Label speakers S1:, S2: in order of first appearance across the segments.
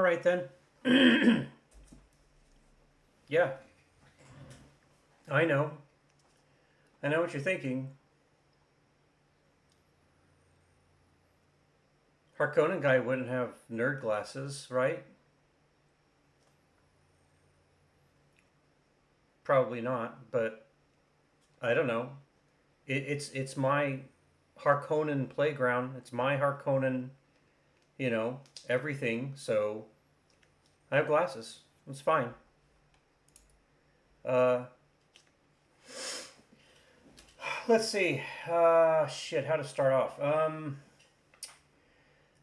S1: right then. Yeah, I know. I know what you're thinking. Harkonnen guy wouldn't have nerd glasses, right? Probably not, but I don't know. It's my Harkonnen playground. It's my Harkonnen, you know, everything. So I have glasses. It's fine. Uh, let's see. Shit, how to start off?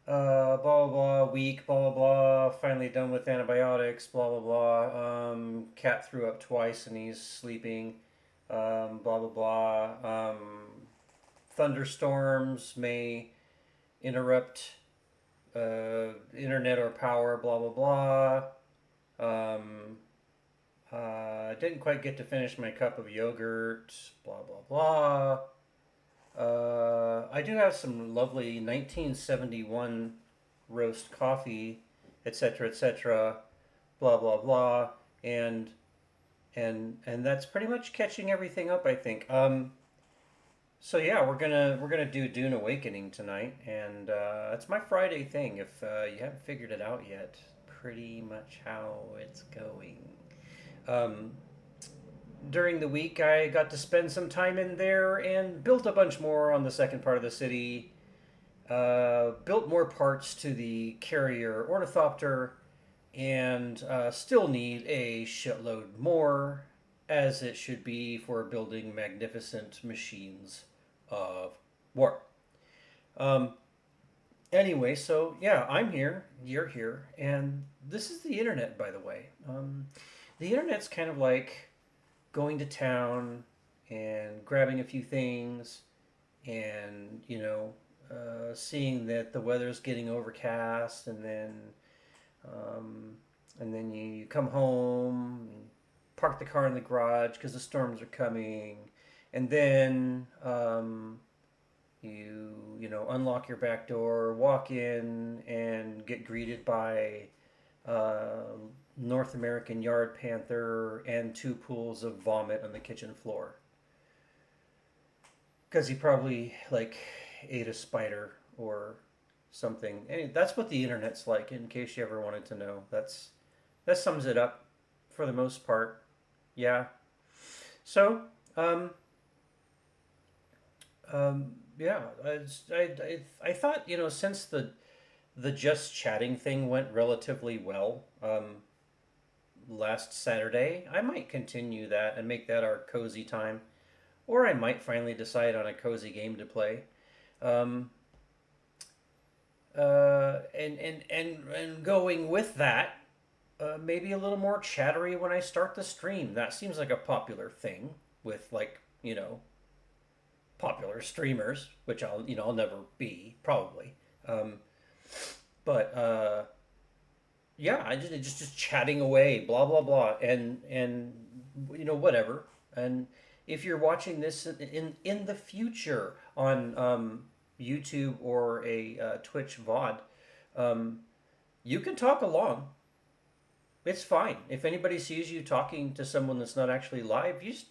S1: Blah blah blah. Week. Blah blah blah. Finally done with antibiotics. Blah blah blah. Cat threw up twice and he's sleeping. Blah blah blah. Thunderstorms may interrupt internet or power. Blah blah blah. Didn't quite get to finish my cup of yogurt. Blah blah blah. I do have some lovely 1971 roast coffee, etc., etc. Blah blah blah, and and that's pretty much catching everything up, I think. So yeah, we're gonna do Dune Awakening tonight, and it's my Friday thing. If you haven't figured it out yet, pretty much how it's going. Um, During the week, I got to spend some time in there and built a bunch more on the second part of the city. Built more parts to the Carrier Ornithopter, and still need a shitload more, as it should be for building magnificent machines of war. Um, anyway, so yeah, I'm here, you're here, and this is the internet, by the way. The internet's kind of like going to town and grabbing a few things and, seeing that the weather's getting overcast um, and then you come home and park the car in the garage because the storms are coming, and then unlock your back door, walk in, and get greeted by uh, North American yard panther and two pools of vomit on the kitchen floor because he probably like ate a spider or something. And that's what the internet's like. In case you ever wanted to know, that sums it up for the most part. Yeah. So, um, yeah, I thought, since the just chatting thing went relatively well last Saturday, I might continue that and make that our cozy time, or I might finally decide on a cozy game to play. Um, and going with that, maybe a little more chattery when I start the stream. That seems like a popular thing with like popular streamers, which I'll never be probably. Um, but yeah, I just chatting away, blah blah blah, and whatever. And if you're watching this in the future on YouTube or a Twitch VOD, um, you can talk along. It's fine. If anybody sees you talking to someone that's not actually live, you just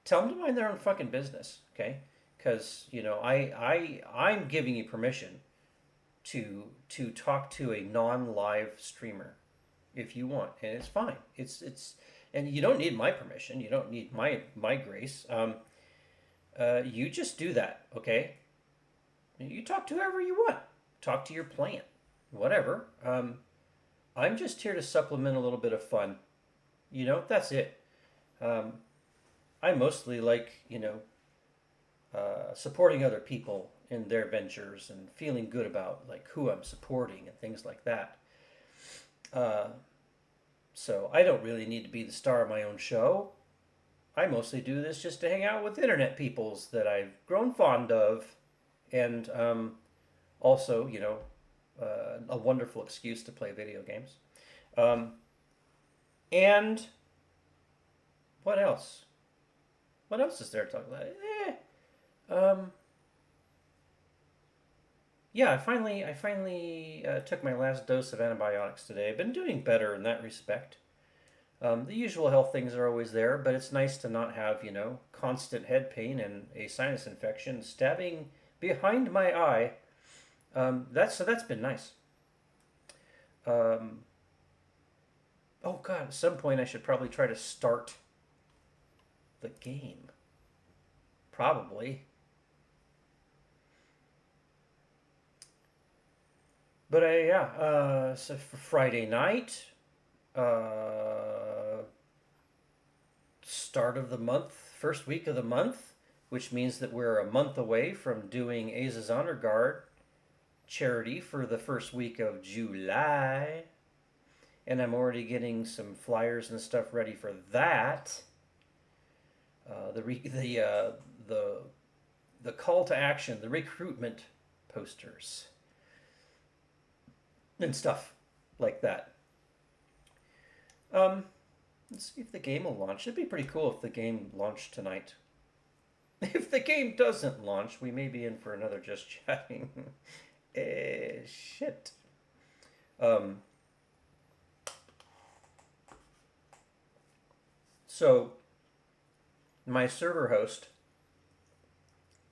S1: tell them to mind their own fucking business, okay? Because I'm giving you permission to talk to a non-live streamer if you want, and it's fine. It's and you don't need my permission. You don't need my grace. You just do that, okay? You talk to whoever you want. Talk to your plant, whatever. I'm just here to supplement a little bit of fun. That's it. Um, I mostly like supporting other people in their ventures and feeling good about like who I'm supporting and things like that. Uh, so I don't really need to be the star of my own show. I mostly do this just to hang out with internet peoples that I've grown fond of, and also, a wonderful excuse to play video games. Um, and what else? What else is there to talk about? Um, yeah, I finally took my last dose of antibiotics today. I've been doing better in that respect. The usual health things are always there, but it's nice to not have, constant head pain and a sinus infection stabbing behind my eye. That's been nice. Um, oh God, at some point I should probably try to start the game. Probably. But yeah, so for Friday night, uh, start of the month, first week of the month, which means that we're a month away from doing Aza's Honor Guard charity for the first week of July. And I'm already getting some flyers and stuff ready for that. The call to action, the recruitment posters, and stuff like that. Um, let's see if the game will launch. It'd be pretty cool if the game launched tonight. If the game doesn't launch, we may be in for another just chatting. Shit. Um, so, my server host,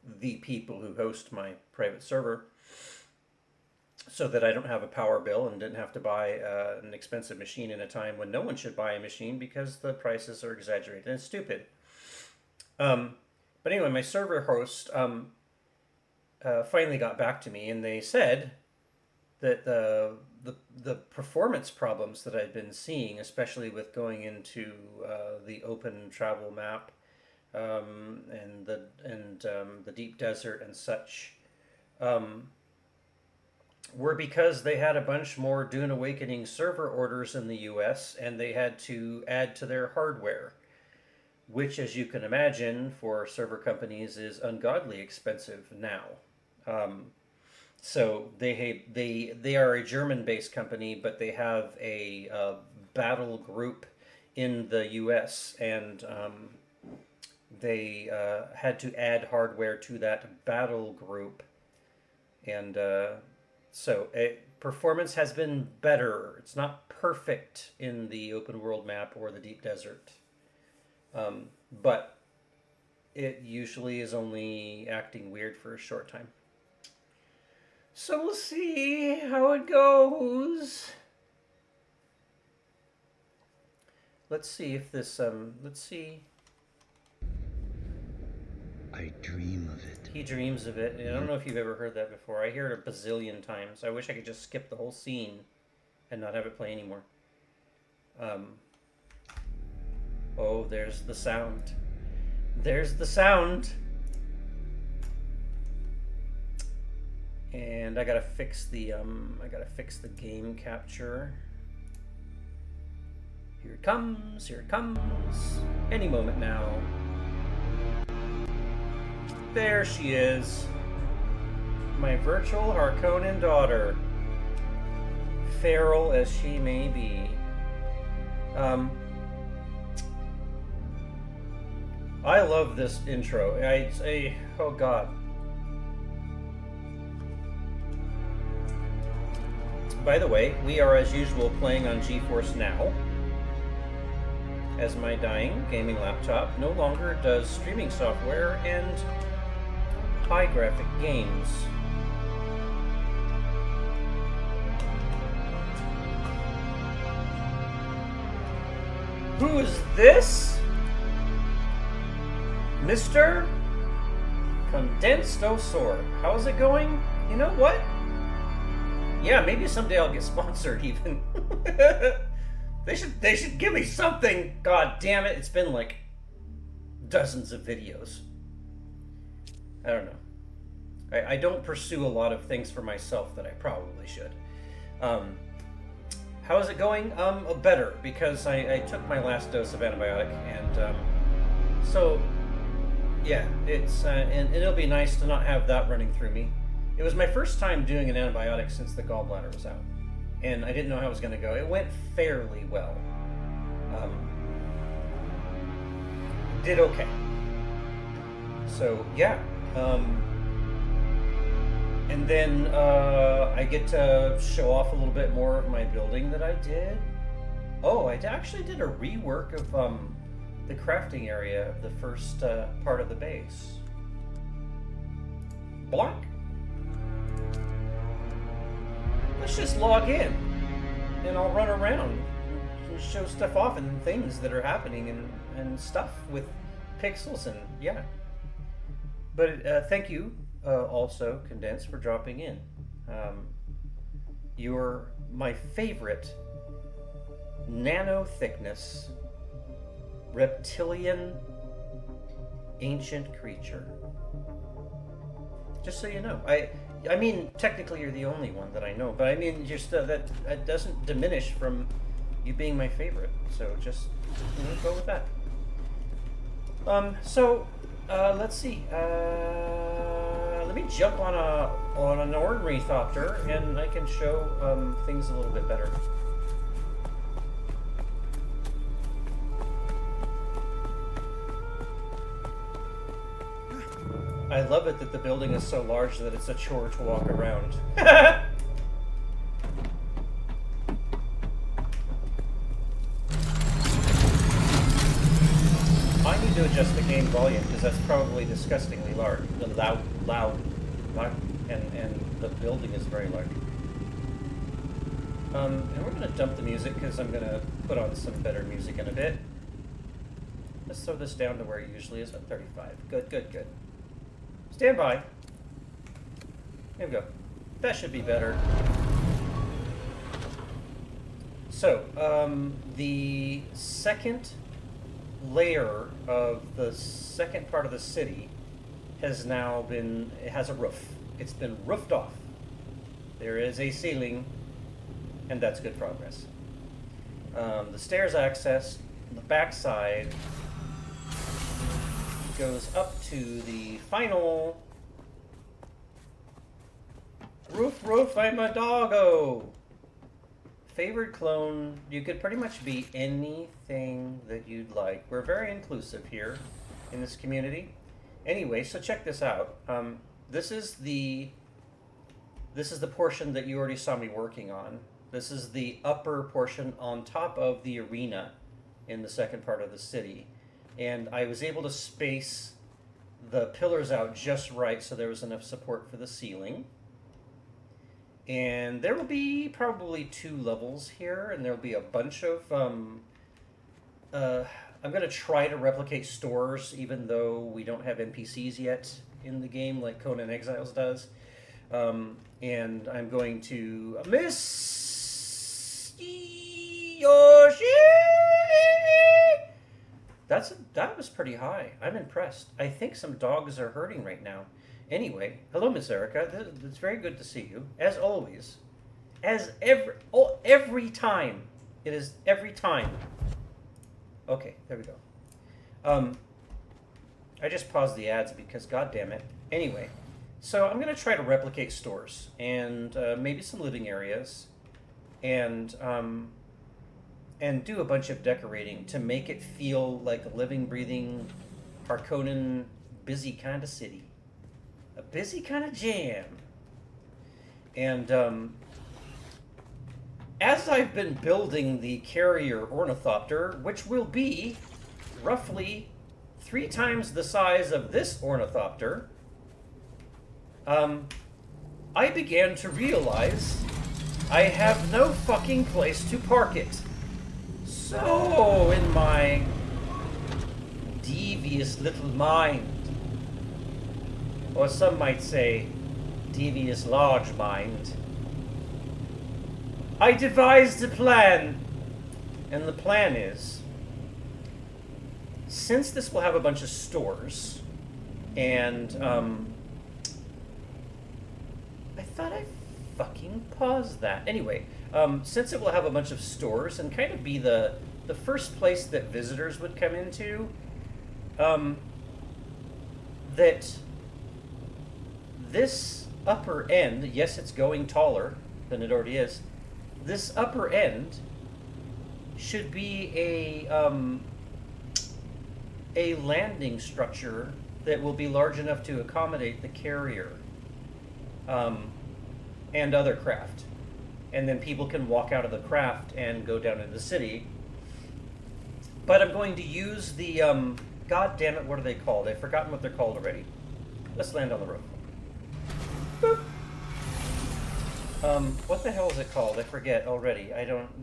S1: the people who host my private server, so that I don't have a power bill and didn't have to buy an expensive machine in a time when no one should buy a machine because the prices are exaggerated and stupid. But anyway, my server host finally got back to me, and they said that the performance problems that I'd been seeing, especially with going into the open travel map and the deep desert and such, were because they had a bunch more Dune Awakening server orders in the US, and they had to add to their hardware, which, as you can imagine, for server companies is ungodly expensive now. So they are a German-based company, but they have a battle group in the U.S. and they had to add hardware to that battle group, and so performance has been better. It's not perfect in the open world map or the deep desert, but it usually is only acting weird for a short time. So we'll see how it goes. Let's see if this, let's see.
S2: I dream of it.
S1: He dreams of it. I don't know if you've ever heard that before. I hear it a bazillion times. I wish I could just skip the whole scene and not have it play anymore. Oh, there's the sound. There's the sound. And I gotta fix the game capture. Here it comes, here it comes. Any moment now. There she is. My virtual Harkonnen daughter. Feral as she may be. I love this intro. Oh God. By the way, we are as usual playing on GeForce Now, as my dying gaming laptop no longer does streaming software and high graphic games. Who is this? Mr. Condensed Sword. How's it going? You know what? Yeah, maybe someday I'll get sponsored even. They should give me something. God damn it. It's been like dozens of videos. I don't know. I don't pursue a lot of things for myself that I probably should. How is it going? Better, because I took my last dose of antibiotic, and so yeah, it's and it'll be nice to not have that running through me. It was my first time doing an antibiotic since the gallbladder was out, and I didn't know how it was going to go. It went fairly well. Did okay. So yeah, And then I get to show off a little bit more of my building that I did. Oh, I actually did a rework of the crafting area of the first part of the base. Block. Let's just log in, and I'll run around and show stuff off and things that are happening and stuff with pixels and yeah. But thank you also, Condense, for dropping in. You're my favorite nano thickness reptilian ancient creature. Just so you know, I mean, technically you're the only one that I know, but I mean, just that doesn't diminish from you being my favorite. So just go with that. Let's see. Let me jump on an Ornithopter, and I can show things a little bit better. I love it that the building is so large that it's a chore to walk around. I need to adjust the game volume because that's probably disgustingly large, loud, and the building is very large. And we're gonna dump the music because I'm gonna put on some better music in a bit. Let's throw this down to where it usually is at 35. Good. Stand by. Here we go. That should be better. So, the second layer of the second part of the city has now been, it has a roof. It's been roofed off. There is a ceiling, and that's good progress. The stairs access on the backside goes up to the final roof. I'm a doggo. Favorite clone. You could pretty much be anything that you'd like. We're very inclusive here in this community. Anyway, so check this out. This is the portion that you already saw me working on. This is the upper portion on top of the arena in the second part of the city. And I was able to space the pillars out just right so there was enough support for the ceiling. And there will be probably 2 levels here, and there will be a bunch of... I'm going to try to replicate stores, even though we don't have NPCs yet in the game like Conan Exiles does. And I'm going to... Miss Yoshi! That was pretty high. I'm impressed. I think some dogs are hurting right now. Anyway, hello, Miss Erica. It's very good to see you, as always. As every time. It is every time. Okay, there we go. I just paused the ads because, goddamn it. Anyway, so I'm going to try to replicate stores and maybe some living areas, and do a bunch of decorating to make it feel like a living, breathing, Harkonnen busy kind of city. A busy kind of jam. And as I've been building the Carrier Ornithopter, which will be roughly 3 times the size of this Ornithopter, I began to realize I have no fucking place to park it. So, in my devious little mind, or some might say, devious large mind, I devised a plan. And the plan is, since this will have a bunch of stores, and I thought I fucking paused that. Anyway, since it will have a bunch of stores and kind of be the first place that visitors would come into, that this upper end, yes, it's going taller than it already is, this upper end should be a landing structure that will be large enough to accommodate the carrier. and other craft. And then people can walk out of the craft and go down into the city. But I'm going to use the, god damn it, what are they called? I've forgotten what they're called already. Let's land on the roof. Boop. What the hell is it called? I forget already.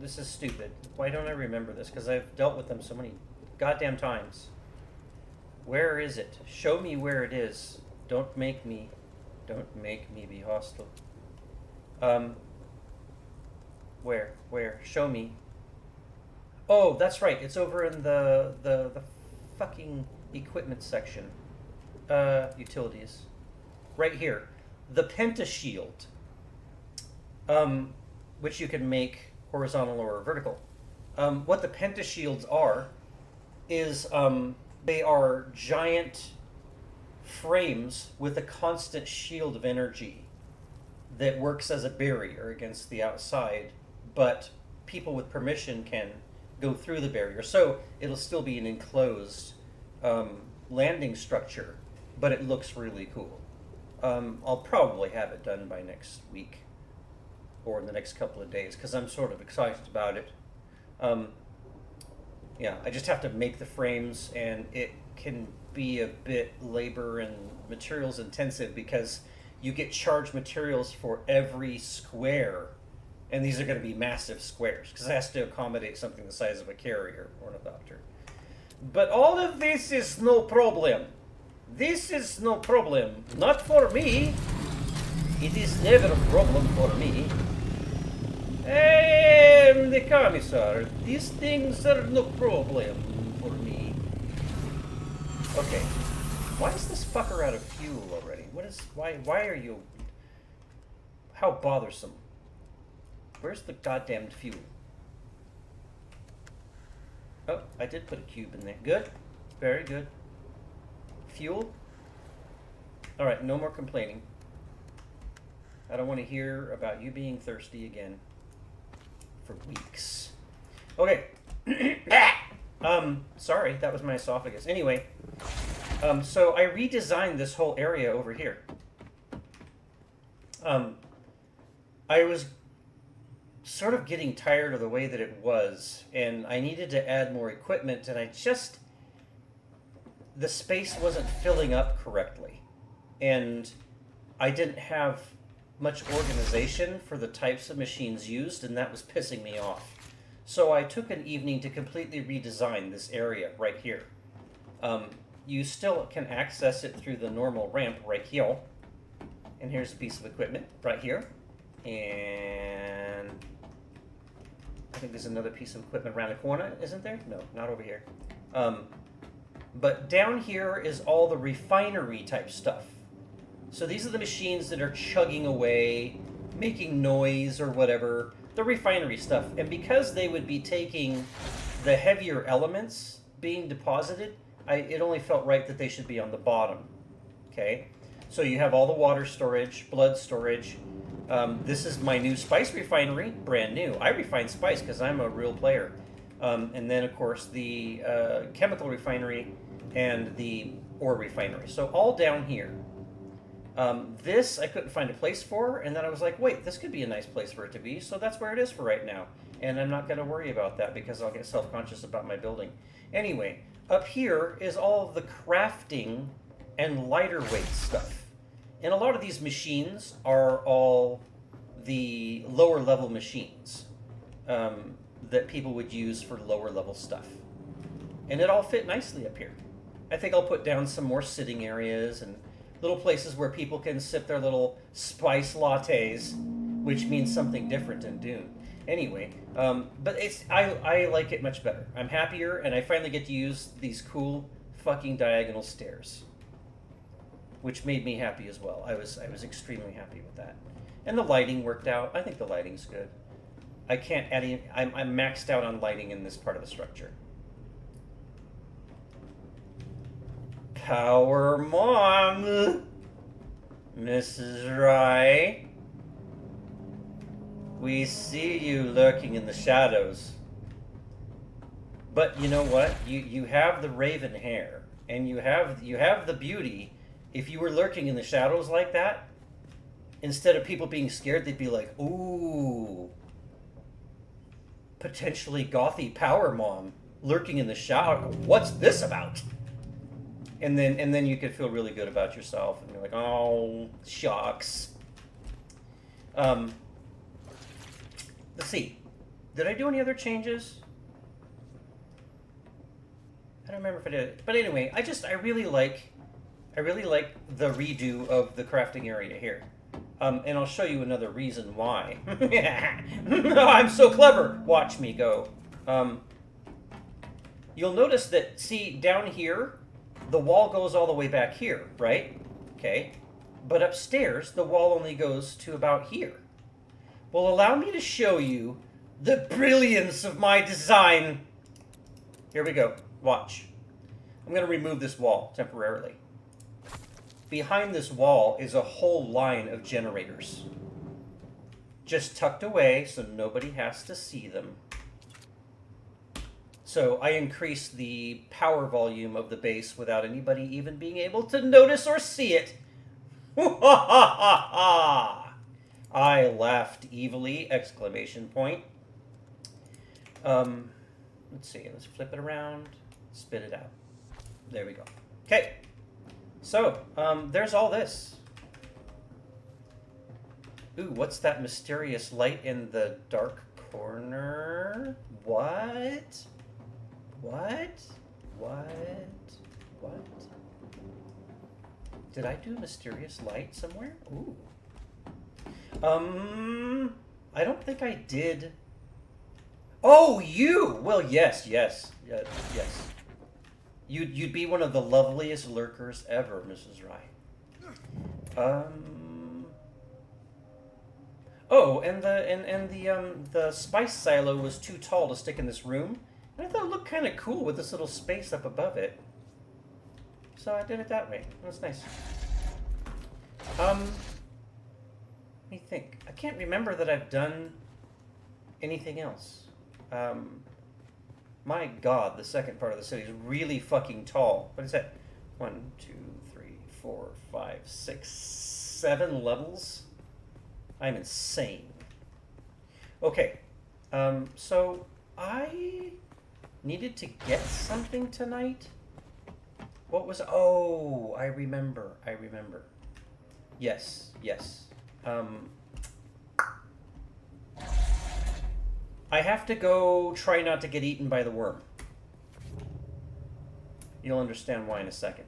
S1: This is stupid. Why don't I remember this? Because I've dealt with them so many goddamn times. Where is it? Show me where it is. Don't make me be hostile. Where? Show me. Oh, that's right. It's over in the fucking equipment section. Utilities. Right here. The pentashield. Which you can make horizontal or vertical. What the pentashields are is they are giant frames with a constant shield of energy that works as a barrier against the outside, but people with permission can go through the barrier. So it'll still be an enclosed landing structure, but it looks really cool. I'll probably have it done by next week or in the next couple of days because I'm sort of excited about it. Yeah, I just have to make the frames, and it can be a bit labor and materials intensive because you get charged materials for every square, and these are going to be massive squares because it has to accommodate something the size of a Carrier Ornithopter. But all of this is no problem. This is no problem. Not for me. It is never a problem for me. I am the commissar. These things are no problem for me. Okay. Why is this fucker out of fuel already? Why are you... How bothersome. Where's the goddamn fuel? Oh, I did put a cube in there. Good. Very good. Fuel? Alright, no more complaining. I don't want to hear about you being thirsty again. For weeks. Okay. Sorry, that was my esophagus. Anyway, so I redesigned this whole area over here. I was sort of getting tired of the way that it was, and I needed to add more equipment, and the space wasn't filling up correctly. And I didn't have much organization for the types of machines used, and that was pissing me off. So I took an evening to completely redesign this area right here. You still can access it through the normal ramp right here. And here's a piece of equipment right here. And I think there's another piece of equipment around the corner, isn't there? No, not over here. But down here is all the refinery type stuff. So these are the machines that are chugging away, making noise or whatever, the refinery stuff. And because they would be taking the heavier elements being deposited, it only felt right that they should be on the bottom. Okay? So you have all the water storage, blood storage. This is my new spice refinery, brand new. I refine spice because I'm a real player. And then, of course, the chemical refinery and the ore refinery. So all down here. This I couldn't find a place for, and then I was like, wait, this could be a nice place for it to be, so that's where it is for right now. And I'm not going to worry about that because I'll get self-conscious about my building. Anyway, up here is all of the crafting and lighter weight stuff. And a lot of these machines are all the lower level machines that people would use for lower level stuff. And it all fit nicely up here. I think I'll put down some more sitting areas and little places where people can sip their little spice lattes, which means something different in Dune. Anyway, but I like it much better. I'm happier, and I finally get to use these cool fucking diagonal stairs, which made me happy as well. I was extremely happy with that, and the lighting worked out. I think the lighting's good. I can't add any. I'm maxed out on lighting in this part of the structure. Power Mom, Mrs. Rye. We see you lurking in the shadows. But you know what? You have the raven hair, and you have the beauty. If you were lurking in the shadows like that, instead of people being scared, they'd be like, ooh, potentially gothy power mom lurking in the shower. What's this about? And then you could feel really good about yourself, and you're like, oh, shucks. Let's see. Did I do any other changes? I don't remember if I did. But anyway, I really like the redo of the crafting area here. And I'll show you another reason why. I'm so clever. Watch me go. You'll notice that, see, down here, the wall goes all the way back here, right? Okay. But upstairs, the wall only goes to about here. Well, allow me to show you the brilliance of my design. Here we go. Watch. I'm going to remove this wall temporarily. Behind this wall is a whole line of generators. Just tucked away so nobody has to see them. So I increase the power volume of the base without anybody even being able to notice or see it. I laughed evilly! Exclamation point. Let's see. Let's flip it around. Spit it out. There we go. Okay. So, there's all this. Ooh, what's that mysterious light in the dark corner? What? What? Did I do mysterious light somewhere? Ooh. I don't think I did. Oh, you! Well, yes. You'd be one of the loveliest lurkers ever, Mrs. Rye. Oh, and the spice silo was too tall to stick in this room, and I thought it looked kind of cool with this little space up above it. So I did it that way. It was nice. Let me think. I can't remember that I've done anything else. My God, the second part of the city is really fucking tall. What is that? 1, 2, 3, 4, 5, 6, 7 levels? I'm insane. Okay. So I needed to get something tonight. What was... Oh, I remember. Yes. I have to go try not to get eaten by the worm. You'll understand why in a second.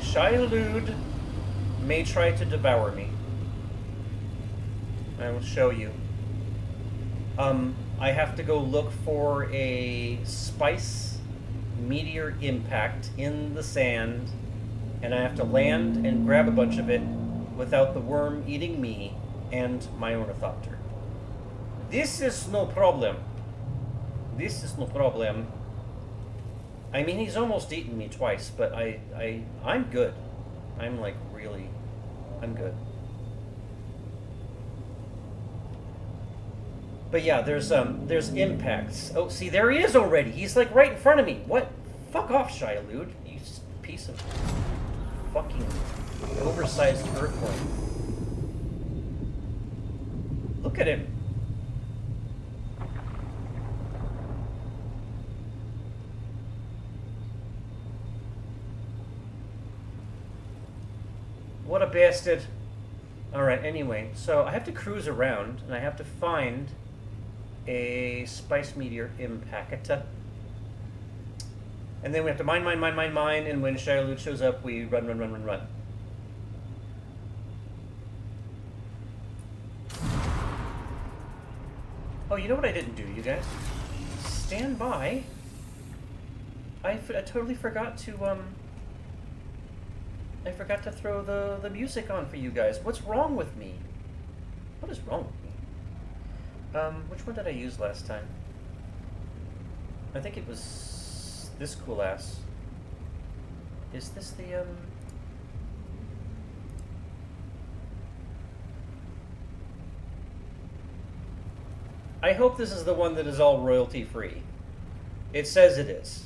S1: Shai-Hulud may try to devour me. I will show you. I have to go look for a spice meteor impact in the sand, and I have to land and grab a bunch of it without the worm eating me and my ornithopter. This is no problem. I mean, he's almost eaten me twice, but I'm good. I'm good. But yeah, there's impacts. Oh, see, there he is already. He's like right in front of me. What? Fuck off, Shai-Hulud. You piece of fucking oversized earthworm. Look at him. What a bastard. Alright, anyway, so I have to cruise around, and I have to find a spice meteor impact. And then we have to mine, and when Shai-Hulud shows up, we run. Oh, you know what I didn't do, you guys? Stand by. I totally forgot to, I forgot to throw the music on for you guys. What's wrong with me? What is wrong with me? Which one did I use last time? I think it was this cool ass. Is this the, I hope this is the one that is all royalty free. It says it is.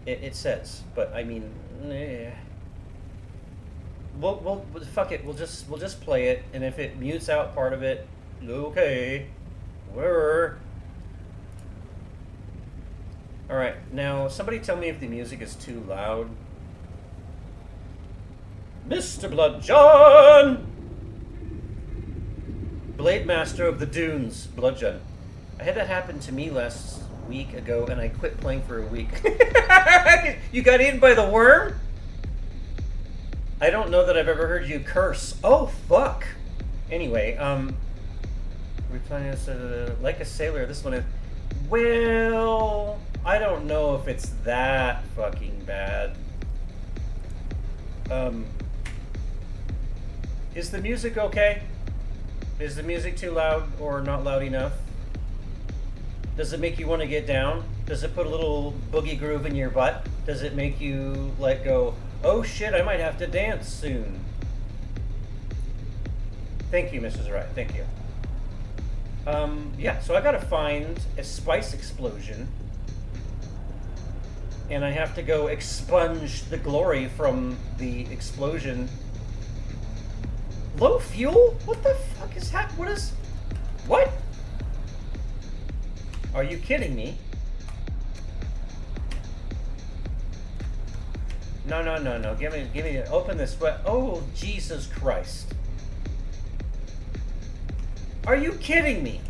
S1: It says, but I mean, we'll fuck it. We'll just play it, and if it mutes out part of it, okay, whatever. All right, now somebody tell me if the music is too loud. Mr. BloodJunn! Blade Master of the Dunes, BloodJunn. I had that happen to me last week ago, and I quit playing for a week. You got eaten by the worm? I don't know that I've ever heard you curse. Oh, fuck! Anyway, replying as like a sailor, this one is... Well, I don't know if it's that fucking bad. Is the music okay? Is the music too loud or not loud enough? Does it make you want to get down? Does it put a little boogie groove in your butt? Does it make you like go, oh shit, I might have to dance soon? Thank you, Mrs. Wright, thank you. Yeah, so I gotta find a spice explosion. And I have to go expunge the glory from the explosion. Low fuel? What the fuck is happening? What is... What? Are you kidding me? No. Give me, open this, but, oh, Jesus Christ. Are you kidding me?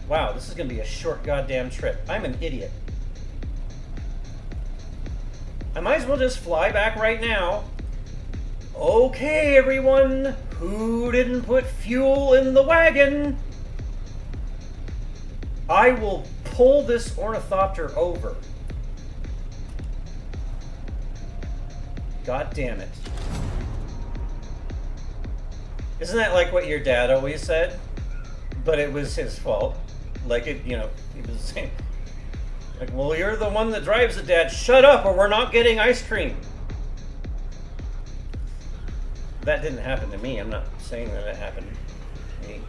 S1: Wow, this is gonna be a short goddamn trip. I'm an idiot. I might as well just fly back right now. Okay, everyone, who didn't put fuel in the wagon? I will pull this ornithopter over. God damn it. Isn't that like what your dad always said? But it was his fault. Like it, you know, he was saying, like, well, you're the one that drives it, Dad. Shut up or we're not getting ice cream. That didn't happen to me. I'm not saying that it happened to me.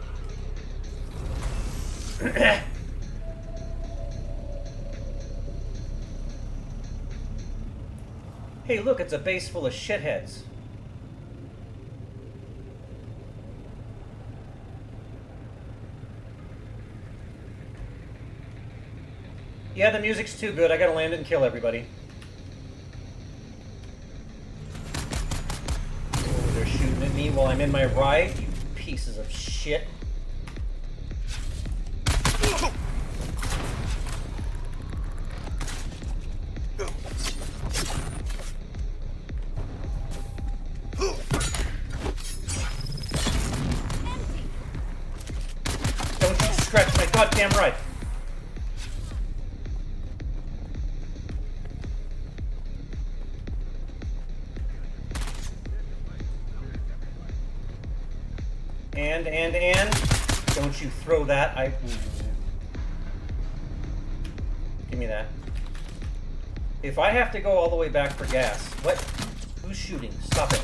S1: Hey, look, it's a base full of shitheads. Yeah, the music's too good. I gotta land and kill everybody. Oh, they're shooting at me while I'm in my ride, you pieces of shit. Don't you scratch my goddamn ride. And don't you throw that. Give me that. If I have to go all the way back for gas, what? Who's shooting? Stop it.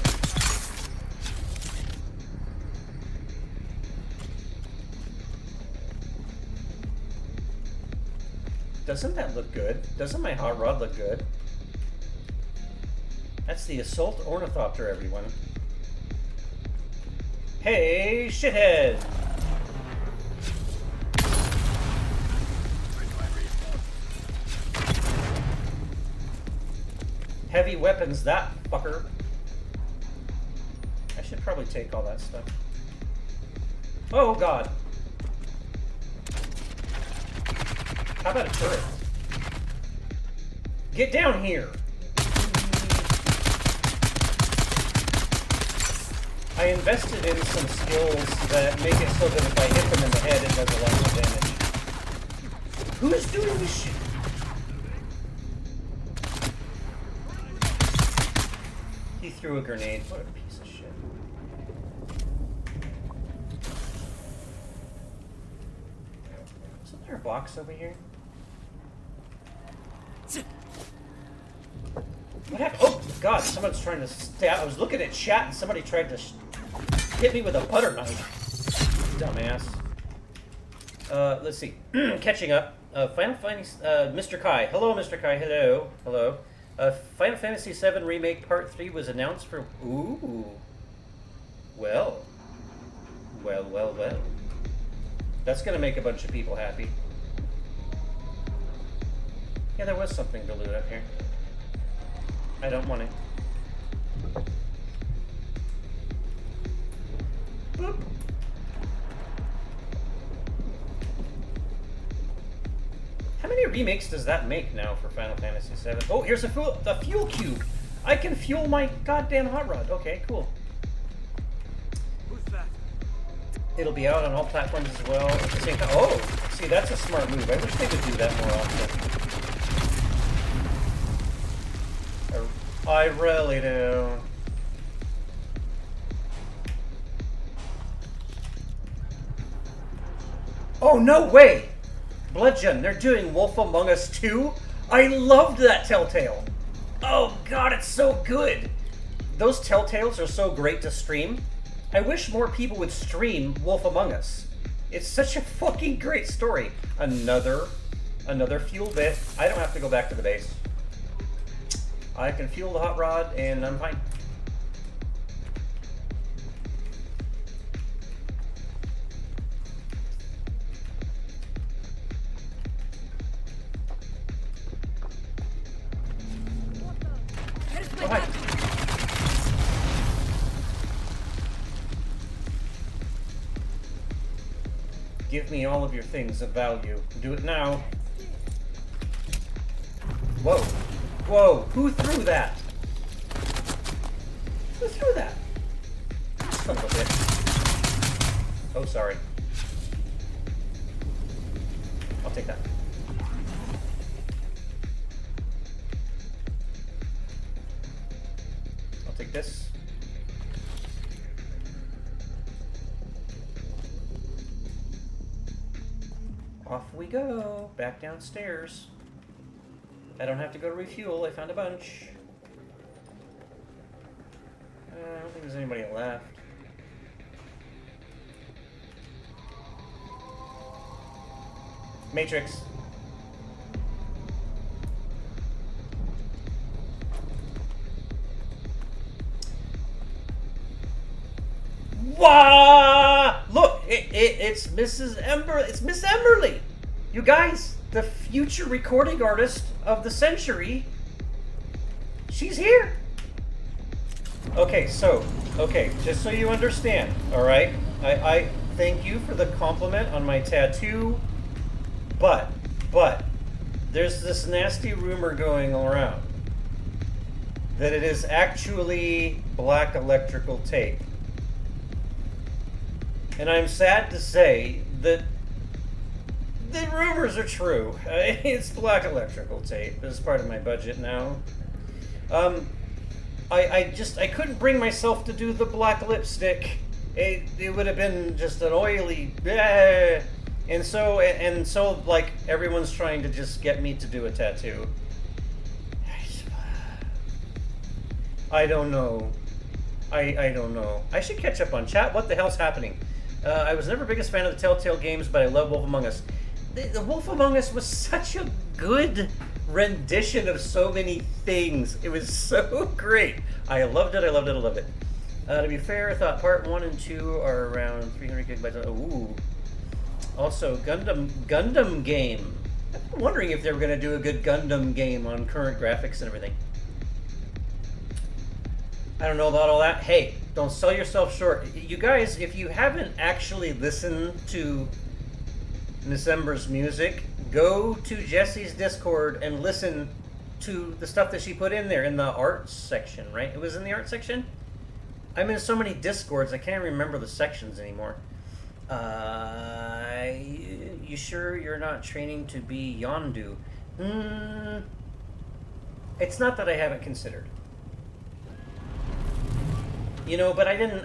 S1: Doesn't that look good? Doesn't my hot rod look good? That's the Assault Ornithopter, everyone. Hey, shithead! Heavy weapons, that fucker. I should probably take all that stuff. Oh, God. How about a turret? Get down here! I invested in some skills that make it so that if I hit them in the head, it does a lot more damage. Who's doing this shit? He threw a grenade. What a piece of shit. Isn't there a box over here? What happened? Oh, God, someone's trying to stab. I was looking at chat and somebody tried to hit me with a butter knife. Dumbass. Let's see. Catching up. Final Findings. Mr. Kai. Hello, Mr. Kai. Hello. Hello. Final Fantasy VII Remake Part 3 was announced for... Ooh. Well. Well, well, well. That's gonna make a bunch of people happy. Yeah, there was something to loot up here. I don't want it. Boop. How many remakes does that make now for Final Fantasy VII? Oh, here's a fuel cube. I can fuel my goddamn hot rod. Okay, cool.
S3: Who's that?
S1: It'll be out on all platforms as well at the same time. Oh, see, that's a smart move. I wish they would do that more often. I really do. Oh, no way! BloodJunn, they're doing Wolf Among Us 2? I loved that Telltale! Oh god, it's so good! Those Telltales are so great to stream. I wish more people would stream Wolf Among Us. It's such a fucking great story. Another fuel bit. I don't have to go back to the base. I can fuel the hot rod and I'm fine. Oh, hi. Give me all of your things of value. Do it now. Whoa. Whoa. Who threw that? Who threw that? Son of a bitch. Oh, sorry. I'll take that. I'll take this. Off we go. Back downstairs. I don't have to go to refuel. I found a bunch. I don't think there's anybody left. Matrix. Wah! Look, it's Mrs. Ember. It's Miss Emberly. You guys, the future recording artist of the century. She's here. Okay, just so you understand, all right. I thank you for the compliment on my tattoo, but there's this nasty rumor going around that it is actually black electrical tape. And I'm sad to say that the rumors are true. It's black electrical tape. This is part of my budget now. I couldn't bring myself to do the black lipstick. It would have been just an oily, and so like everyone's trying to just get me to do a tattoo. I don't know. I don't know. I should catch up on chat. What the hell's happening? I was never the biggest fan of the Telltale games, but I love Wolf Among Us. The Wolf Among Us was such a good rendition of so many things. It was so great. I loved it. To be fair, I thought part 1 and 2 are around 300 gigabytes. Ooh. Also, Gundam game. I've been wondering if they were going to do a good Gundam game on current graphics and everything. I don't know about all that. Hey, don't sell yourself short. You guys, if you haven't actually listened to Miss Ember's music, go to Jesse's Discord and listen to the stuff that she put in there in the arts section, right? It was in the art section? I'm in so many Discords, I can't remember the sections anymore. You sure you're not training to be Yondu? It's not that I haven't considered. You know, but I didn't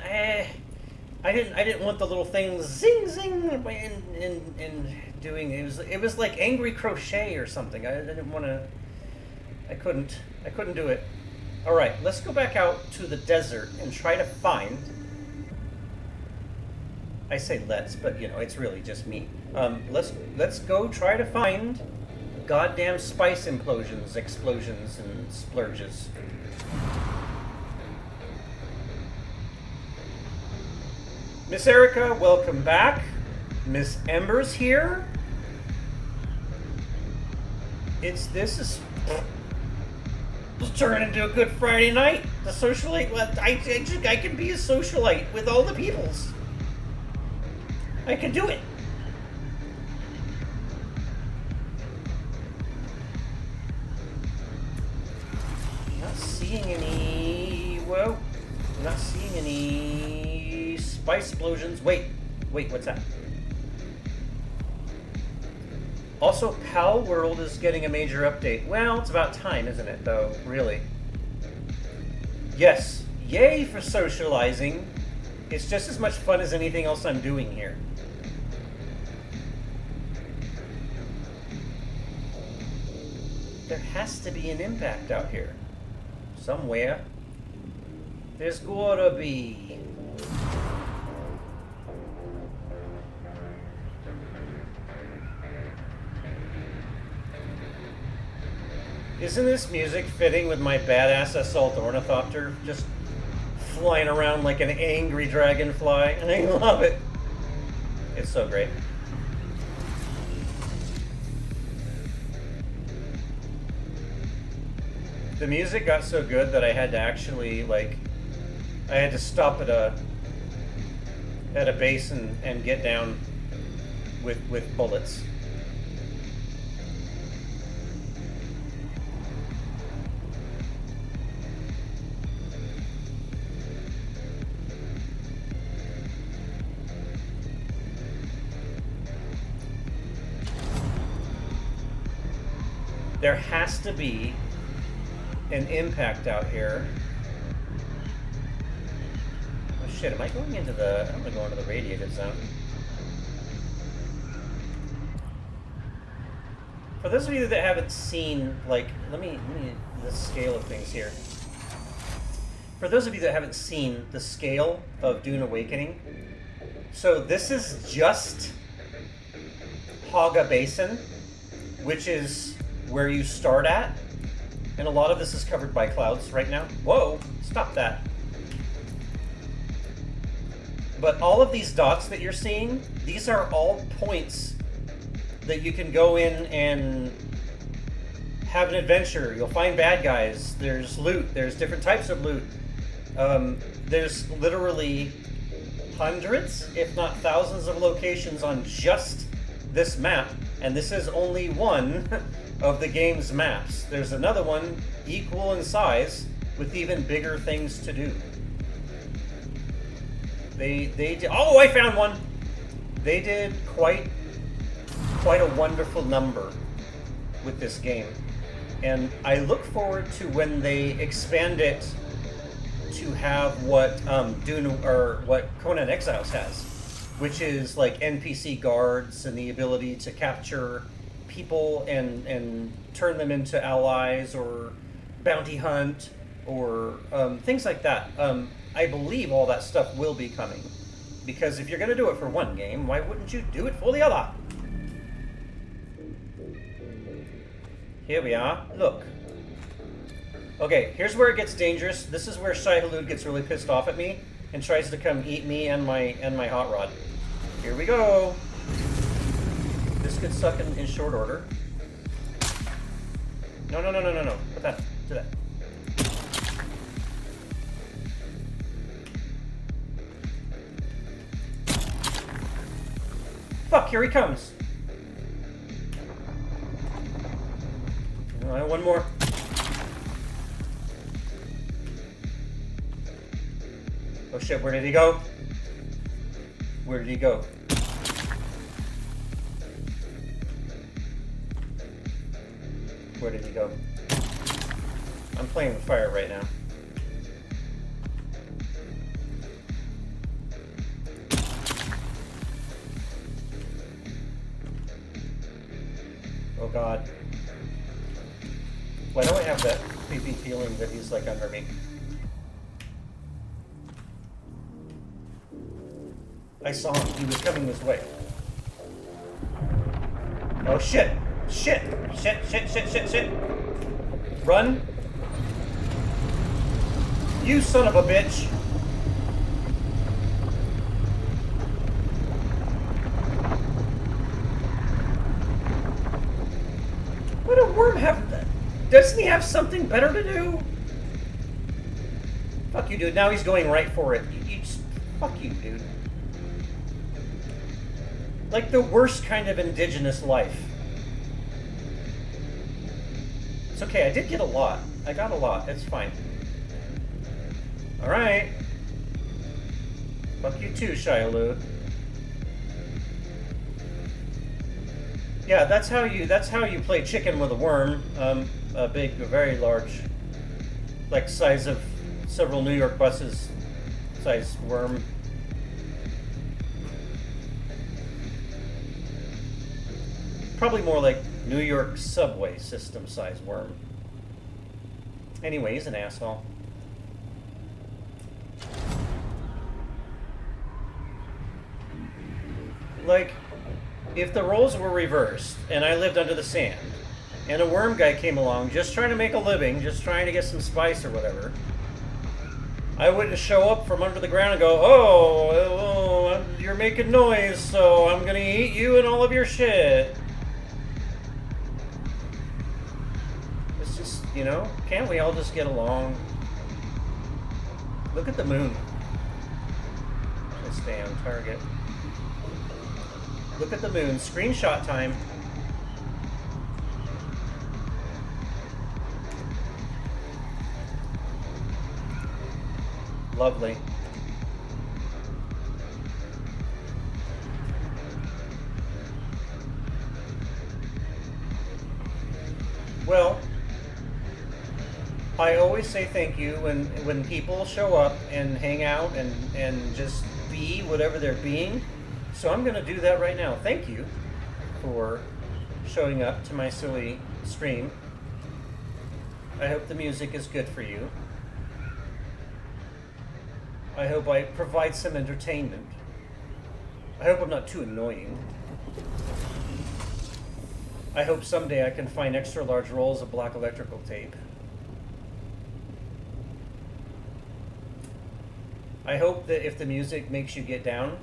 S1: want the little things zing zing and doing it was like angry crochet or something. I didn't want to. I couldn't do it. All right, let's go back out to the desert and try to find. I say let's, but you know it's really just me. Let's go try to find goddamn spice implosions, explosions, and splurges. Miss Erica, welcome back. Miss Ember's here. This is turn into a good Friday night. The socialite. Well, I can be a socialite with all the peoples. I can do it. Not seeing any. Well, not seeing any spice explosions. Wait, what's that? Also, Pal World is getting a major update. Well, it's about time, isn't it, though? Really. Yes. Yay for socializing. It's just as much fun as anything else I'm doing here. There has to be an impact out here. Somewhere. There's gotta be. Isn't this music fitting with my badass assault ornithopter just flying around like an angry dragonfly? And I love it. It's so great. The music got so good that I had to actually, like, I had to stop at a base and get down with bullets. There has to be an impact out here. Oh shit, am I going into the... I'm gonna go into the radiated zone. For those of you that haven't seen, like, let me the scale of things here. For those of you that haven't seen the scale of Dune Awakening, so this is just Haga Basin, which is where you start at, and a lot of this is covered by clouds right now. Whoa, stop that. But all of these dots that you're seeing, these are all points that you can go in and have an adventure. You'll find bad guys, there's loot, there's different types of loot. There's literally hundreds, if not thousands of locations on just this map, and this is only one of the game's maps. There's another one equal in size with even bigger things to do. Oh, I found one. They did quite a wonderful number with this game, and I look forward to when they expand it to have what Dune or what Conan Exiles has, which is like NPC guards and the ability to capture people and turn them into allies, or bounty hunt, or things like that. I believe all that stuff will be coming, because if you're going to do it for one game, why wouldn't you do it for the other? Here we are. Look. Okay, here's where it gets dangerous. This is where Shai Hulud gets really pissed off at me and tries to come eat me and my hot rod. Here we go. This could suck in short order. No. Put that. Do that. Fuck, here he comes. One more. Oh shit, where did he go? Where did he go? Where did he go? I'm playing with fire right now. Oh god. Why do I have that creepy feeling that he's like under me? I saw him. He was coming this way. Oh shit! Shit! Shit, shit, shit, shit, shit! Run! You son of a bitch! What a worm have... Doesn't he have something better to do? Fuck you, dude. Now he's going right for it. You just... Fuck you, dude. Like the worst kind of indigenous life. It's okay, I did get a lot. I got a lot, it's fine. Alright. Fuck you too, Shialoo. Yeah, that's how you play chicken with a worm. A very large, like size of several New York buses size worm. Probably more like New York subway system size worm. Anyway, he's an asshole. Like, if the roles were reversed and I lived under the sand and a worm guy came along just trying to make a living, just trying to get some spice or whatever, I wouldn't show up from under the ground and go, oh, you're making noise, so I'm gonna eat you and all of your shit. It's just, you know, can't we all just get along? Look at the moon. Let's stay on target. Look at the moon. Screenshot time. Lovely. Well, I always say thank you when people show up and hang out and just be whatever they're being. So I'm going to do that right now. Thank you for showing up to my silly stream. I hope the music is good for you. I hope I provide some entertainment. I hope I'm not too annoying. I hope someday I can find extra large rolls of black electrical tape. I hope that if the music makes you get down,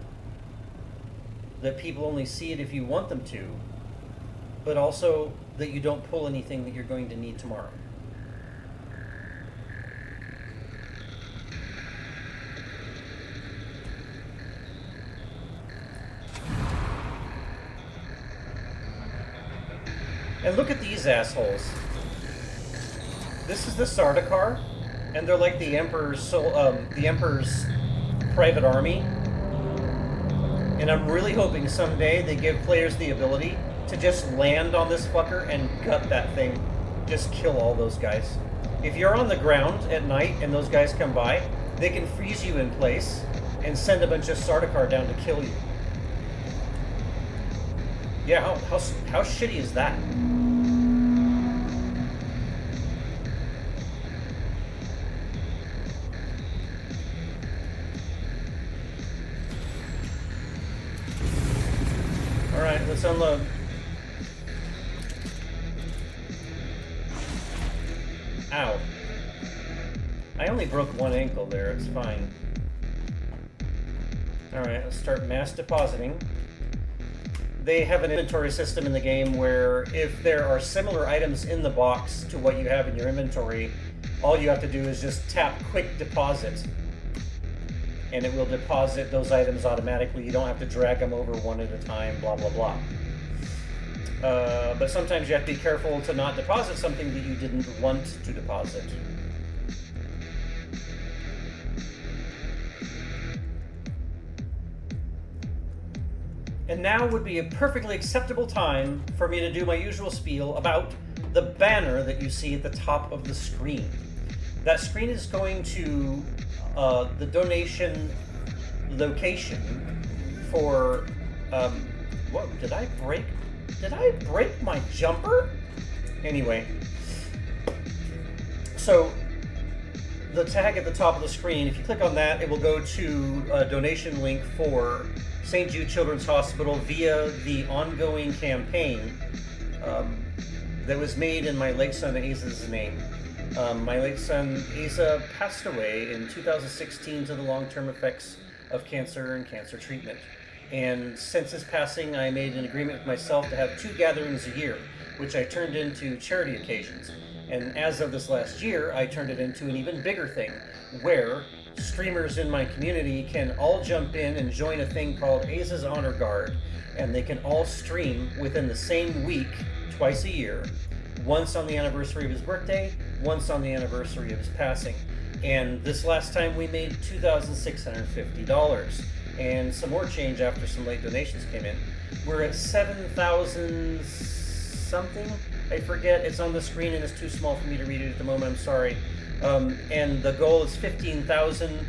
S1: that people only see it if you want them to, but also that you don't pull anything that you're going to need tomorrow. And look at these assholes. This is the Sardaukar, and they're like the Emperor's private army. And I'm really hoping someday they give players the ability to just land on this fucker and gut that thing. Just kill all those guys. If you're on the ground at night and those guys come by, they can freeze you in place and send a bunch of Sardaukar down to kill you. Yeah, how shitty is that? Alright, let's unload. Ow. I only broke one ankle there, it's fine. Alright, let's start mass depositing. They have an inventory system in the game where if there are similar items in the box to what you have in your inventory, all you have to do is just tap quick deposit. And it will deposit those items automatically. You don't have to drag them over one at a time, blah, blah, blah. But sometimes you have to be careful to not deposit something that you didn't want to deposit. And now would be a perfectly acceptable time for me to do my usual spiel about the banner that you see at the top of the screen. That screen is going to the donation location for, whoa, did I break my jumper? Anyway, so the tag at the top of the screen, if you click on that, it will go to a donation link for St. Jude Children's Hospital via the ongoing campaign that was made in my late son Aza's name. My late son Aza passed away in 2016 to the long-term effects of cancer and cancer treatment. And since his passing, I made an agreement with myself to have 2 gatherings a year, which I turned into charity occasions. And as of this last year, I turned it into an even bigger thing, where streamers in my community can all jump in and join a thing called Aza's Honor Guard, and they can all stream within the same week, twice a year, once on the anniversary of his birthday, once on the anniversary of his passing. And this last time we made $2,650 and some more change after some late donations came in. We're at 7,000 something. I forget. It's on the screen and it's too small for me to read it at the moment. I'm sorry. And the goal is 15,000.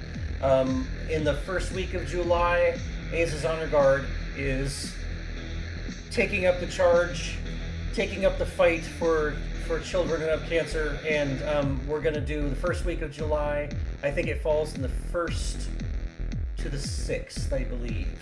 S1: In the first week of July, Aza's Honor Guard is taking up the charge, taking up the fight for children who have cancer, and we're going to do the first week of July. I think it falls in the 1st to the 6th, I believe.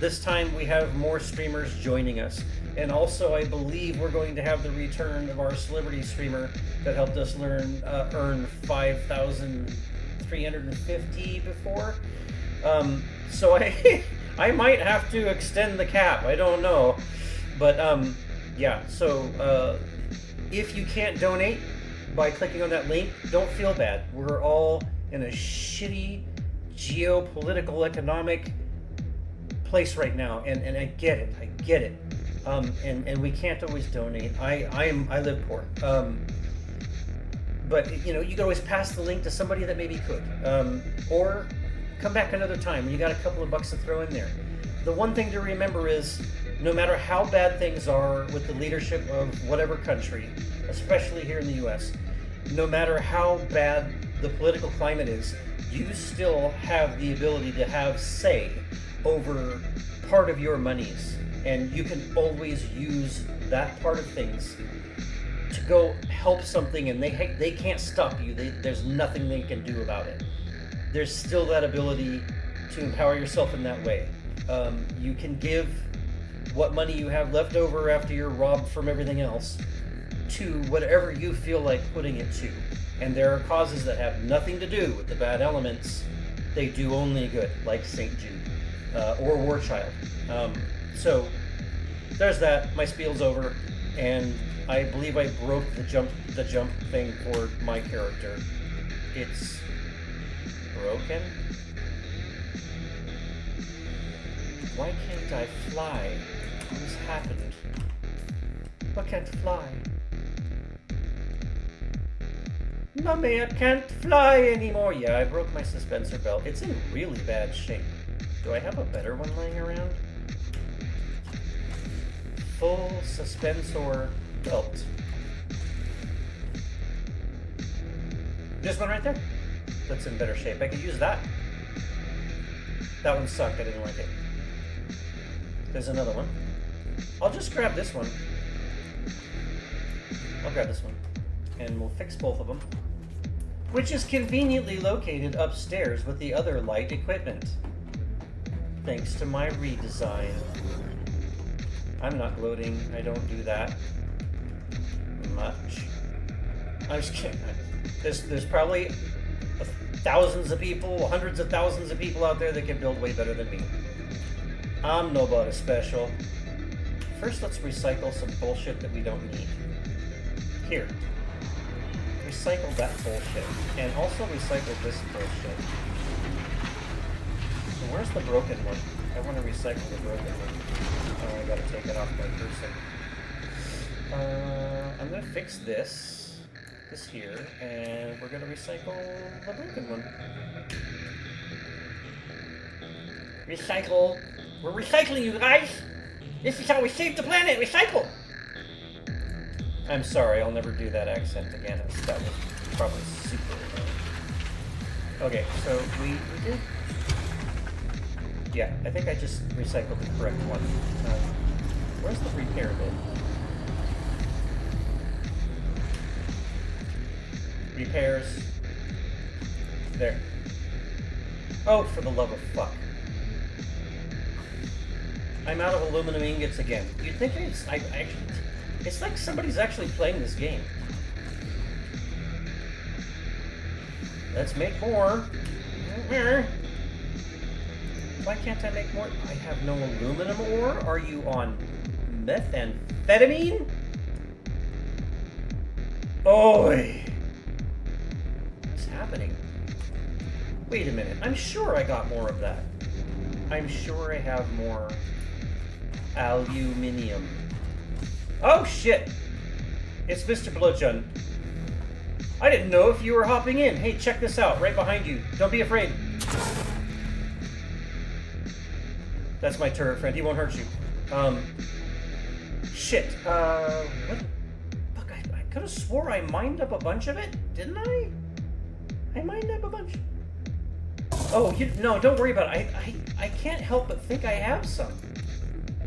S1: This time we have more streamers joining us. And also, I believe we're going to have the return of our celebrity streamer that helped us earn 5,350 before. So I might have to extend the cap. I don't know. But yeah, so if you can't donate by clicking on that link, don't feel bad. We're all in a shitty geopolitical economic place right now, and I get it. And we can't always donate. I live poor. But you know, you can always pass the link to somebody that maybe could, or come back another time when you got a couple of bucks to throw in there. The one thing to remember is, no matter how bad things are with the leadership of whatever country, especially here in the US, no matter how bad the political climate is, you still have the ability to have say over part of your monies. And you can always use that part of things to go help something, and they can't stop you. There's nothing they can do about it. There's still that ability to empower yourself in that way. You can give what money you have left over after you're robbed from everything else to whatever you feel like putting it to. And there are causes that have nothing to do with the bad elements. They do only good, like St. Jude or War Child. So there's that. My spiel's over, and I believe I broke the jump thing for my character. It's broken. Why can't I fly? What's happened? I can't fly. Mommy, I can't fly anymore. Yeah, I broke my suspensor belt. It's in really bad shape. Do I have a better one laying around? Full suspensor belt. This one right there. That's in better shape. I could use that. That one sucked. I didn't like it. There's another one. I'll just grab this one. I'll grab this one. And we'll fix both of them. Which is conveniently located upstairs with the other light equipment. Thanks to my redesign. I'm not gloating. I don't do that much. I'm just kidding. There's probably thousands of people, hundreds of thousands of people out there that can build way better than me. I'm nobody special. First, let's recycle some bullshit that we don't need. Here. Recycle that bullshit. And also recycle this bullshit. So where's the broken one? I want to recycle the broken one. Oh, I gotta take it off my person. I'm gonna fix this here, and we're gonna recycle the broken one. Recycle. We're recycling, you guys! This is how we save the planet! Recycle! I'm sorry, I'll never do that accent again. That was probably super annoying. Okay, so we did... Yeah, I think I just recycled the correct one. Where's the repair bit? Repairs. There. Oh, for the love of fuck. I'm out of aluminum ingots again. You'd think it's like somebody's actually playing this game. Let's make more. Why can't I make more? I have no aluminum ore? Are you on methamphetamine? Oi! What's happening? Wait a minute. I'm sure I got more of that. I'm sure I have more aluminium. Oh shit! It's Mr. BloodJunn. I didn't know if you were hopping in. Hey, check this out, right behind you. Don't be afraid. That's my turret friend. He won't hurt you. Shit. What? Fuck, I could have swore I mined up a bunch of it, didn't I? I mined up a bunch. Oh, no, don't worry about it. I can't help but think I have some.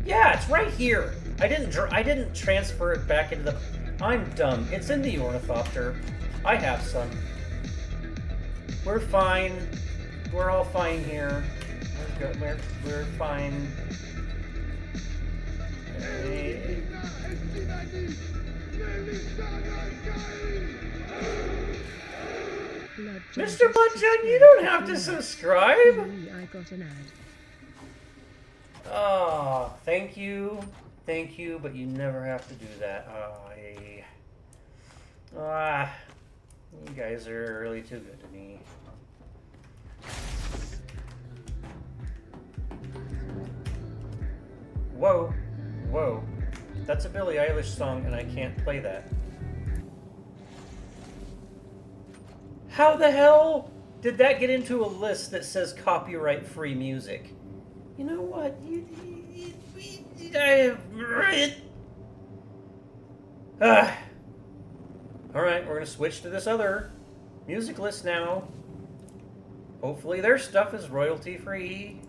S1: Yeah, it's right here. I didn't transfer it back into the... I'm dumb. It's in the Ornithopter. I have some. We're fine. We're all fine here. We're fine. Hey. Mr. BloodJunn, you don't have to subscribe.
S4: I got an ad.
S1: Oh, thank you, but you never have to do that. You guys are really too good to me. Whoa, whoa, that's a Billie Eilish song, and I can't play that. How the hell did that get into a list that says copyright-free music? You know what? Alright, we're going to switch to this other music list now. Hopefully their stuff is royalty-free.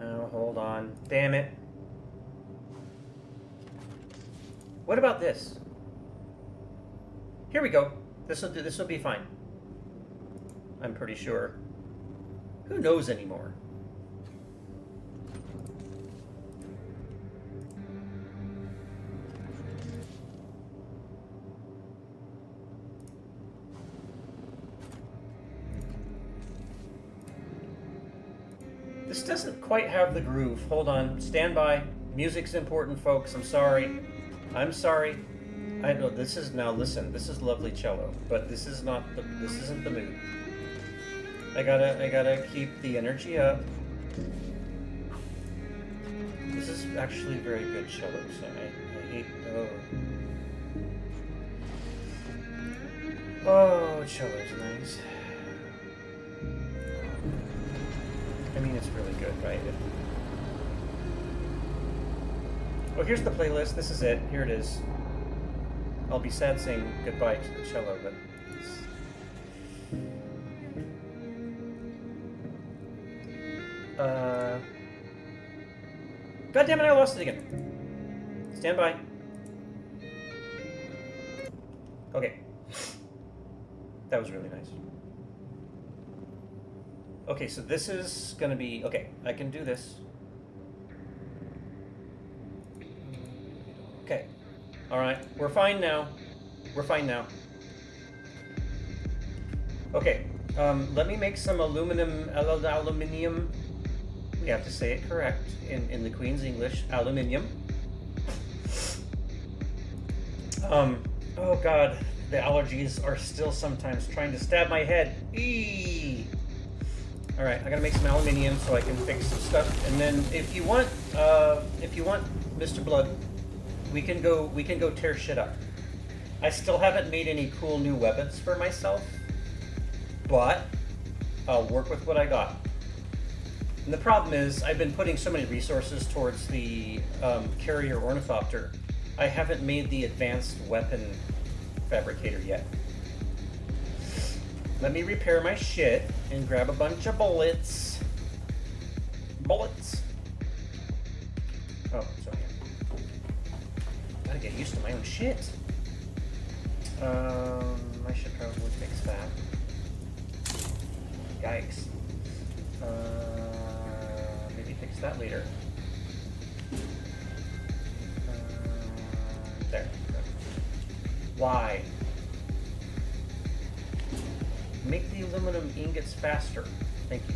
S1: Oh, hold on. Damn it. What about this? Here we go. This will be fine. I'm pretty sure. Who knows anymore? This doesn't quite have the groove. Hold on. Stand by. Music's important, folks. I'm sorry. I'm sorry. I know this is now. Listen, this is lovely cello, but this is not the. This isn't the mood. I gotta keep the energy up. This is actually very good cello, so I hate. Oh, cello's nice. I mean, it's really good, right? Well, here's the playlist. This is it. Here it is. I'll be sad saying goodbye to the cello, but... God damn it, I lost it again. Stand by. Okay. That was really nice. Okay, so this is gonna be... Okay, I can do this. Okay. Alright, we're fine now. We're fine now. Okay, let me make some aluminium. We have to say it correct in the Queen's English. Aluminium. Oh god, the allergies are still sometimes trying to stab my head. Eee! Alright, I gotta make some aluminium so I can fix some stuff. And then if you want Mr. Blood, we can go tear shit up. I still haven't made any cool new weapons for myself, but I'll work with what I got. And the problem is, I've been putting so many resources towards the Carrier Ornithopter, I haven't made the advanced weapon fabricator yet. Let me repair my shit and grab a bunch of bullets. Bullets. Oh, sorry. Gotta get used to my own shit. I should probably fix that. Yikes. Maybe fix that later. There. Why? Make the aluminum ingots faster. Thank you.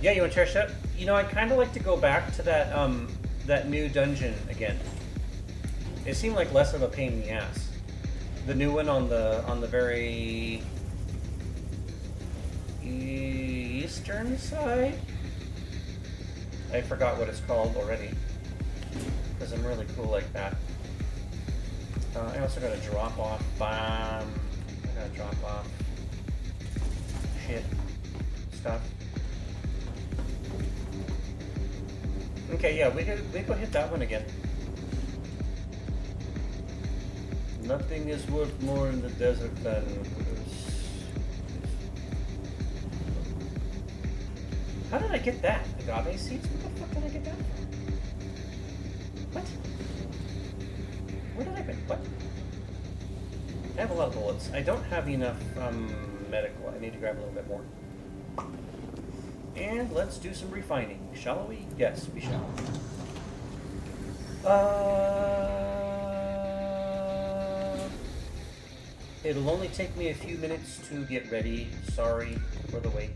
S1: Yeah, you want to try that? You know, I'd kind of like to go back to that that new dungeon again. It seemed like less of a pain in the ass. The new one on the very eastern side. I forgot what it's called already. Because I'm really cool like that. I also got to drop off bomb. I gotta drop off shit stuff. Okay, yeah, we go hit that one again. Nothing is worth more in the desert than How did I get that? Agave seeds? What the fuck did I get that from? What? Where did I get what? I have a lot of bullets. I don't have enough medical. I need to grab a little bit more. And let's do some refining, shall we? Yes, we shall. It'll only take me a few minutes to get ready. Sorry for the wait.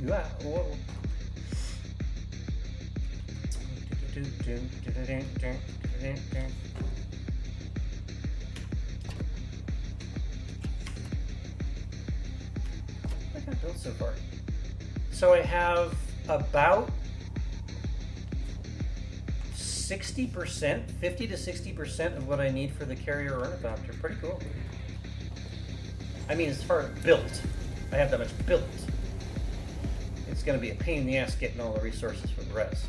S1: Yeah, whoa. What have I built so far? So I have about 60%, 50 to 60% of what I need for the Carrier Ornithopter. Pretty cool. I mean, as far as built, I have that much built. It's going to be a pain in the ass getting all the resources for the rest.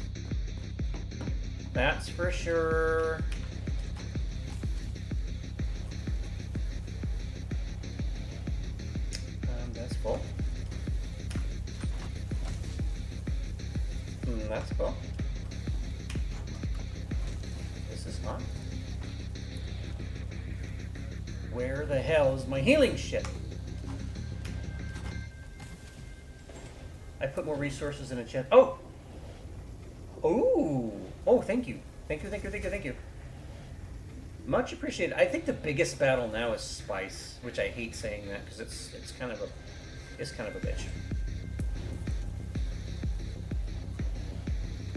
S1: That's for sure. That's full. That's full. This is fine. Where the hell is my healing shit? I put more resources in a chest. Oh! Oh! Oh, thank you. Thank you, thank you, thank you, thank you. Much appreciated. I think the biggest battle now is spice, which I hate saying that because it's kind of a bitch.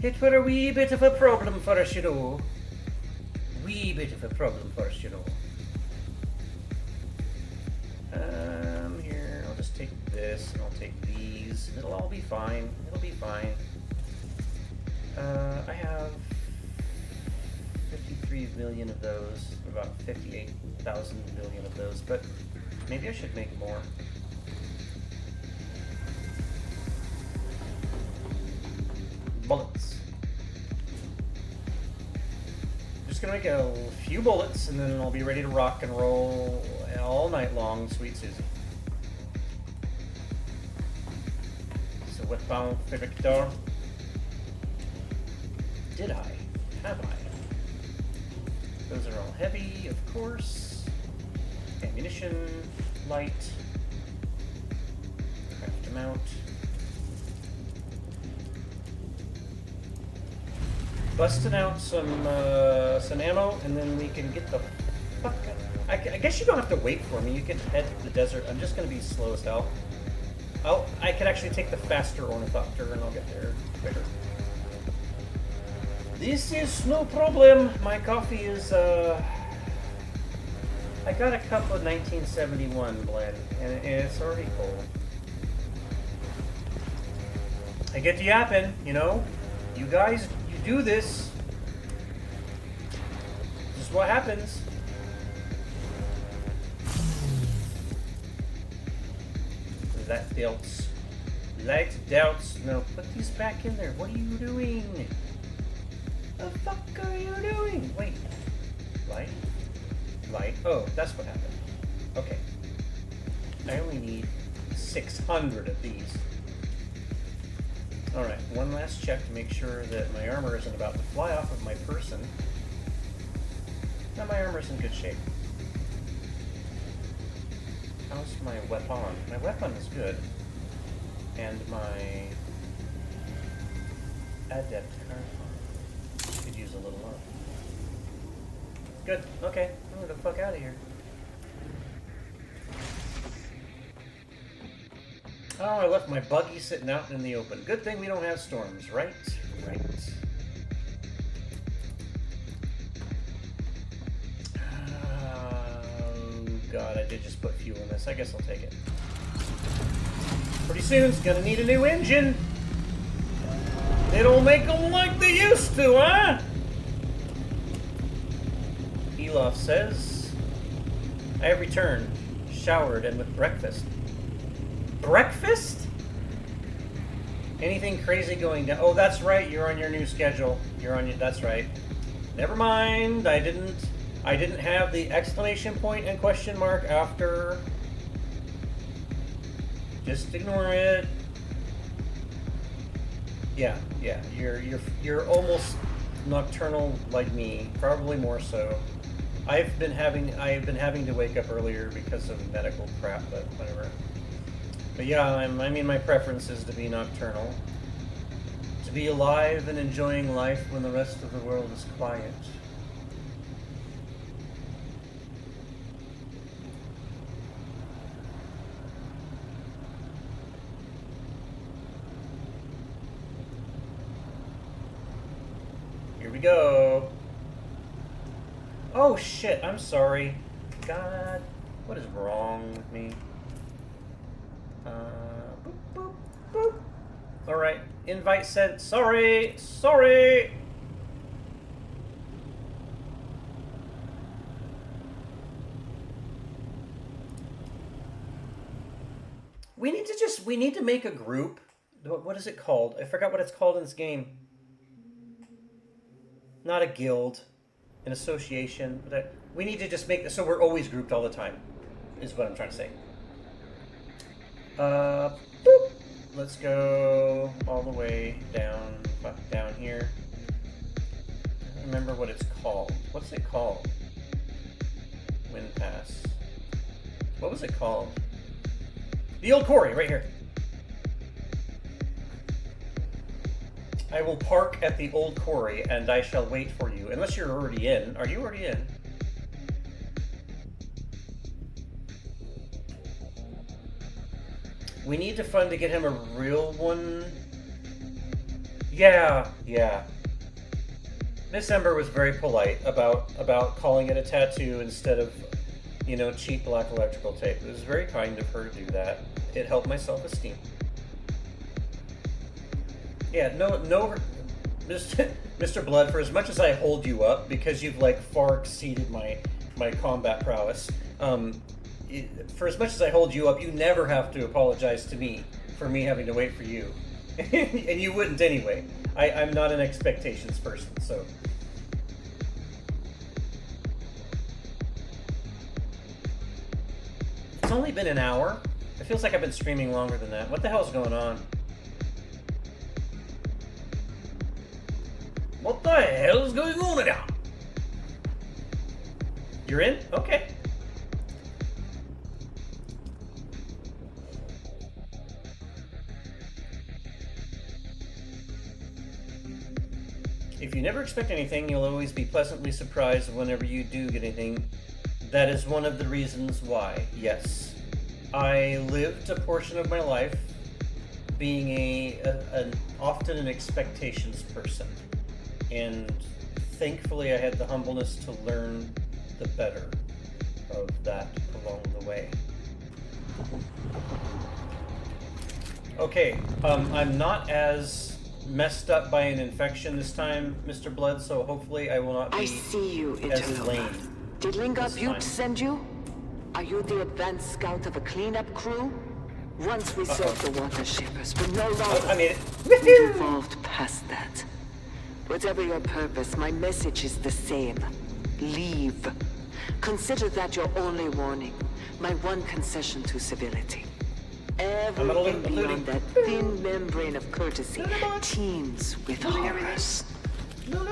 S1: It were a wee bit of a problem for us, you know. Wee bit of a problem for us, you know. Here, I'll just take this and I'll take these. It'll all be fine. It'll be fine. I have 53 million of those, about 58,000 billion of those, but maybe I should make more. Bullets. Just gonna make a few bullets and then I'll be ready to rock and roll all night long, sweet Susie. So what found Victor? Did I? Have I? Those are all heavy, of course. Ammunition, light. Craft mount. Busting out some ammo, and then we can get the fuck out. I guess you don't have to wait for me. You can head to the desert. I'm just going to be slow as hell. I could actually take the faster Ornithopter, and I'll get there quicker. This is no problem. My coffee is, I got a cup of 1971 blend, and it's already cold. I get to yapping, you know? You guys, you do this. This is what happens. That doubts. Light doubts. No, put these back in there. What are you doing? The fuck are you doing? Wait. Light? Light? Oh, that's what happened. Okay. I only need 600 of these. Alright, one last check to make sure that my armor isn't about to fly off of my person. Now my armor's in good shape. How's my weapon? My weapon is good. And my adept could use a little love. Good. Okay. I'm gonna get the fuck out of here. Oh, I left my buggy sitting out in the open. Good thing we don't have storms, right? Right. Oh, God, I did just put fuel in this. I guess I'll take it. Pretty soon, it's gonna need a new engine. They don't make them like they used to, huh? Elof says, I have returned, showered, and with breakfast. Breakfast? Anything crazy going down? Oh, that's right. You're on your new schedule. You're on your. That's right. Never mind. I didn't have the exclamation point and question mark after. Just ignore it. Yeah. You're almost nocturnal like me. Probably more so. I've been having to wake up earlier because of medical crap, but whatever. But yeah, I mean, my preference is to be nocturnal. To be alive and enjoying life when the rest of the world is quiet. Here we go. Oh shit, I'm sorry. God, what is wrong with me? Boop, boop, boop. Alright, invite sent. Sorry! We need to make a group. What is it called? I forgot what it's called in this game. Not a guild. An association. We need to just make this so we're always grouped all the time. Is what I'm trying to say. Boop. Let's go all the way down here. I don't remember what it's called. What's it called? Wind Pass. What was it called? The Old Quarry, right here. I will park at the Old Quarry and I shall wait for you. Unless you're already in. Are you already in? We need to find to get him a real one. Yeah. Miss Ember was very polite about calling it a tattoo instead of, cheap black electrical tape. It was very kind of her to do that. It helped my self-esteem. Yeah, no, Mr. Blood, for as much as I hold you up, because you've far exceeded my combat prowess, for as much as I hold you up, you never have to apologize to me for me having to wait for you. And you wouldn't anyway. I'm not an expectations person, so. It's only been an hour. It feels like I've been streaming longer than that. What the hell's going on? What the hell is going on now? You're in? Okay. If you never expect anything, you'll always be pleasantly surprised whenever you do get anything. That is one of the reasons why, yes. I lived a portion of my life being often an expectations person. And thankfully I had the humbleness to learn the better of that along the way. Okay, I'm not as messed up by an infection this time, Mr. Blood, so hopefully I will not be
S4: I see you,
S1: as
S4: Interloper.
S1: lame.
S4: Did Lingard
S1: this
S4: Butte
S1: time.
S4: send you? Are you the advanced scout of a cleanup crew? Once we served the water shippers, but no longer.
S1: I made it.
S4: We've
S1: Woohoo!
S4: evolved past that. Whatever your purpose, my message is the same. Leave. Consider that your only warning. My one concession to civility. Everything beyond that thin membrane of courtesy teems with horrors.
S1: No.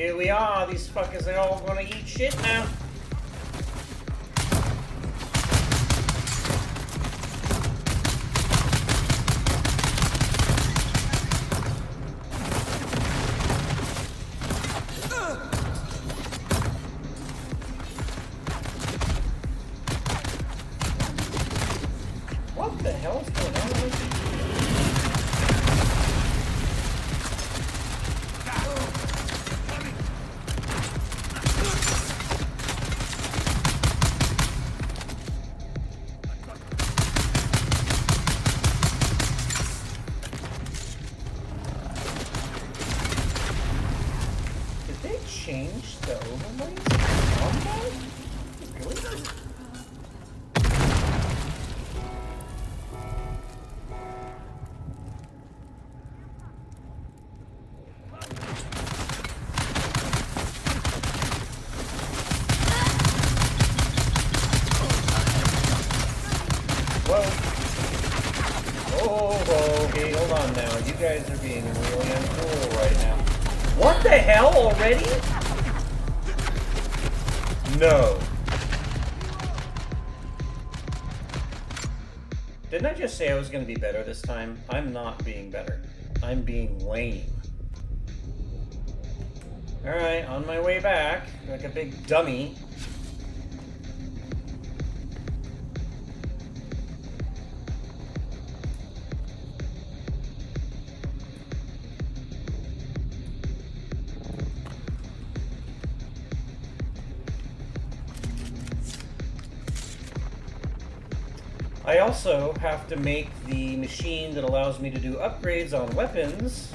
S1: Here we are. These fuckers are all gonna eat shit now. What the hell is going on with this? Did they change the overlays on that? Really? Whoa. Oh, okay, hold on now. You guys are being really uncool right now. What the hell already? No. Didn't I just say I was going to be better this time? I'm not being better. I'm being lame. Alright, on my way back, like a big dummy. I also have to make the machine that allows me to do upgrades on weapons,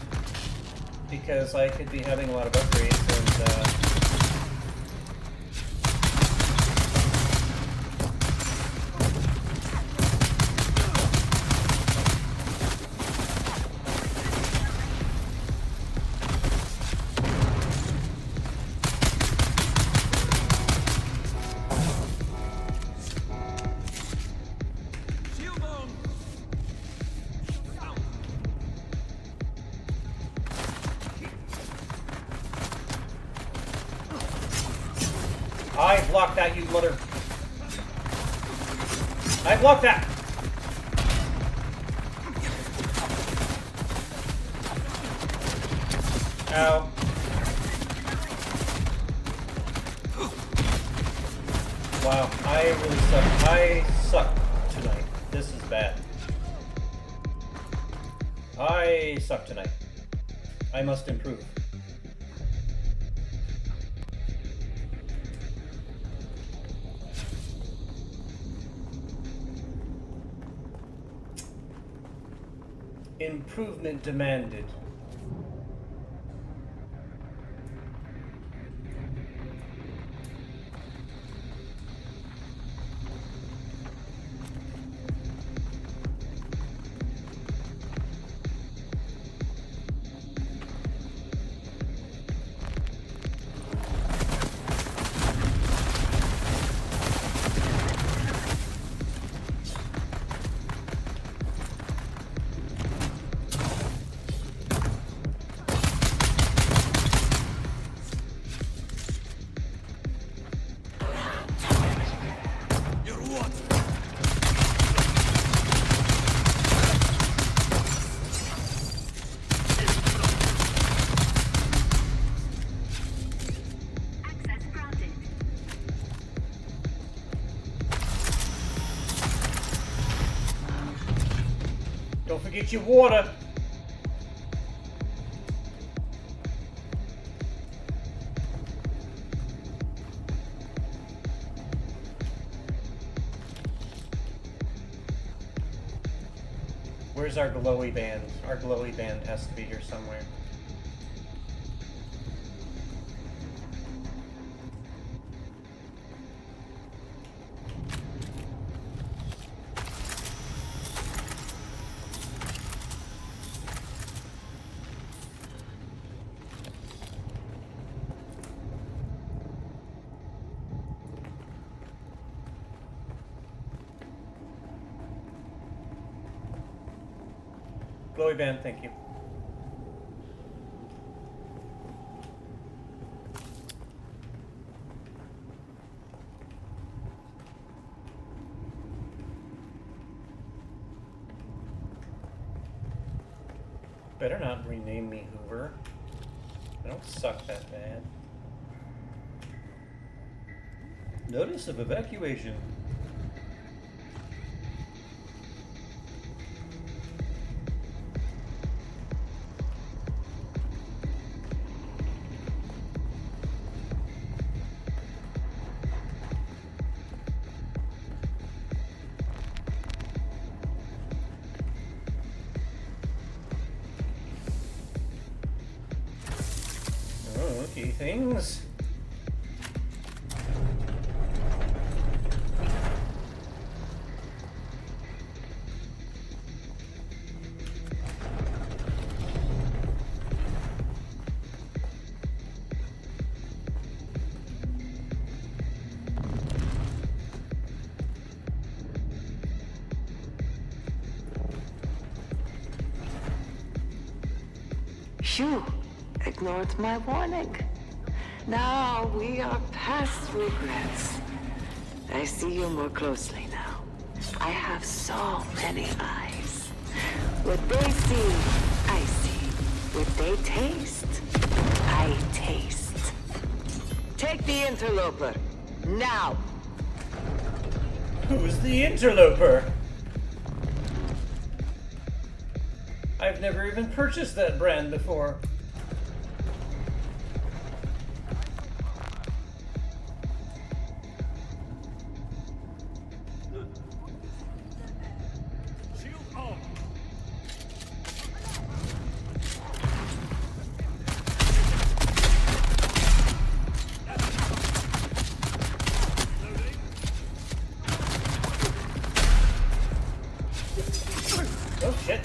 S1: because I could be having a lot of upgrades and
S3: Shield on!
S1: I blocked that, you mother. I blocked that. Ow. Wow, I really suck. I suck tonight. This is bad. I suck tonight. I must improve. Improvement demanded.
S3: You're what?
S5: Access granted.
S1: Don't forget your water. Where's our glowy band? Our glowy band has to be here somewhere. Glowy band, thank you. better not rename me Hoover. I don't suck that bad. Notice of evacuation. Oh, okay, things.
S4: You ignored my warning. Now we are past regrets. I see you more closely now. I have so many eyes. What they see, I see. What they taste, I taste. Take the interloper. Now!
S1: Who's the interloper? I've never even purchased that brand before.
S3: Shield on.
S1: Oh shit.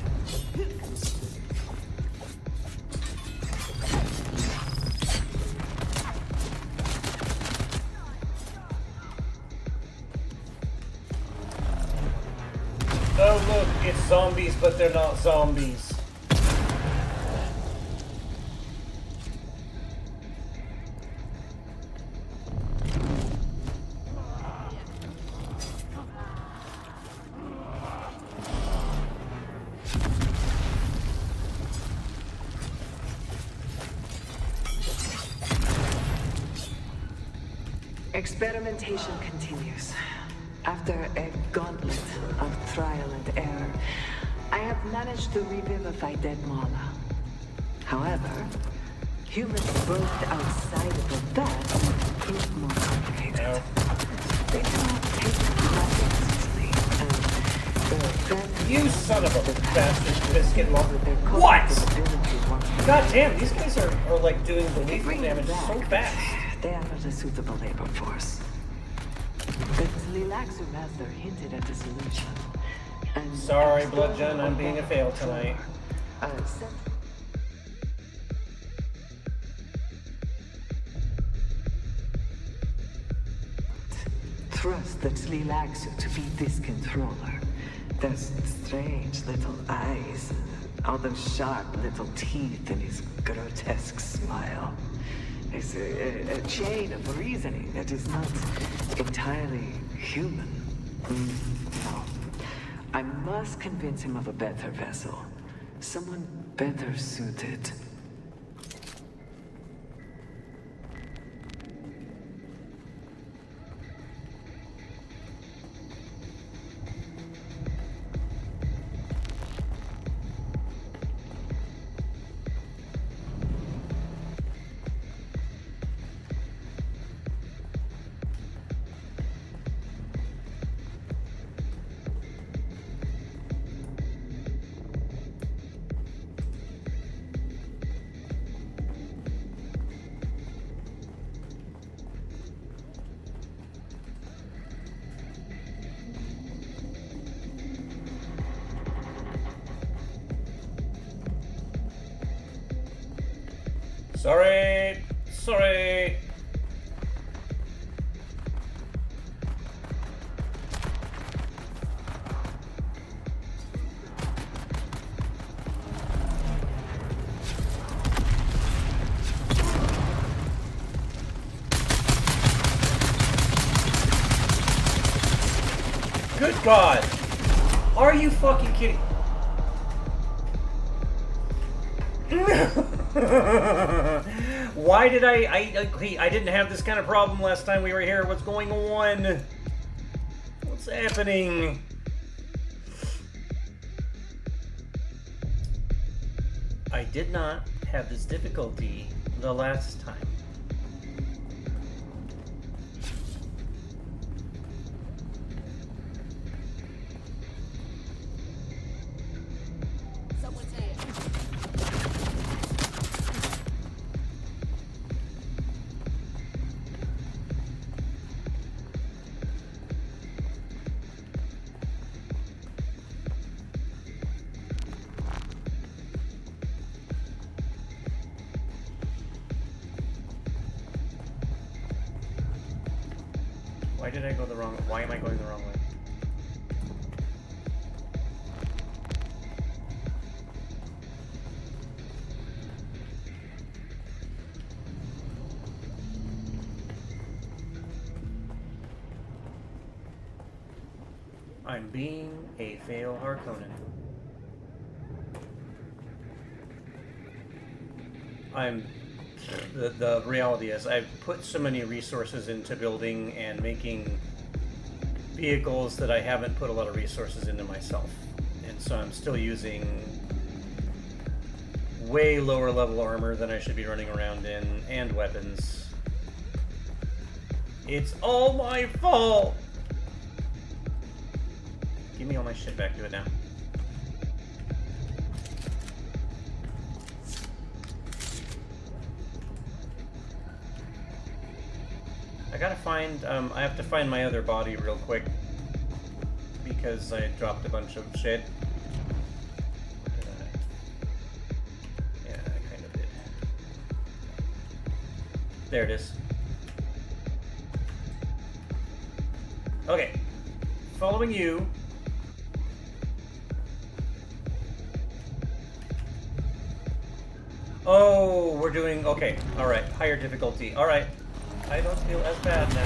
S1: Oh look, it's zombies, but they're not zombies.
S4: Experimentation continues. After a gauntlet of trial and error, I have managed to revivify dead Mala. However, humans birthed outside of that proved more complicated.
S1: No.
S4: They do not take nothing easily, and that
S1: You son of a bastard biscuit lover.
S4: their
S1: What?
S4: cognitive ability once
S1: God damn, these guys are like doing the lethal
S4: bring them
S1: damage
S4: back,
S1: so
S4: but
S1: fast.
S4: they are not a suitable labor force. The Lilaxu master hinted at a solution. And
S1: Sorry, BloodJunn, I'm being a fail tonight.
S4: Trust the Lilaxu to be this controller. Those strange little eyes, all those sharp little teeth, and his grotesque smile. It's a chain of reasoning that is not entirely human. No. I must convince him of a better vessel. Someone better suited.
S1: Sorry. Good God! Are you fucking kidding? Why did I didn't have this kind of problem last time we were here. What's going on? What's happening? I did not have this difficulty the last time. Why did I go the wrong way? Why am I going the wrong way? I'm being a fail Harkonnen. The reality is I've put so many resources into building and making vehicles that I haven't put a lot of resources into myself. And so I'm still using way lower level armor than I should be running around in, and weapons. It's all my fault! Give me all my shit back, do it now. I gotta find, I have to find my other body real quick because I dropped a bunch of shit. Did I? Yeah, I kind of did. There it is. Okay. Following you. Oh, we're doing, okay, alright, higher difficulty, alright. I don't feel as bad now.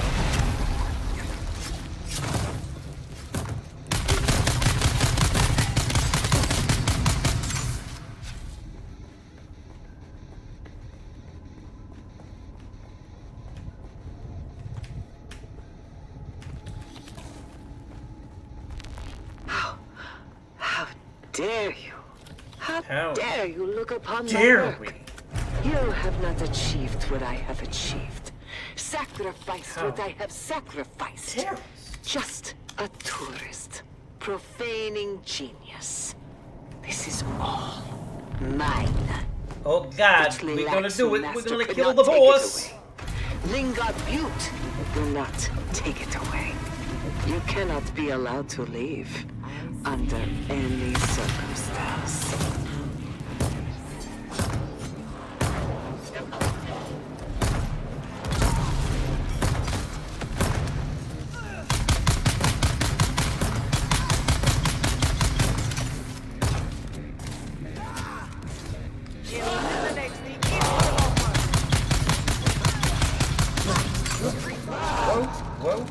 S4: How dare you? How dare you look upon my
S1: Dare
S4: work?
S1: we?
S4: You have not achieved what I have achieved. Sacrificed what I have sacrificed.
S1: Dare.
S4: Just a tourist. Profaning genius. This is all mine.
S1: Oh God,
S4: Which
S1: we're gonna
S4: lax
S1: do it. We're
S4: master
S1: gonna
S4: could
S1: kill
S4: not
S1: the
S4: take it
S1: boss.
S4: away. Lingard Butte will not take it away. You cannot be allowed to leave under any circumstance.
S1: Whoa.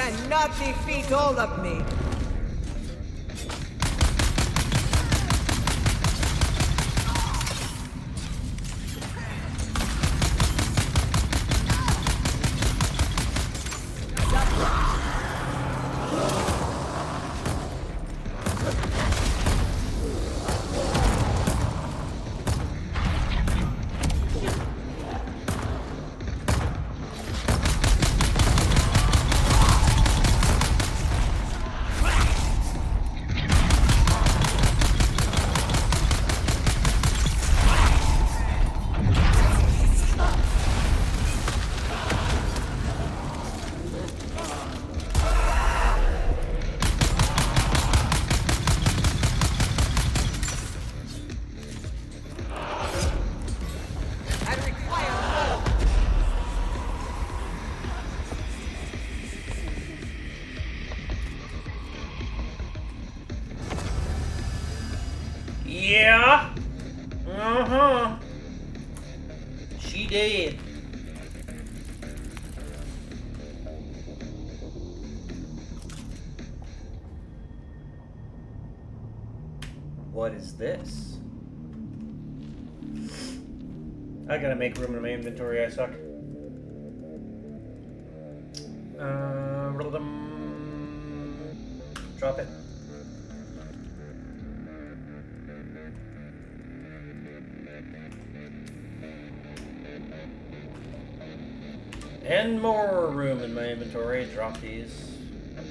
S6: cannot defeat all of me.
S1: Yeah. Uh-huh. She did. What is this? I gotta make room in my inventory, I suck. Drop it. And more room in my inventory. Drop these.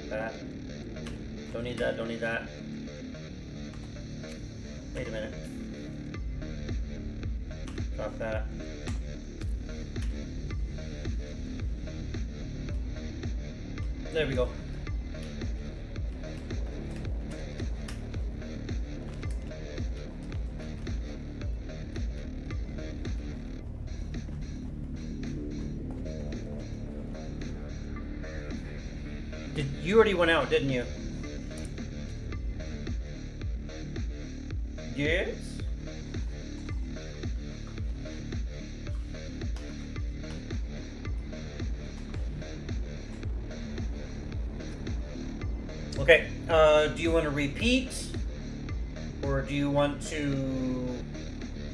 S1: That. Don't need that, don't need that. Wait a minute. Drop that. There we go. You already went out, didn't you? Yes? Okay, do you want to repeat? Or do you want to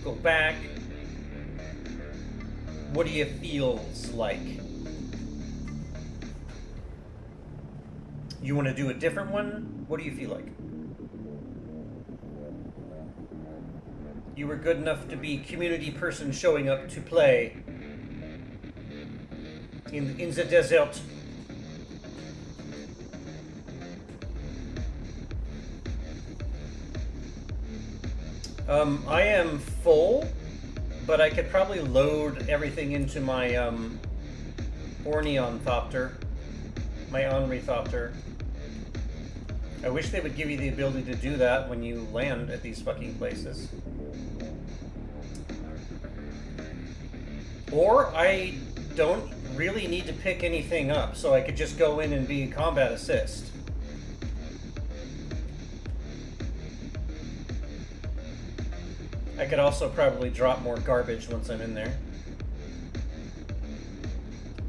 S1: go back? What do you feels like? You want to do a different one? What do you feel like? You were good enough to be community person showing up to play in the desert. I am full, but I could probably load everything into my Ornithopter, my Ornithopter. I wish they would give you the ability to do that when you land at these fucking places. Or I don't really need to pick anything up, so I could just go in and be combat assist. I could also probably drop more garbage once I'm in there.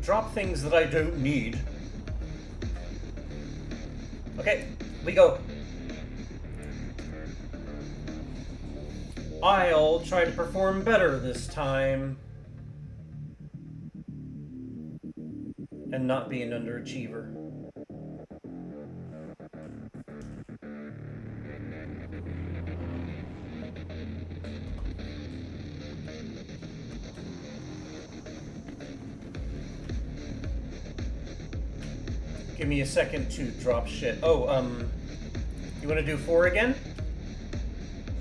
S1: Drop things that I don't need. Okay, we go. I'll try to perform better this time. And not be an underachiever. Give me a second to drop shit. Oh, you want to do 4 again?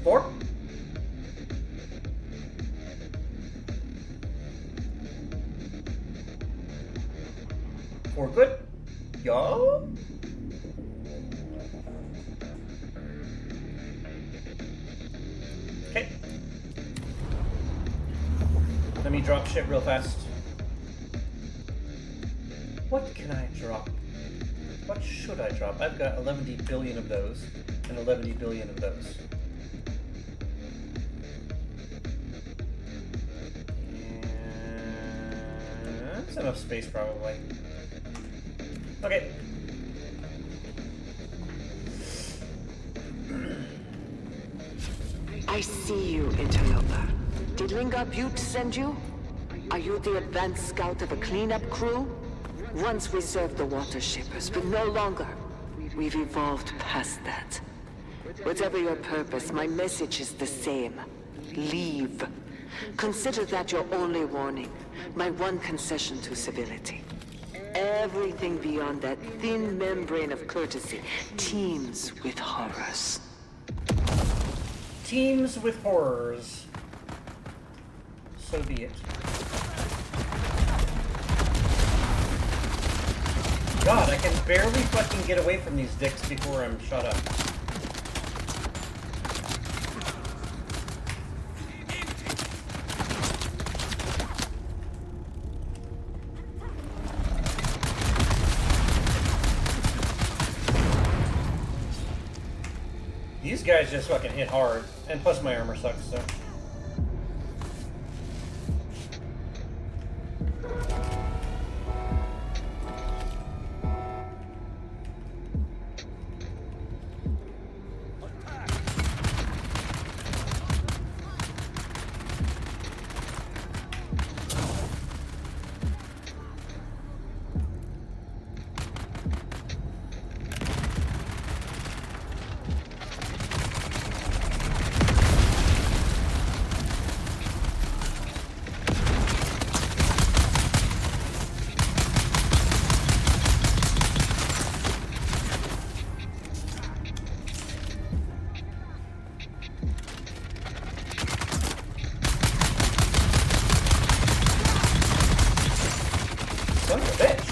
S1: 4? Four good? Yo? Okay. Let me drop shit real fast. What can I drop? What should I drop? I've got 11 billion of those and 11 billion of those. And that's enough space probably. Okay,
S4: I see you, interloper. Did Lingard Butte send you? Are you the advanced scout of a cleanup crew? Once we served the water shippers, but no longer. We've evolved past that. Whatever your purpose, my message is the same. Leave. Consider that your only warning. My one concession to civility. Everything beyond that thin membrane of courtesy teems with horrors.
S1: Teams with horrors. So be it. God, I can barely fucking get away from these dicks before I'm shot up. These guys just fucking hit hard, and plus my armor sucks, so. Son of a bitch.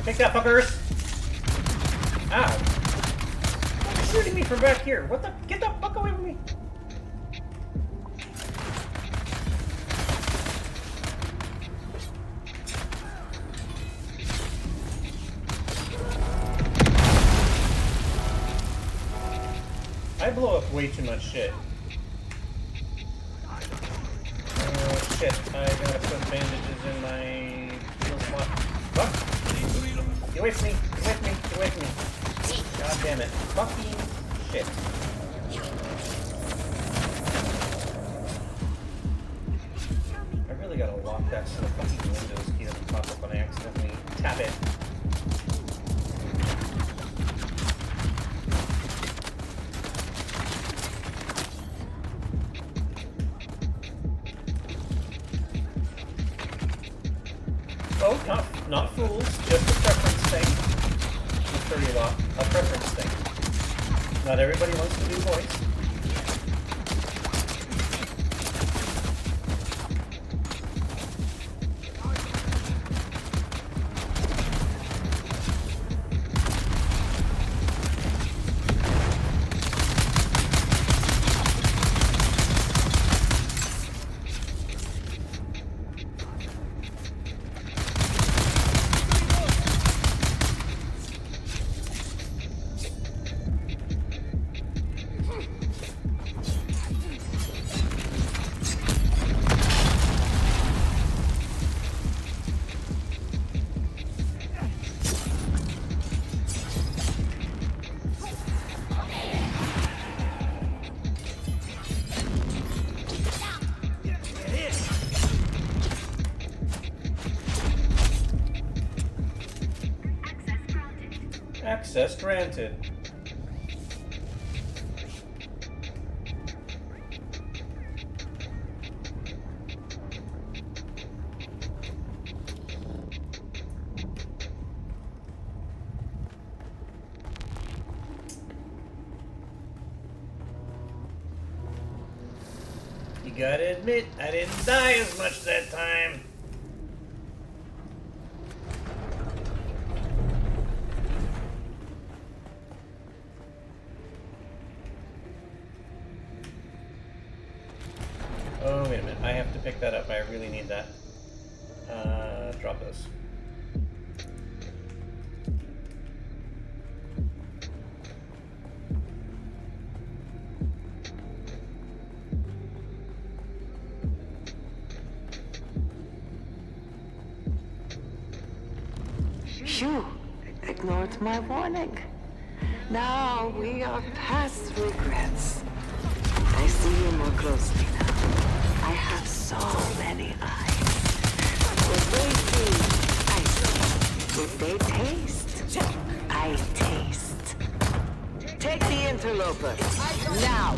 S1: Take that, fuckers! Ow! Who's shooting me from back here? What the? Get the fuck away from me! I blow up way too much shit. Oh shit, I gotta put bandages in my heal slot. Fuck! Get away from me! Get away from me! Get away from me! God damn it. Fucking shit. I really gotta lock that so the fucking Windows key doesn't pop up when I accidentally tap it. Oh, not fools, just a preference thing. A preference thing. Not everybody wants to do voice. Access granted. You gotta admit, I didn't die as much that time. I have to pick that up. I really need that. Drop those.
S4: You ignored my warning. Now we are past regrets. I see you more closely now. I have so many eyes. What they see, I see. What they taste, I taste. Take the interloper. Now!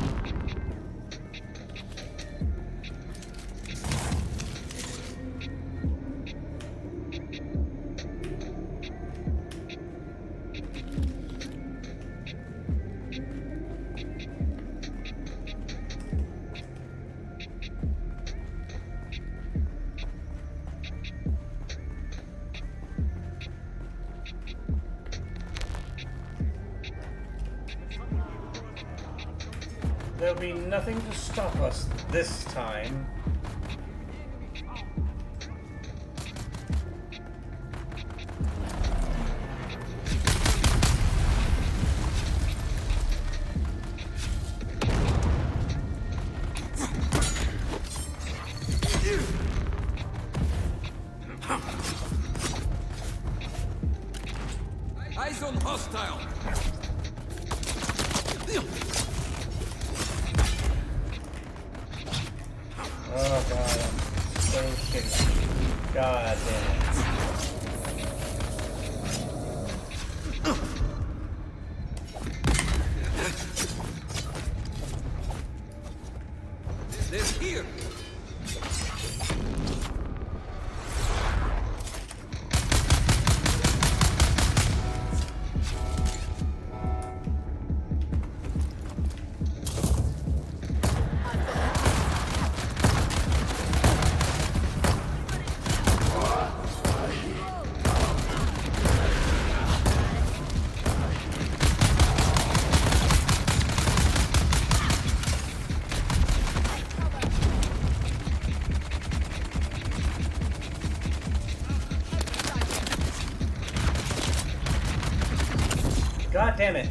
S1: There'll be nothing to stop us this time.
S3: Eyes on hostile.
S1: Oh god, I'm so shitty. God damn it.
S3: They're here.
S1: God damn it.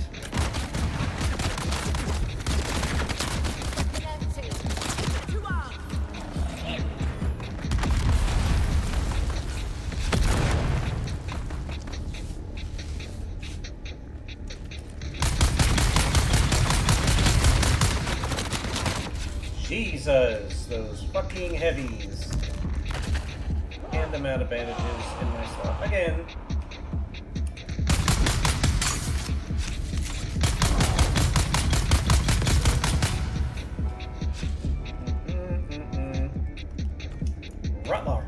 S1: Jesus, those fucking heavies. And I'm out of bandages in my slot again. Rutlar.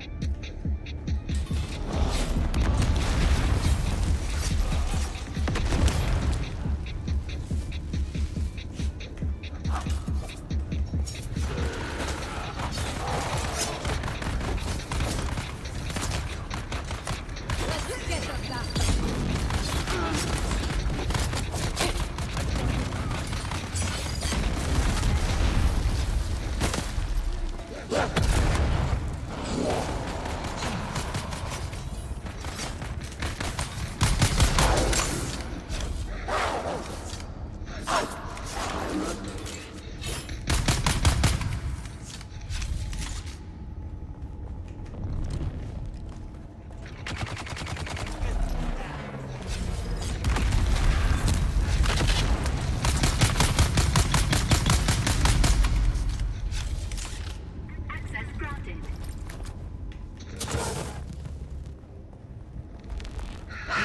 S5: Access granted.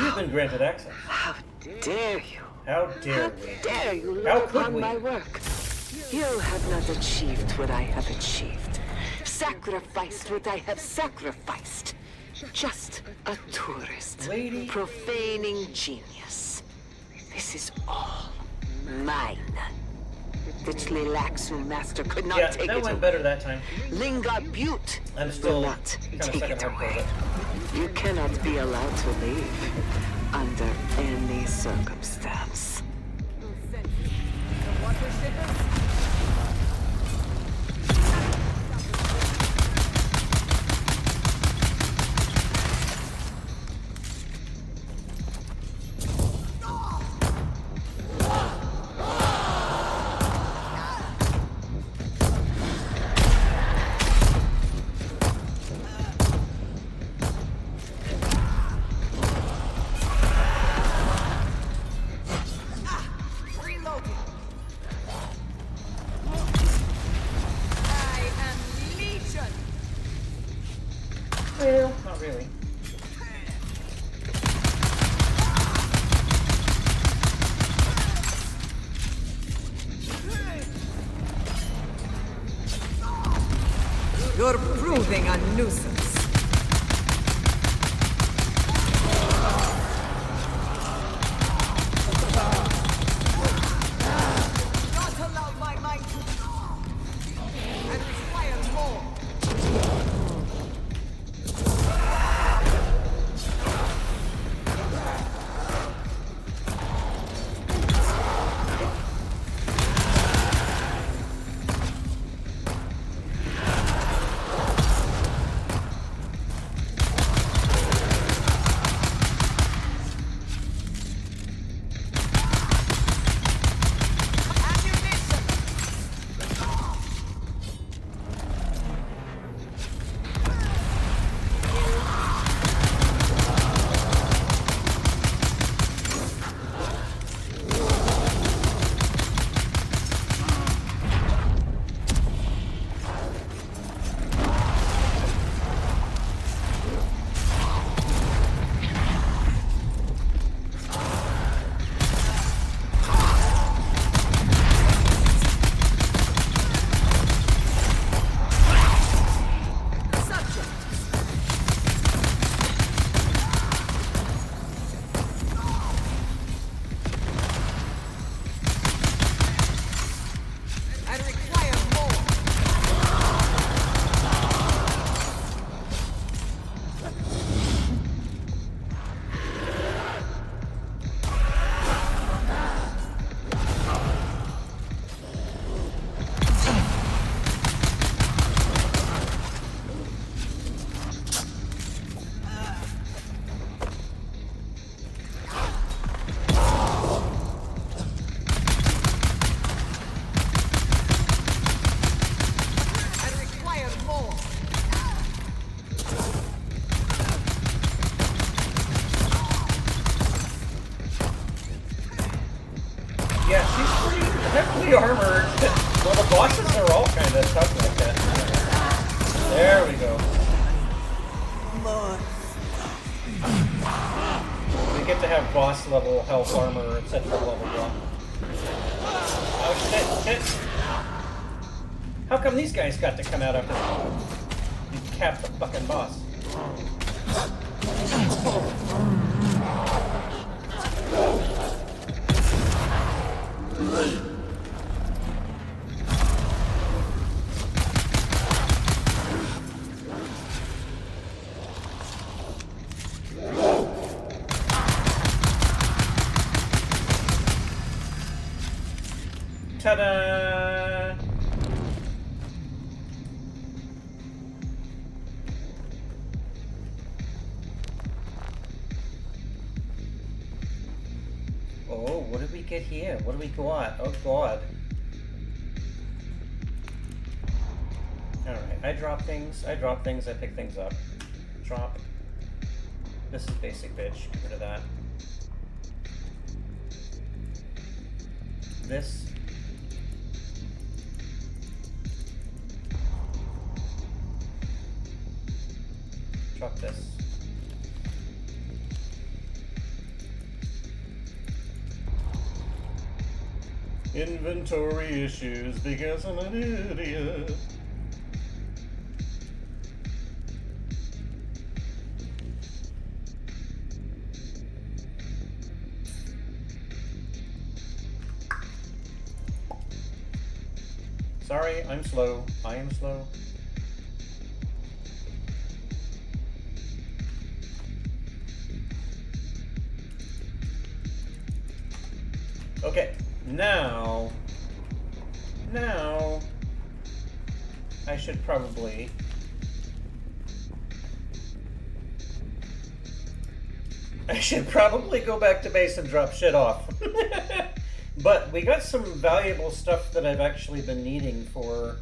S1: You've been granted access.
S4: How dare you?
S1: How
S4: How
S1: dare we?
S4: dare you
S1: How
S4: look
S1: could
S4: upon
S1: we?
S4: my work? You have not achieved what I have achieved. Sacrificed what I have sacrificed. Just a tourist.
S1: Lady.
S4: Profaning genius. This is all mine. The Tlilaxu master could not
S1: Yeah,
S4: take
S1: that
S4: it
S1: went
S4: away.
S1: better that time.
S4: Linga Butte
S1: I'm
S4: will
S1: still
S4: not
S1: kind of
S4: take
S1: second
S4: it
S1: hardcore,
S4: away.
S1: but
S4: You cannot be allowed to leave under any circumstance.
S1: Well, not really.
S6: You're proving a nuisance. Not allow my mind to and require more.
S1: Yeah, she's pretty heavily armored. Well, the bosses are all kind of tough like that. There we go. We get to have boss level health armor, etc. Blah blah blah. Oh shit! How come these guys got to come out after you cap the fucking boss? Ta-da! Oh, what did we get here? What do we got? Oh god. Alright, I drop things, I pick things up. Drop. This is basic bitch, get rid of that. This. Drop this. Inventory issues because I'm an idiot. Sorry, I'm slow. I am slow. Okay, now I should probably go back to base and drop shit off. But we got some valuable stuff that I've actually been needing for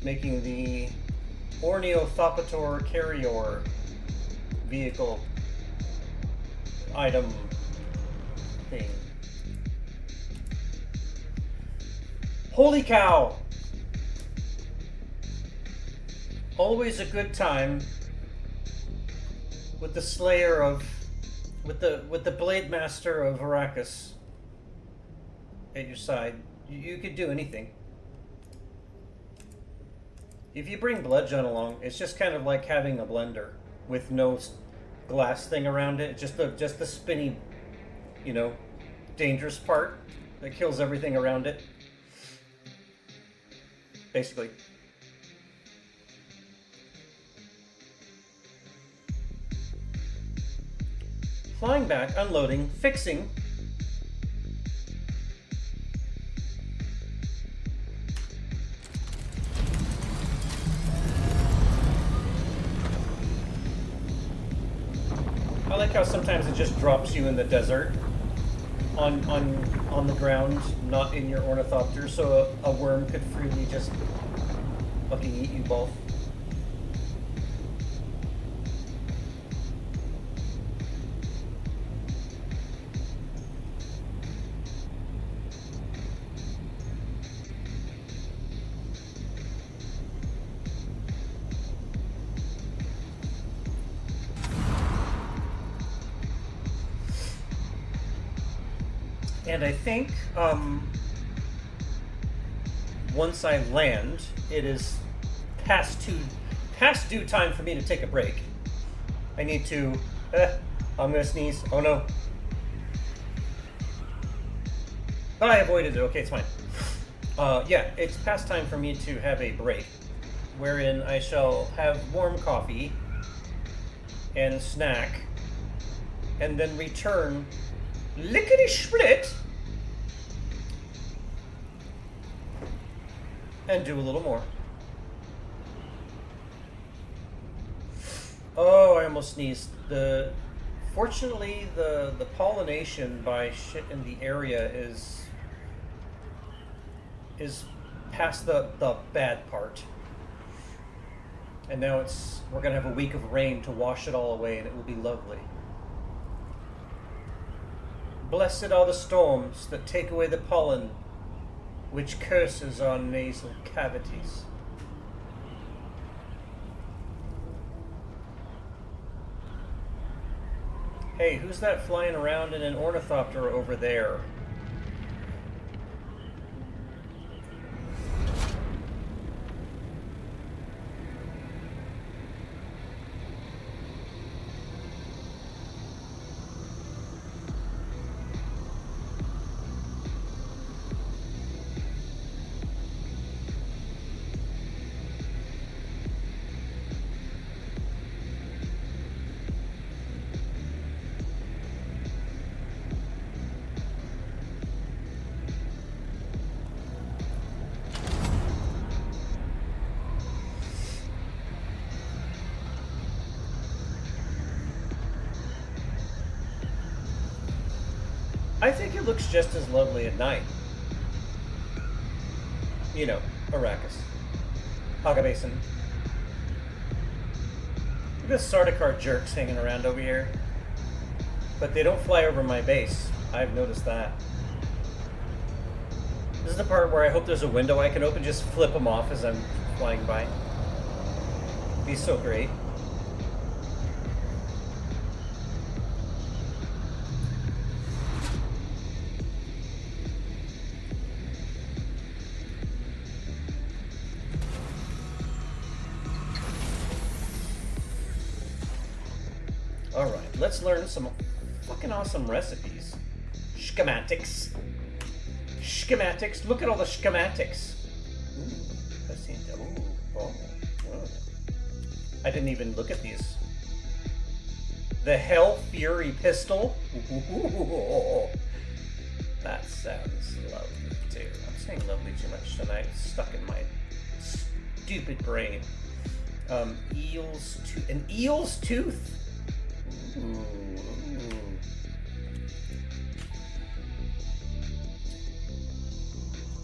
S1: making the Ornithopter Carrier vehicle item thing. Holy cow! Always a good time with the Slayer of, with the Blade Master of Arrakis at your side, you could do anything. If you bring BloodJunn along, it's just kind of like having a blender with no glass thing around it. Just the spinny, you know, dangerous part that kills everything around it. Basically. Flying back, unloading, fixing. I like how sometimes it just drops you in the desert, on the ground, not in your ornithopter, so a worm could freely just fucking eat you both. And I think once I land, it is past due time for me to take a break. I need to. I'm gonna sneeze. Oh no! But I avoided it. Okay, it's fine. Yeah, it's past time for me to have a break, wherein I shall have warm coffee and snack, and then return lickety split and do a little more. Oh, I almost sneezed. Fortunately, the pollination by shit in the area is past the bad part. And now we're gonna have a week of rain to wash it all away, and it will be lovely. Blessed are the storms that take away the pollen, which curses our nasal cavities. Hey, who's that flying around in an ornithopter over there? I think it looks just as lovely at night. You know, Arrakis. Haga Basin. Look at the Sardaukar jerks hanging around over here. But they don't fly over my base. I've noticed that. This is the part where I hope there's a window I can open, just flip them off as I'm flying by. It'd be so great. Alright, let's learn some fucking awesome recipes. Schematics. Schematics. Look at all the schematics. Ooh, I've seen. Oh. I didn't even look at these. The Hell Fury pistol. Ooh, that sounds lovely too. I'm saying lovely too much tonight. It's stuck in my stupid brain. An eel's tooth. Ooh.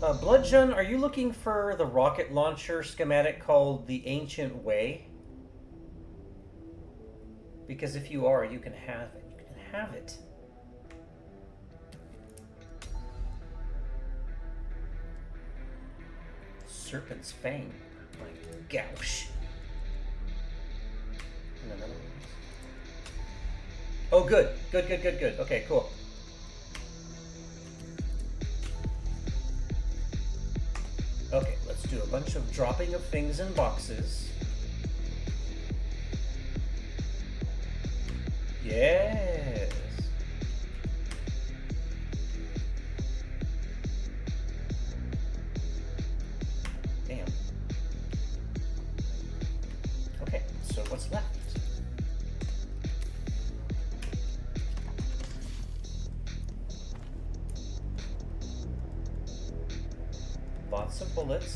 S1: BloodJunn, are you looking for the rocket launcher schematic called the Ancient Way? Because if you are, you can have it. You can have it. Serpent's Fang. My gosh. And another one. Oh, good. Good, good, good, good. Okay, cool. Okay, let's do a bunch of dropping of things in boxes. Yes. Damn. Okay, so what's left?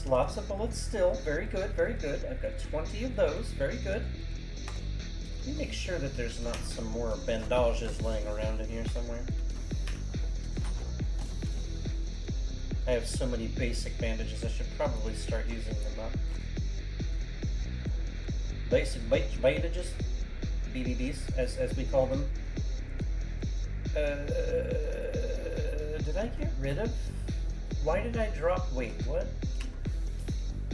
S1: Lots of bullets still. Very good, very good. I've got 20 of those. Very good. Let me make sure that there's not some more bandages laying around in here somewhere. I have so many basic bandages, I should probably start using them up. Basic bandages? BBBs, as we call them. Did I get rid of? Why did I drop? Wait, what?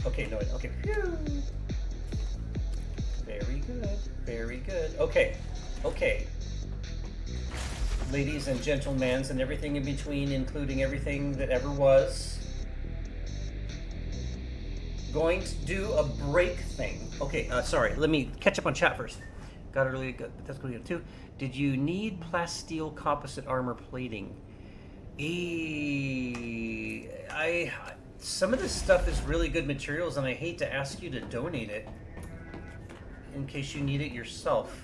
S1: Okay, no, okay. Phew. Very good, very good. Okay, okay. Ladies and gentlemen, and everything in between, including everything that ever was. Going to do a break thing. Okay, sorry, let me catch up on chat first. Got it early, that's going to get too. Did you need plasteel composite armor plating? Some of this stuff is really good materials, and I hate to ask you to donate it in case you need it yourself.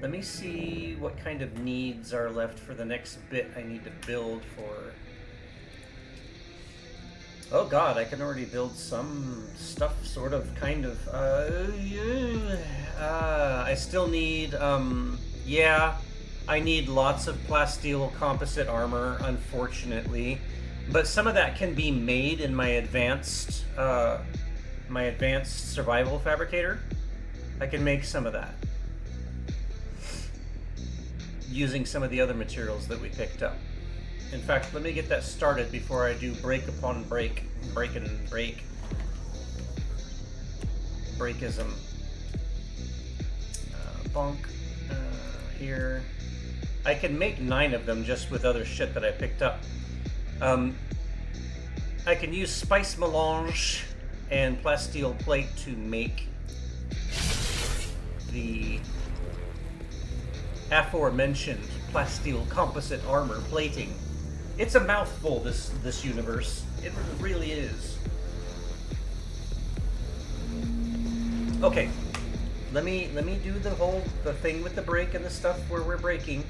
S1: Let me see what kind of needs are left for the next bit I need to build for. Oh god, I can already build some stuff, sort of, kind of. I still need, yeah, I need lots of plasteel composite armor, unfortunately. But some of that can be made in my advanced survival fabricator. I can make some of that using some of the other materials that we picked up. In fact, let me get that started before I do break upon break, break and break. Breakism. Bonk. Here. I can make 9 of them just with other shit that I picked up. I can use spice melange and plasteel plate to make the aforementioned plasteel composite armor plating. It's a mouthful, this universe. It really is. Okay, let me do the thing with the break and the stuff where we're breaking.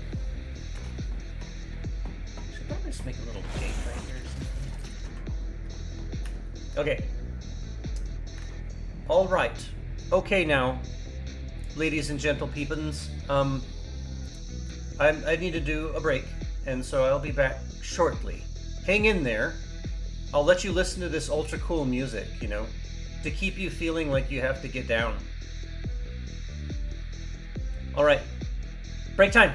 S1: Should probably just make a little gate right here or something. Okay. All right. Okay now, ladies and gentle peepins. I need to do a break, and so I'll be back shortly. Hang in there. I'll let you listen to this ultra cool music, you know, to keep you feeling like you have to get down. All right, break time.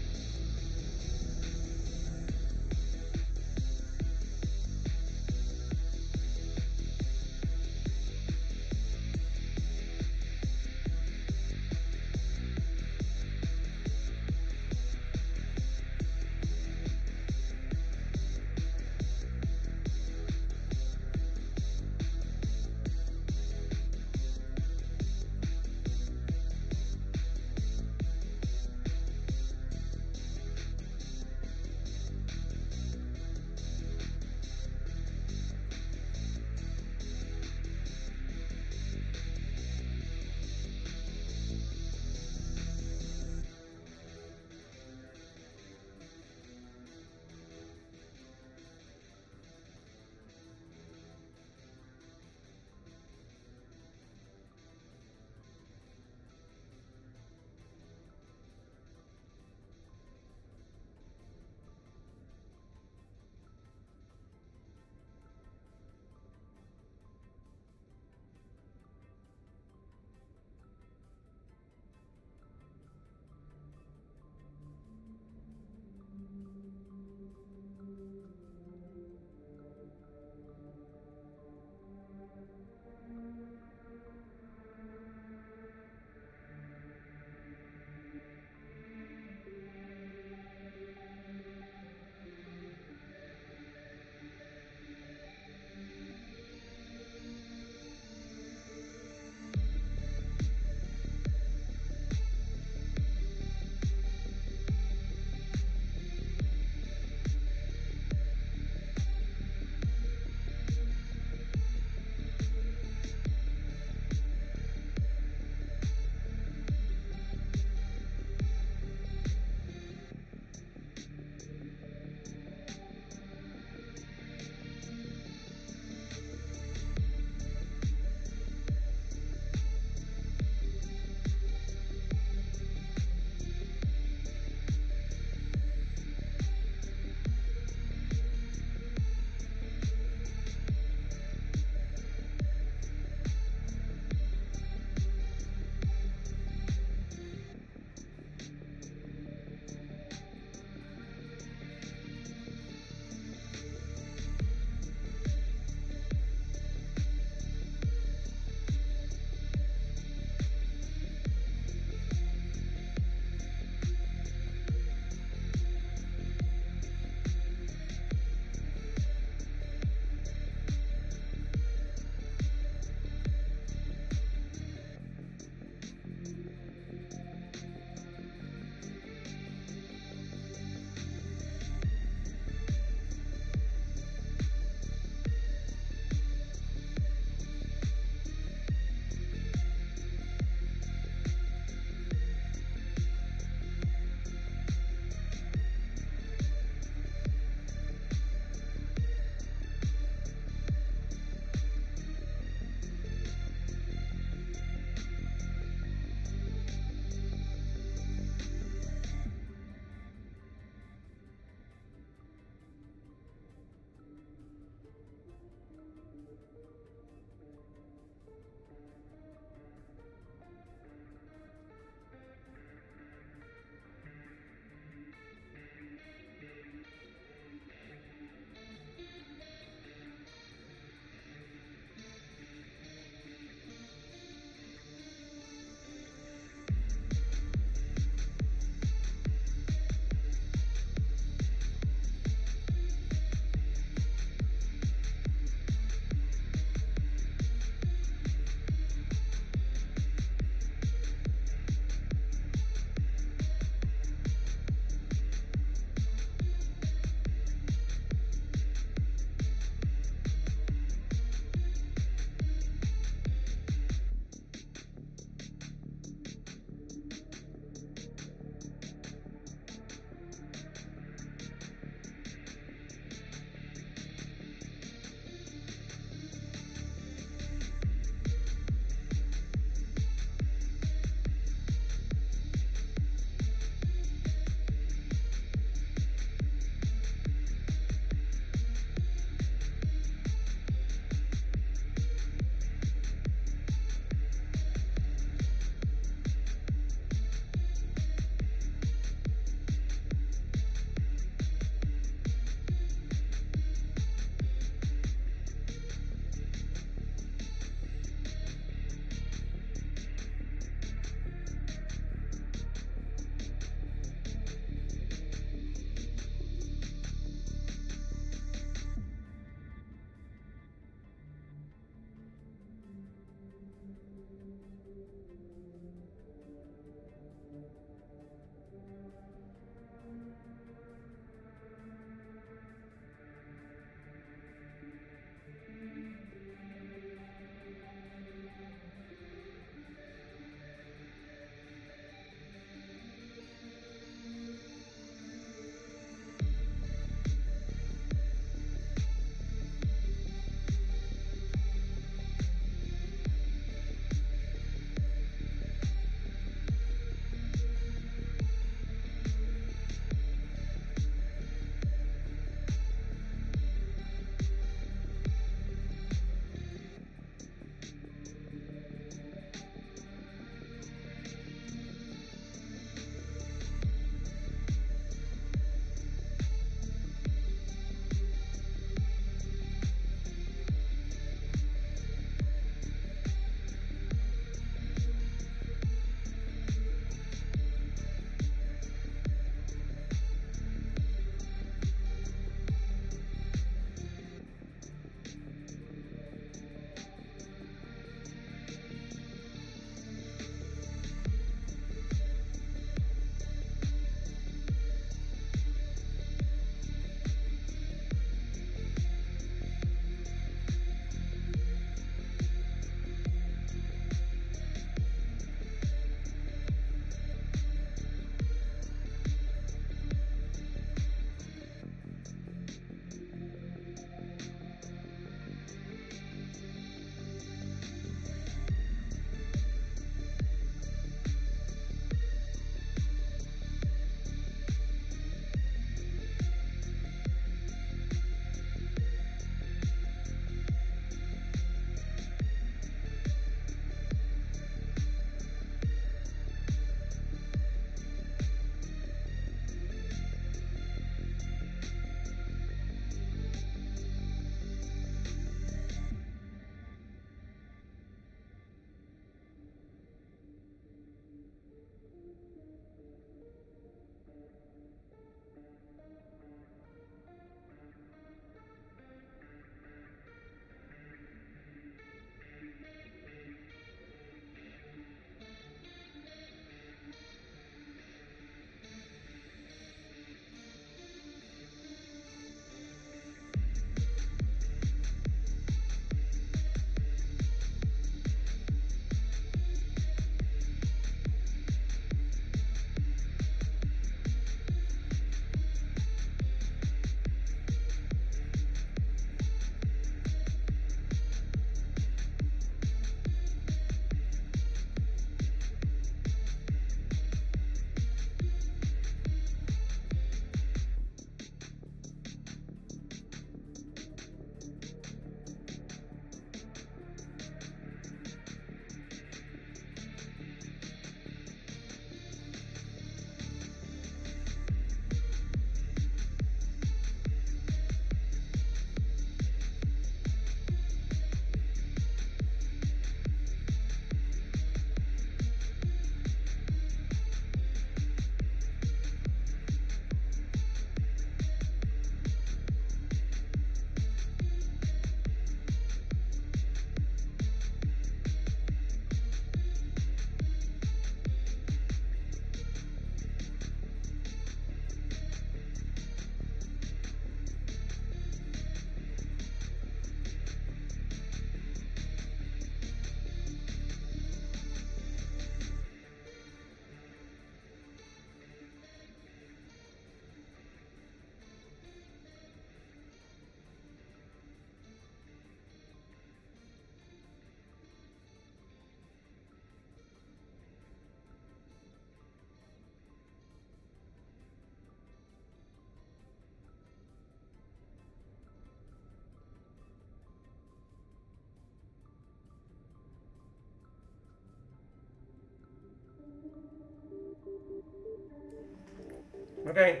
S1: Okay.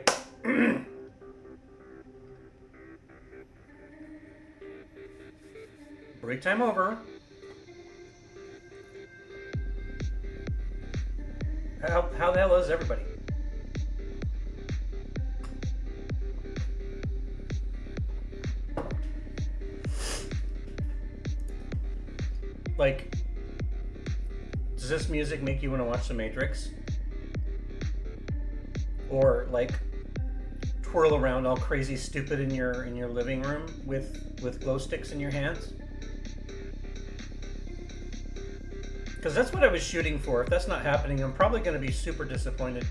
S1: Break time over. How the hell is everybody? Like, does this music make you want to watch The Matrix? Or like twirl around all crazy stupid in your living room with glow sticks in your hands? Because that's what I was shooting for. If that's not happening, I'm probably going to be super disappointed.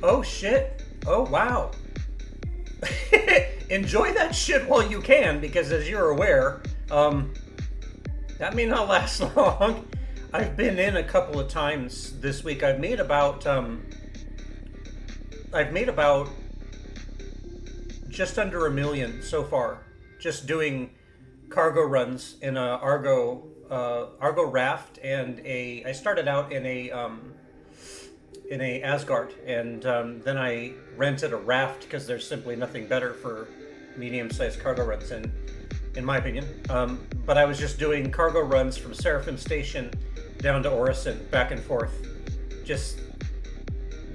S1: Oh shit. Oh wow. Enjoy that shit while you can, because as you're aware, that may not last long. I've been in a couple of times this week. I've made about just under $1 million so far, just doing cargo runs in a Argo raft and I started out in a Asgard, and then I rented a raft because there's simply nothing better for medium-sized cargo runs, in my opinion. But I was just doing cargo runs from Seraphim Station down to Orison, back and forth, just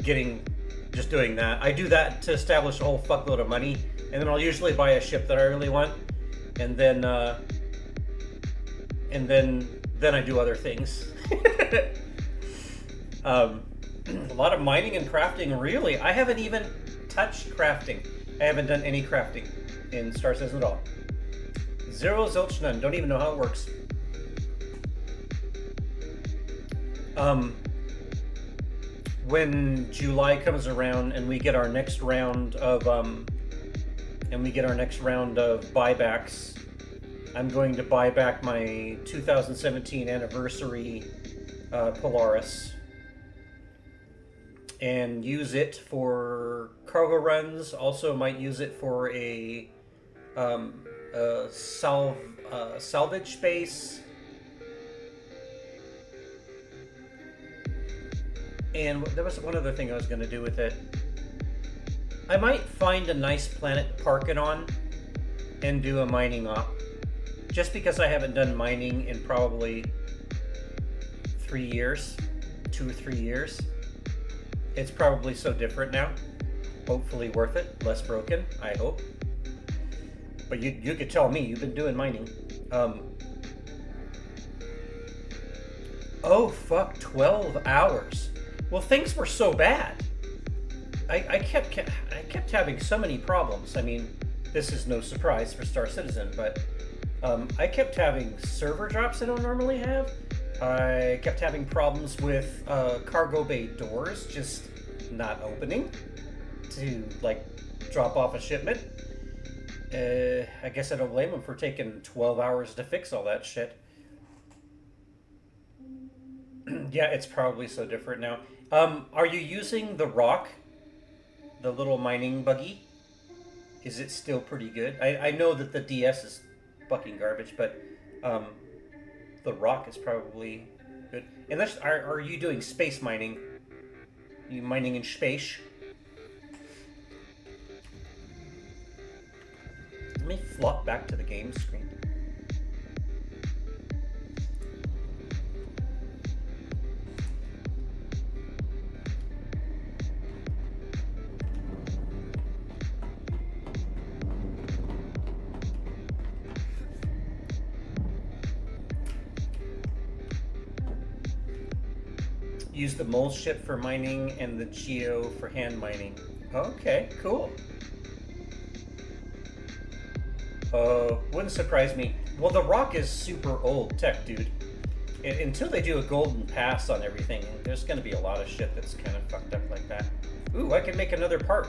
S1: doing that. I do that to establish a whole fuckload of money, and then I'll usually buy a ship that I really want, and then I do other things. A lot of mining and crafting, really. I haven't even touched crafting. I haven't done any crafting in Star Citizen at all. Zero, zilch, none. Don't even know how it works. When July comes around and we get our next round of buybacks, I'm going to buy back my 2017 anniversary Polaris and use it for cargo runs. Also might use it for a salvage space. And there was one other thing I was going to do with it. I might find a nice planet to park it on and do a mining op. Just because I haven't done mining in probably 3 years, 2 or 3 years. It's probably so different now. Hopefully worth it. Less broken, I hope. But you could tell me, you've been doing mining. Oh fuck, 12 hours. Well, things were so bad. I kept having so many problems. I mean, this is no surprise for Star Citizen, but I kept having server drops I don't normally have. I kept having problems with cargo bay doors just not opening to, like, drop off a shipment. I guess I don't blame them for taking 12 hours to fix all that shit. Yeah, it's probably so different now. Are you using the rock? The little mining buggy? Is it still pretty good? I know that the DS is fucking garbage, but the rock is probably good. Unless, are you doing space mining? You mining in space? Let me flop back to the game screen. Use the mole ship for mining and the geo for hand mining. Okay, cool. Wouldn't surprise me. Well, the rock is super old tech, dude. Until they do a golden pass on everything, there's going to be a lot of shit that's kind of fucked up like that. Ooh, I can make another part.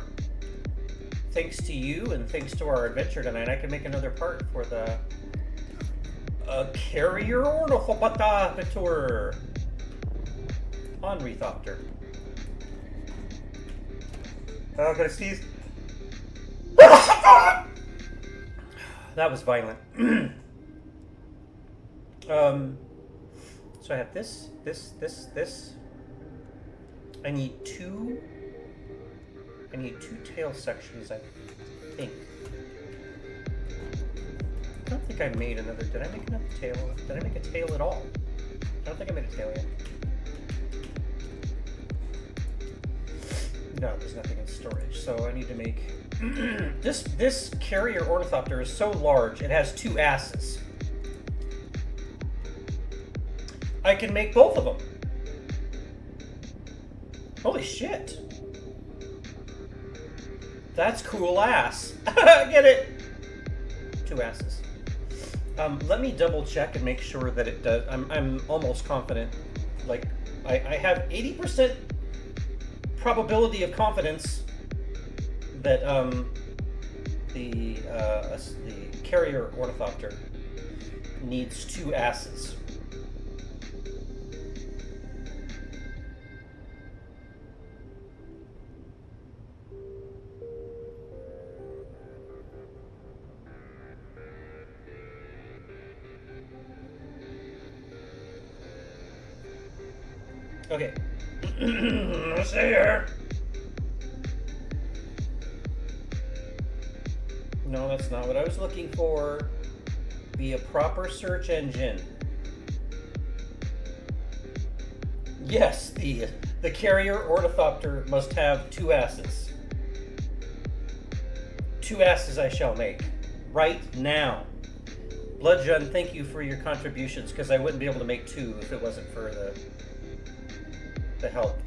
S1: Thanks to you and thanks to our adventure tonight, I can make another part for the Carrier Ornithopter. Ornithopter. Oh, I'm gonna sneeze. That was violent. So I have this, this. I need two tail sections, I think. I don't think I made another. Did I make another tail? Did I make a tail at all? I don't think I made a tail yet. No, there's nothing in storage. So I need to make this Carrier Ornithopter is so large it has two asses. I can make both of them. Holy shit. That's cool ass. Get it? Two asses. Let me double check and make sure that it does. I'm almost confident. Like, I have 80% probability of confidence that the Carrier Ornithopter needs two asses. Okay. Let's see here. No, that's not what I was looking for. Be a proper search engine. Yes, the Carrier Ornithopter must have two asses. Two asses I shall make. Right now. BloodJunn, thank you for your contributions, because I wouldn't be able to make two if it wasn't for the help.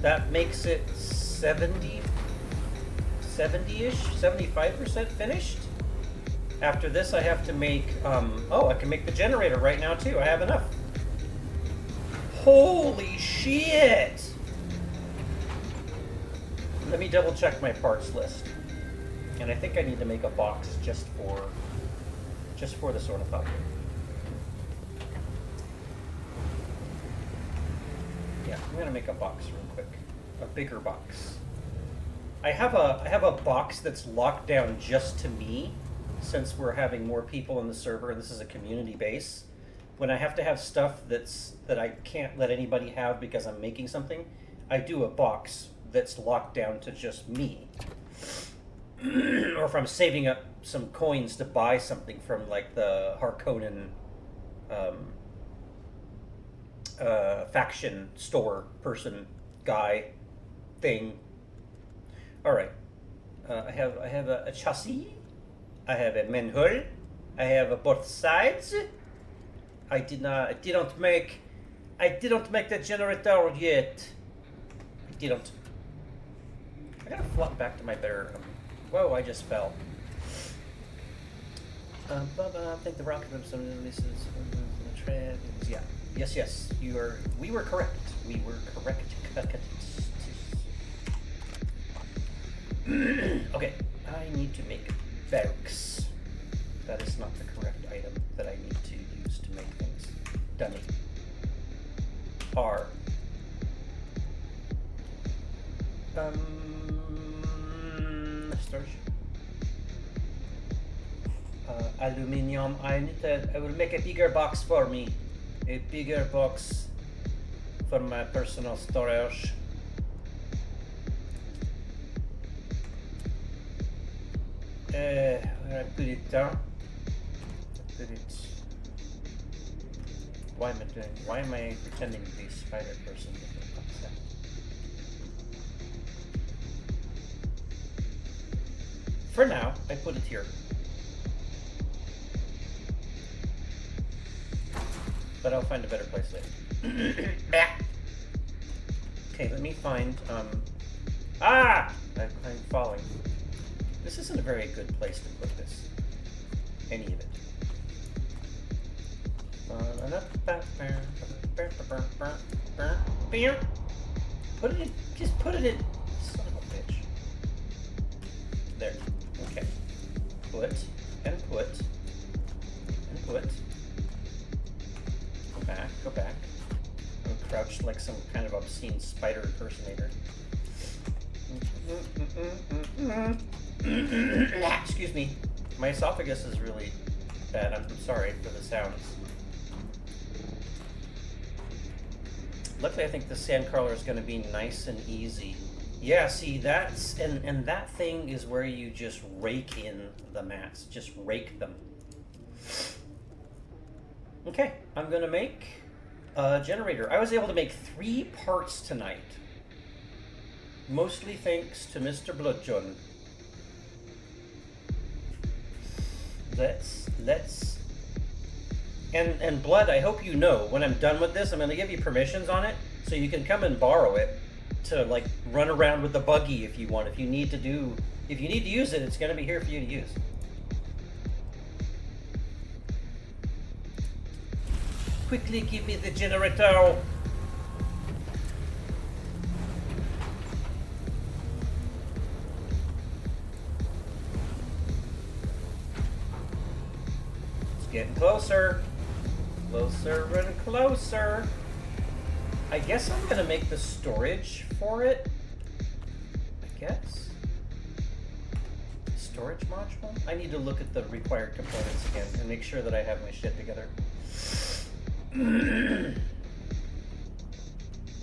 S1: That makes it 70-ish, 75% finished. After this, I have to make, oh, I can make the generator right now too. I have enough. Holy shit! Let me double check my parts list. And I think I need to make a box just for this ornithopter. Yeah, I'm gonna make a box real quick. A bigger box. I have a box that's locked down just to me, since we're having more people in the server and this is a community base. When I have to have stuff that I can't let anybody have because I'm making something, I do a box that's locked down to just me. Or if I'm saving up some coins to buy something from like the Harkonnen faction store person guy thing. All right, I have a chassis. I have a manhole. I have both sides. I didn't make the generator yet. I didn't. I gotta flop back to my better. Whoa! I just fell. I think the rocket of some releases from the tread. Yeah. Yes. We were correct. We were correct. Okay. I need to make barracks. That is not the correct item that I need to use to make things. Dummy. R. Storage. Aluminium. I will make a bigger box for me. A bigger box for my personal storage. Where I put it down. Put it. Why am I pretending to be a spider person? For now, I put it here. But I'll find a better place later. Okay, let me find, I'm falling. This isn't a very good place to put this. Any of it. Put it in, just put it in. Son of a bitch. There. Okay. Put, and put, and put. Go back. I'm crouched like some kind of obscene spider impersonator. Excuse me. My esophagus is really bad. I'm sorry for the sounds. Luckily, I think the sandcrawler is going to be nice and easy. Yeah, see, that's... And that thing is where you just rake in the mats. Just rake them. Okay, I'm going to make a generator. I was able to make 3 parts tonight. Mostly thanks to Mr. BloodJunn. Let's... And Blood, I hope you know, when I'm done with this, I'm going to give you permissions on it, so you can come and borrow it to, like, run around with the buggy if you want. If you need to use it, it's going to be here for you to use. Quickly give me the generator. It's getting closer. Closer and closer. I guess I'm gonna make the storage for it. I guess. Storage module? I need to look at the required components again and make sure that I have my shit together.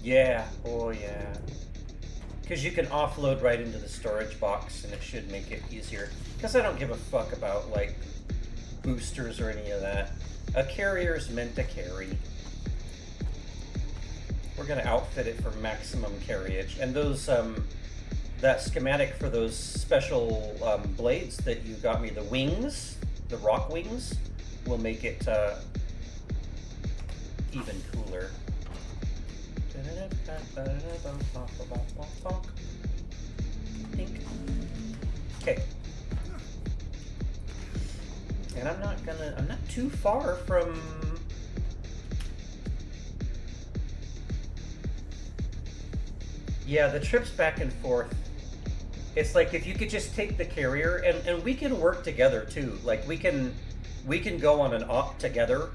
S1: Yeah, oh yeah. Because you can offload right into the storage box and it should make it easier. Because I don't give a fuck about, like, boosters or any of that. A carrier is meant to carry. We're going to outfit it for maximum carriage. And those, that schematic for those special blades that you got me, the wings, the rock wings, will make it even cooler. Okay. And I'm not too far from... Yeah, the trips back and forth. It's like if you could just take the carrier, and we can work together too. Like we can go on an op together,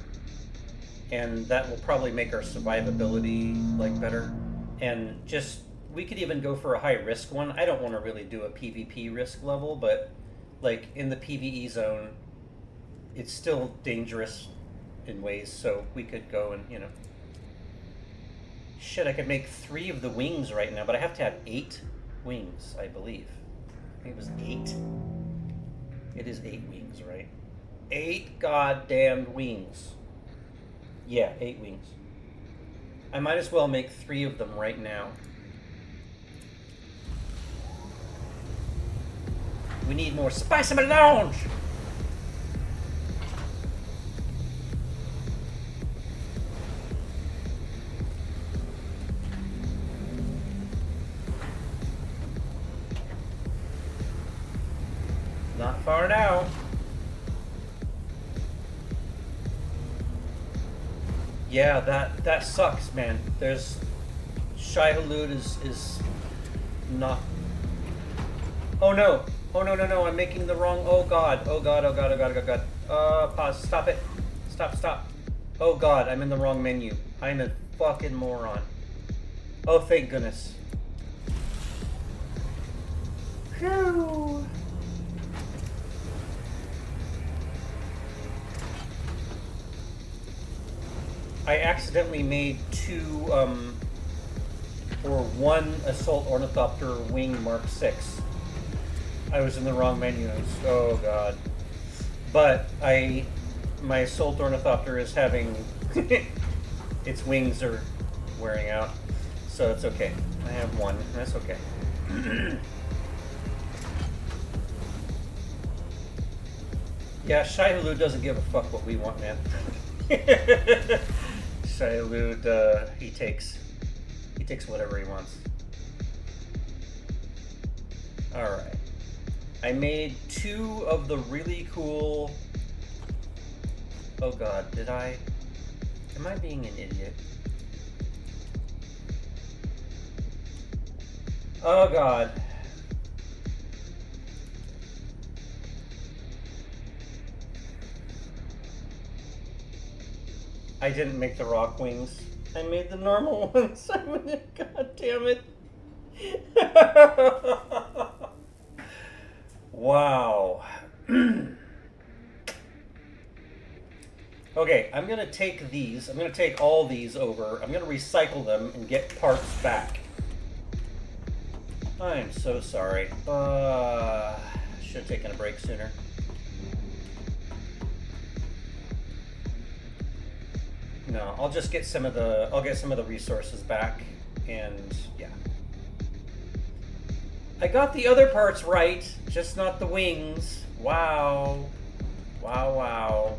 S1: and that will probably make our survivability like better. And just we could even go for a high risk one. I don't want to really do a PvP risk level, but like in the PvE zone, it's still dangerous in ways. So we could go and, you know, shit, I could make 3 of the wings right now, but I have to have 8 wings, I believe. I think it was 8. It is 8 wings, right? 8 goddamn wings. Yeah, 8 wings. I might as well make 3 of them right now. We need more spice in my lounge! Not far now. Yeah, that sucks, man. There's Shai Hulud is not. Oh no! Oh no! I'm making the wrong. Oh god! Oh god! Oh god! Oh god! Oh god! Pause. Stop it! Stop! Oh god! I'm in the wrong menu. I'm a fucking moron. Oh, thank goodness. Phew. I accidentally made 2, or 1 Assault Ornithopter Wing Mark 6. I was in the wrong menu. Oh god. But my Assault Ornithopter is having, its wings are wearing out. So it's okay. I have 1. That's okay. Yeah, Shai Hulud doesn't give a fuck what we want, man. Shai Hulud, he takes whatever he wants. Alright. I made 2 of the really cool... Oh god, am I being an idiot? Oh god. I didn't make the rock wings. I made the normal ones. God damn it. Wow. Okay, I'm gonna take these. I'm gonna take all these over. I'm gonna recycle them and get parts back. I'm so sorry. Should have taken a break sooner. No, I'll just get some of the. I'll get some of the resources back, and yeah. I got the other parts right, just not the wings. Wow. Wow, wow.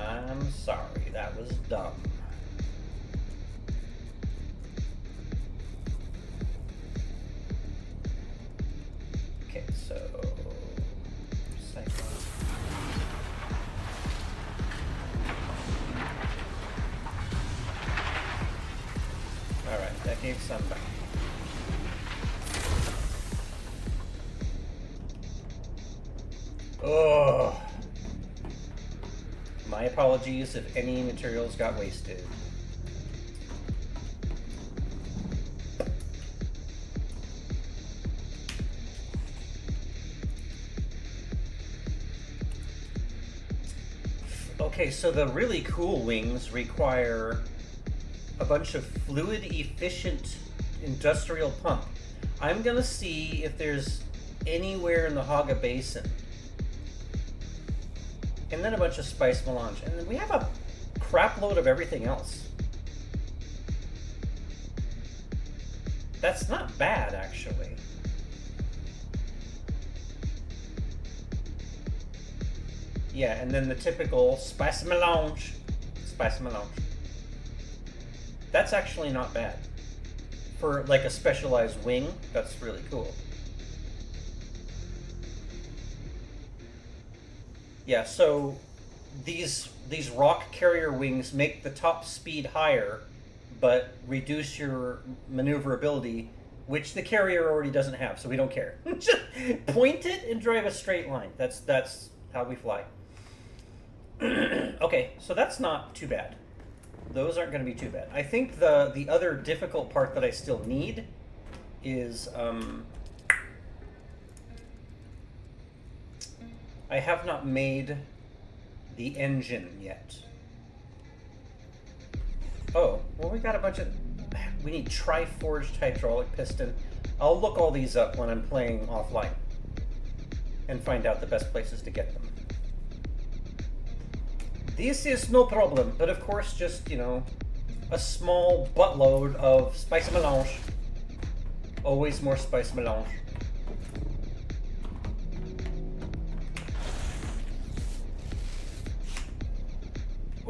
S1: I'm sorry, that was dumb. Okay, so cycle. Alright, that gave some back. Oh. My apologies if any materials got wasted. Okay, so the really cool wings require a bunch of fluid-efficient industrial pump. I'm gonna see if there's anywhere in the Haga Basin. And then a bunch of spice melange. And then we have a crap load of everything else. That's not bad, actually. Yeah, and then the typical spice melange. Spice melange. That's actually not bad. For like a specialized wing, that's really cool. Yeah, so these rock carrier wings make the top speed higher, but reduce your maneuverability, which the carrier already doesn't have, so we don't care. Just point it and drive a straight line. That's how we fly. Okay, so that's not too bad. Those aren't going to be too bad. I think the other difficult part that I still need is I have not made the engine yet. Oh, well, we got a bunch of... We need tri-forged hydraulic piston. I'll look all these up when I'm playing offline and find out the best places to get them. This is no problem, but of course just, you know, a small buttload of spice melange. Always more spice melange.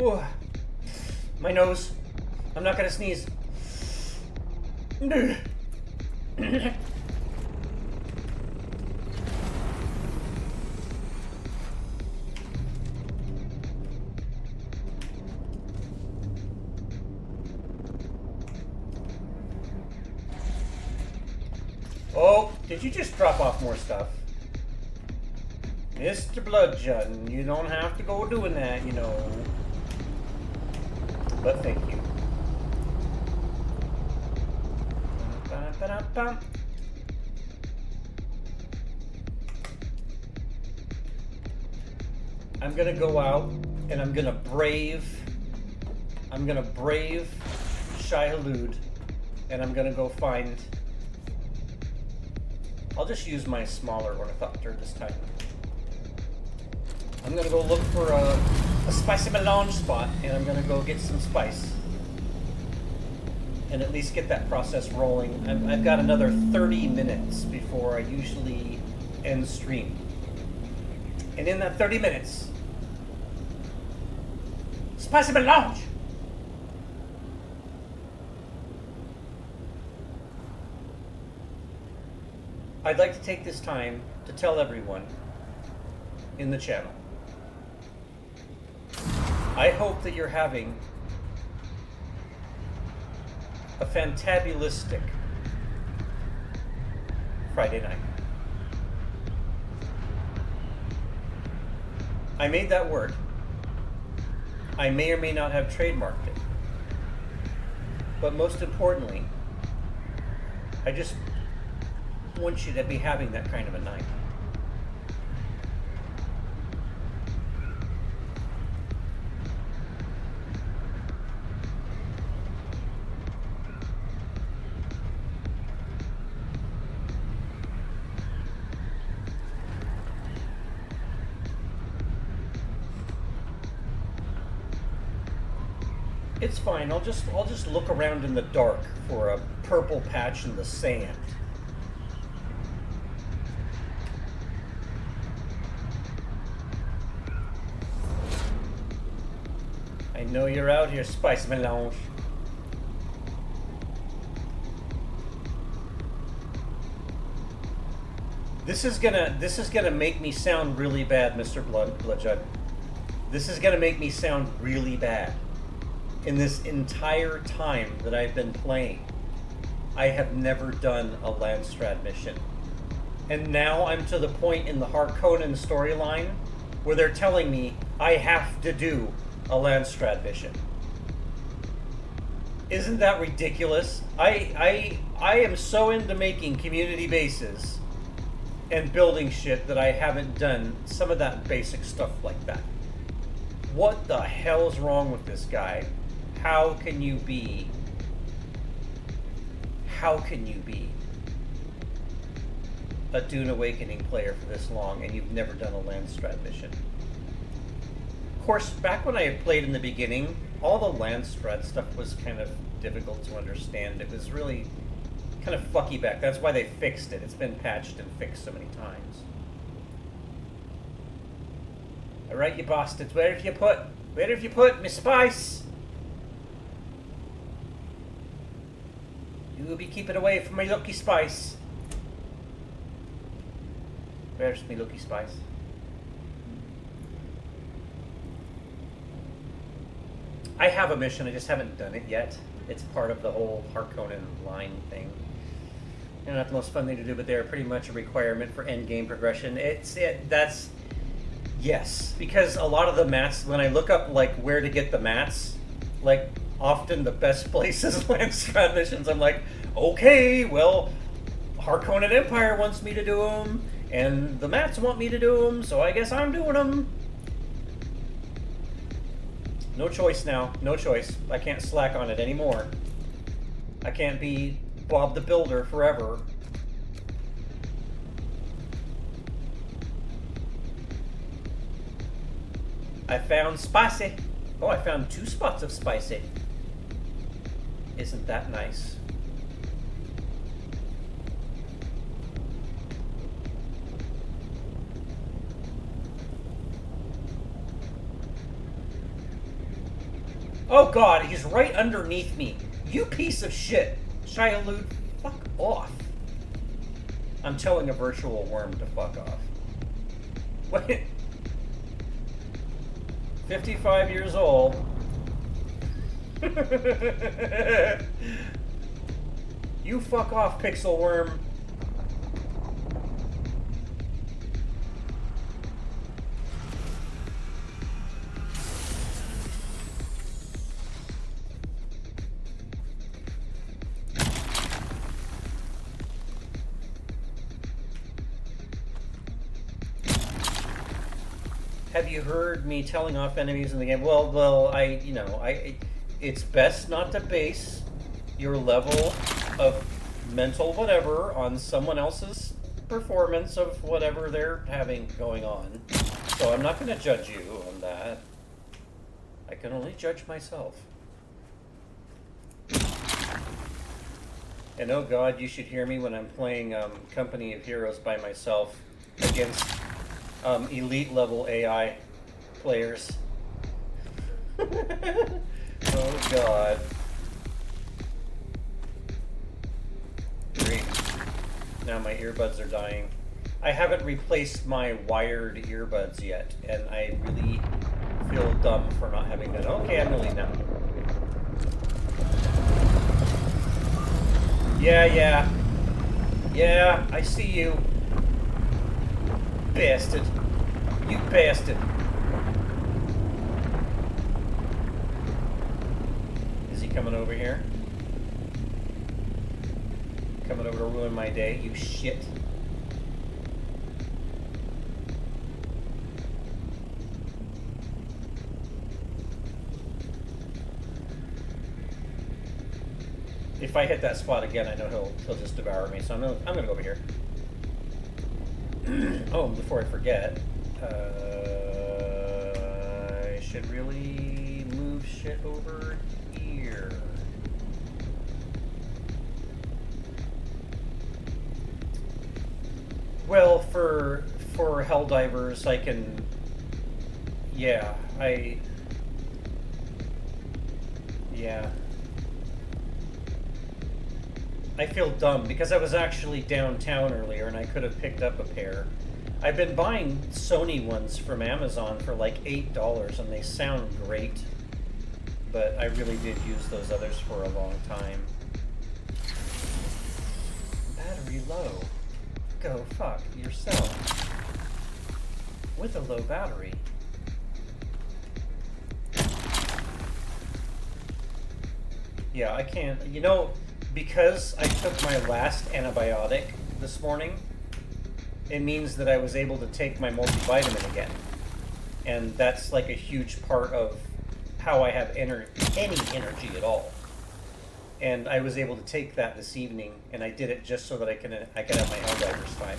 S1: Ooh, my nose. I'm not gonna sneeze. Oh, did you just drop off more stuff? Mr. BloodJunn, you don't have to go doing that, you know. But thank you. Ba-da-ba-da-bum. I'm gonna go out and I'm gonna brave Shai Hulud, and I'm gonna go find... I'll just use my smaller ornithopter this time. I'm gonna go look for a spicy melange spot, and I'm gonna go get some spice. And at least get that process rolling. I've got another 30 minutes before I usually end stream. And in that 30 minutes, spicy melange! I'd like to take this time to tell everyone in the channel, I hope that you're having a fantabulistic Friday night. I made that word. I may or may not have trademarked it. But most importantly, I just want you to be having that kind of a night. It's fine. I'll just look around in the dark for a purple patch in the sand. I know you're out here, Spice Melange. This is gonna make me sound really bad, Mr. BloodJunn. This is gonna make me sound really bad. In this entire time that I've been playing, I have never done a Landstrat mission. And now I'm to the point in the Harkonnen storyline where they're telling me I have to do a Landstrat mission. Isn't that ridiculous? I am so into making community bases and building shit that I haven't done some of that basic stuff like that. What the hell's wrong with this guy? How can you be a Dune Awakening player for this long and you've never done a Landstrat mission? Of course, back when I had played in the beginning, all the Landstrat stuff was kind of difficult to understand. It was really kind of fucky back. That's why they fixed it. It's been patched and fixed so many times. Alright, you bastards, where have you put Miss Spice? You will be keeping away from my Lucky Spice. Where's my Lucky Spice? I have a mission, I just haven't done it yet. It's part of the whole Harkonnen line thing. You know, not the most fun thing to do, but they're pretty much a requirement for endgame progression. Yes, because a lot of the mats, when I look up like where to get the mats, like often the best places Landstrat missions, I'm like, okay, well, Harkonnen Empire wants me to do them, and the mats want me to do them, so I guess I'm doing them. No choice now. No choice. I can't slack on it anymore. I can't be Bob the Builder forever. I found spicy. Oh, I found 2 spots of spicy. Isn't that nice? Oh god, he's right underneath me. You piece of shit. Shia-Lud, fuck off. I'm telling a virtual worm to fuck off. Wait. 55 years old. You fuck off, pixel worm. Have you heard me telling off enemies in the game? Well, it's best not to base your level of mental whatever on someone else's performance of whatever they're having going on. So I'm not going to judge you on that. I can only judge myself. And oh god, you should hear me when I'm playing Company of Heroes by myself against elite level AI players. Oh god. Great. Now my earbuds are dying. I haven't replaced my wired earbuds yet, and I really feel dumb for not having done. Okay, I'm really now. Yeah, I see you. Bastard. You bastard. Is he coming over here? Coming over to ruin my day, you shit. If I hit that spot again, I know he'll just devour me, so I'm gonna go over here. Oh, before I forget, I should really move shit over Well, for Helldivers, I can. Yeah, Yeah. I feel dumb because I was actually downtown earlier and I could have picked up a pair. I've been buying Sony ones from Amazon for like $8 and they sound great, but I really did use those others for a long time. Battery low. Go fuck yourself. With a low battery. Yeah, I can't. You know, because I took my last antibiotic this morning, it means that I was able to take my multivitamin again. And that's like a huge part of how I have any energy at all. And I was able to take that this evening, and I did it just so that I could have my Helldivers time.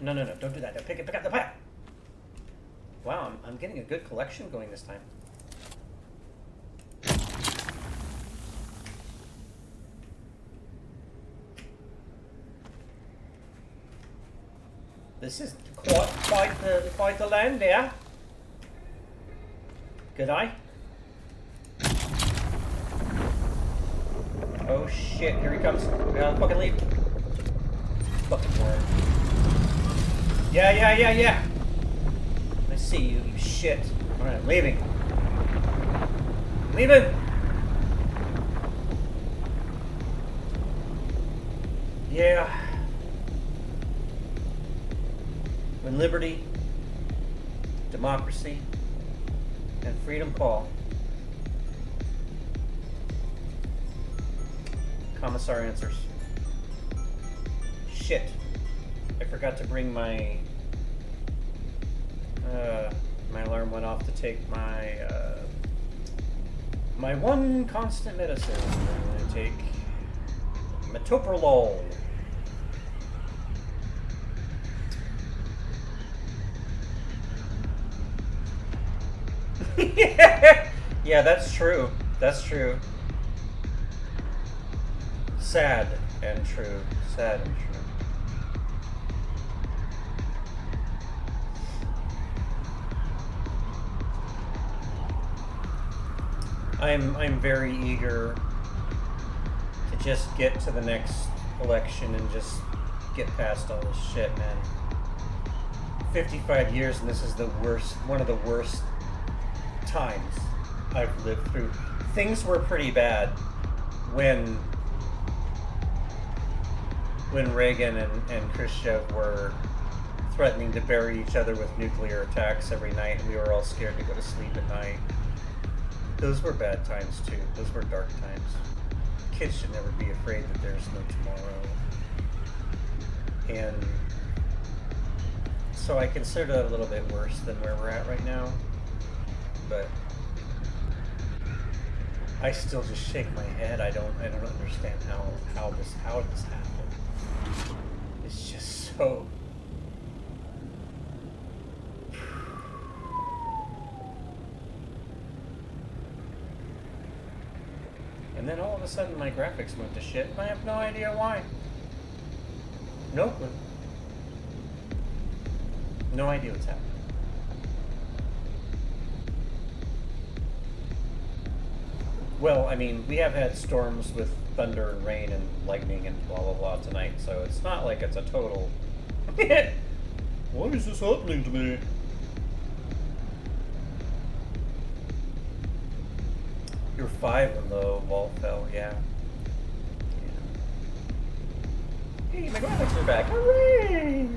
S1: No, don't do that. No, pick up the pile. Wow, I'm getting a good collection going this time. This is quite the land there. Good eye. Oh shit, here he comes. We gotta fucking leave. Fucking worm. Yeah. I see you, you shit. Alright, leaving. Leaving! Yeah. When liberty, democracy, and freedom call, Commissar answers. Shit. I forgot to bring my... my alarm went off to take my, my one constant medicine. I'm gonna take metoprolol. Yeah, that's true. That's true. Sad and true. Sad and true. I'm very eager to just get to the next election and just get past all this shit, man. 55 years and this is the worst, one of the worst times I've lived through. Things were pretty bad when Reagan and Khrushchev were threatening to bury each other with nuclear attacks every night, and we were all scared to go to sleep at night. Those were bad times too. Those were dark times. Kids should never be afraid that there's no tomorrow. And so I consider that a little bit worse than where we're at right now. But I still just shake my head. I don't understand how this happened. It's just so. And then all of a sudden my graphics went to shit, and I have no idea why. No clue. No idea what's happening. Well, I mean, we have had storms with thunder and rain and lightning and blah blah blah tonight, so it's not like it's a total... Why is this happening to me? You're 5 when the wall fell, yeah. Hey, my graphics are back. Hooray!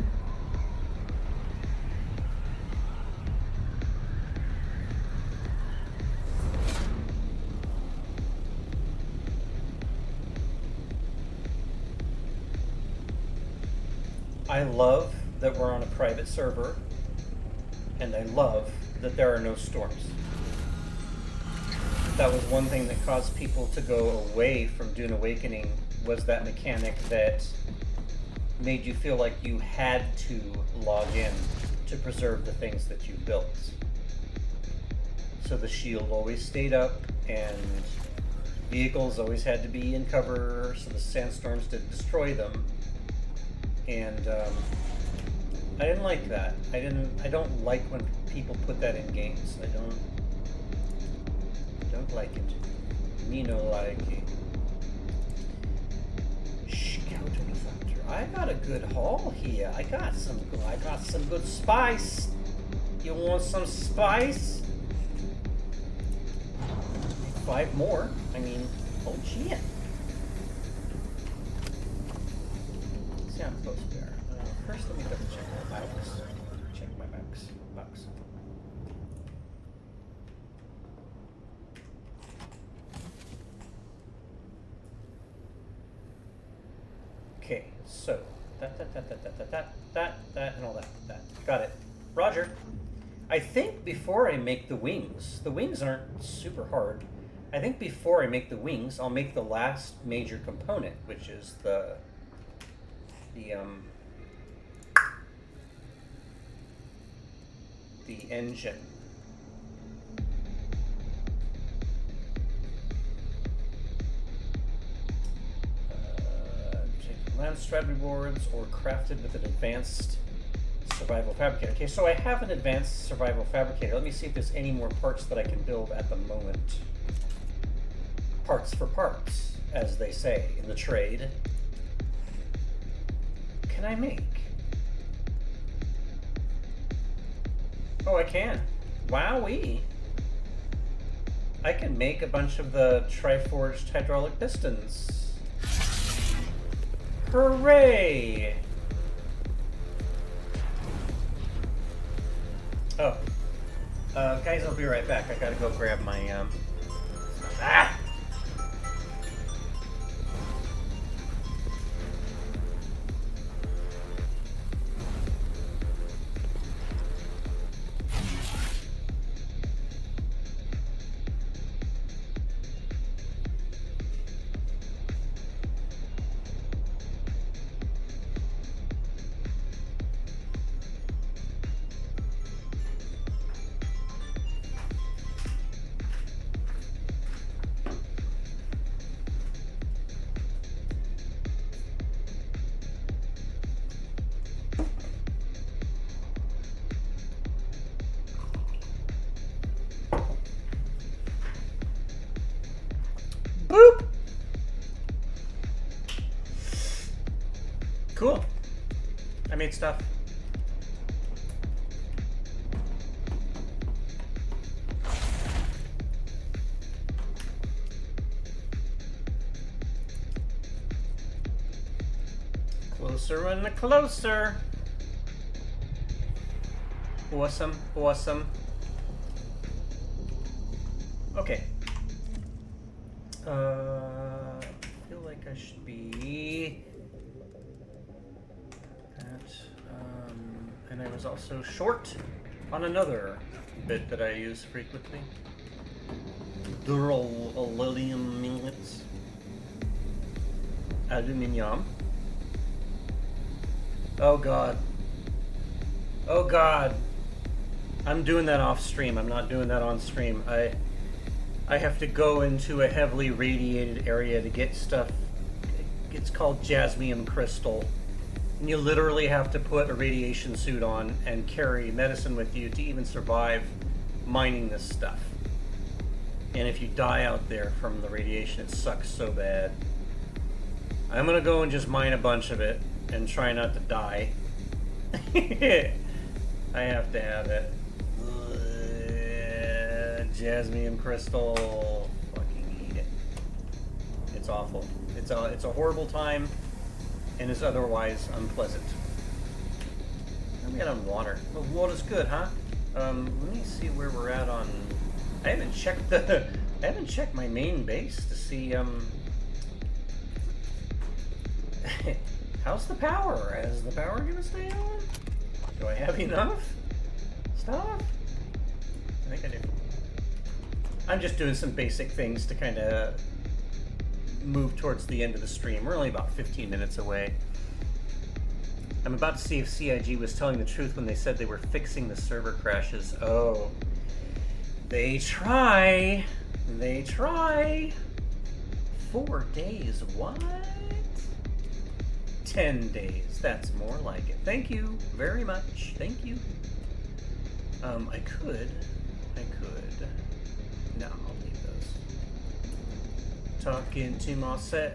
S1: I love that we're on a private server, and I love that there are no storms. That was one thing that caused people to go away from Dune Awakening, was that mechanic that made you feel like you had to log in to preserve the things that you built. So the shield always stayed up, and vehicles always had to be in cover so the sandstorms didn't destroy them. and I didn't like that. I don't like when people put that in games. I don't like it. Me no like it. Scout Ornithopter. I got a good haul here. I got some good spice. You want some spice? 5 more. I mean, oh shit. Let's see how close we are. First, let me double check my box. Check my box. Okay, so that, and all that. Got it. Roger. I think before I make the wings aren't super hard. I think before I make the wings, I'll make the last major component, which is the engine. Land strat rewards or crafted with an advanced survival fabricator. Okay, so I have an advanced survival fabricator. Let me see if there's any more parts that I can build at the moment. Parts for parts, as they say in the trade. Can I make? Oh, I can. Wowee. I can make a bunch of the Triforged hydraulic pistons. Hooray! Oh. Guys, I'll be right back. I gotta go grab my, Ah! Boop! Cool. I made stuff. Closer and closer. Awesome, awesome. Okay. I feel like I should be at, and I was also short on another bit that I use frequently. Duraluminium ingots. Aluminium. Oh god. Oh god. I'm doing that off stream. I'm not doing that on stream. I have to go into a heavily radiated area to get stuff. It's called jasmium crystal. And you literally have to put a radiation suit on and carry medicine with you to even survive mining this stuff. And if you die out there from the radiation, it sucks so bad. I'm gonna go and just mine a bunch of it and try not to die. I have to have it. Jasmium crystal. Fucking eat it. It's awful. It's a horrible time and is otherwise unpleasant. Let me get on water. Oh, water's good, huh? Let me see where we're at on. I haven't checked my main base to see how's the power? Is the power gonna stay on? Do I have enough stuff? I think I do. I'm just doing some basic things to kind of move towards the end of the stream. We're only about 15 minutes away. I'm about to see if CIG was telling the truth when they said they were fixing the server crashes. Oh, they try. They try. 4 days, what? 10 days. That's more like it. Thank you very much. Thank you. I could. No, I'll leave those. Talking to myself.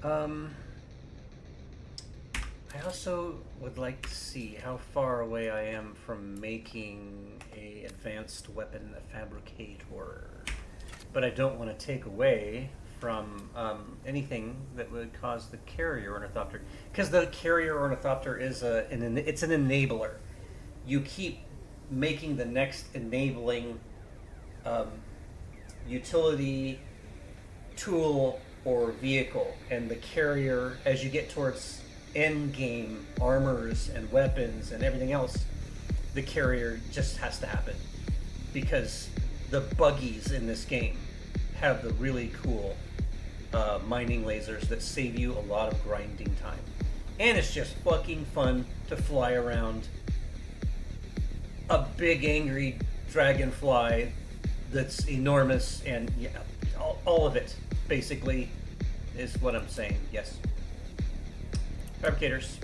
S1: I also would like to see how far away I am from making a advanced weapon fabricator. But I don't want to take away from anything that would cause the Carrier Ornithopter. Because the Carrier Ornithopter is it's an enabler. You keep making the next enabling utility, tool, or vehicle. And the Carrier, as you get towards end game armors and weapons and everything else, the Carrier just has to happen. Because the buggies in this game have the really cool mining lasers that save you a lot of grinding time. And it's just fucking fun to fly around a big angry dragonfly that's enormous, and yeah, all of it basically is what I'm saying. Yes. Fabricators.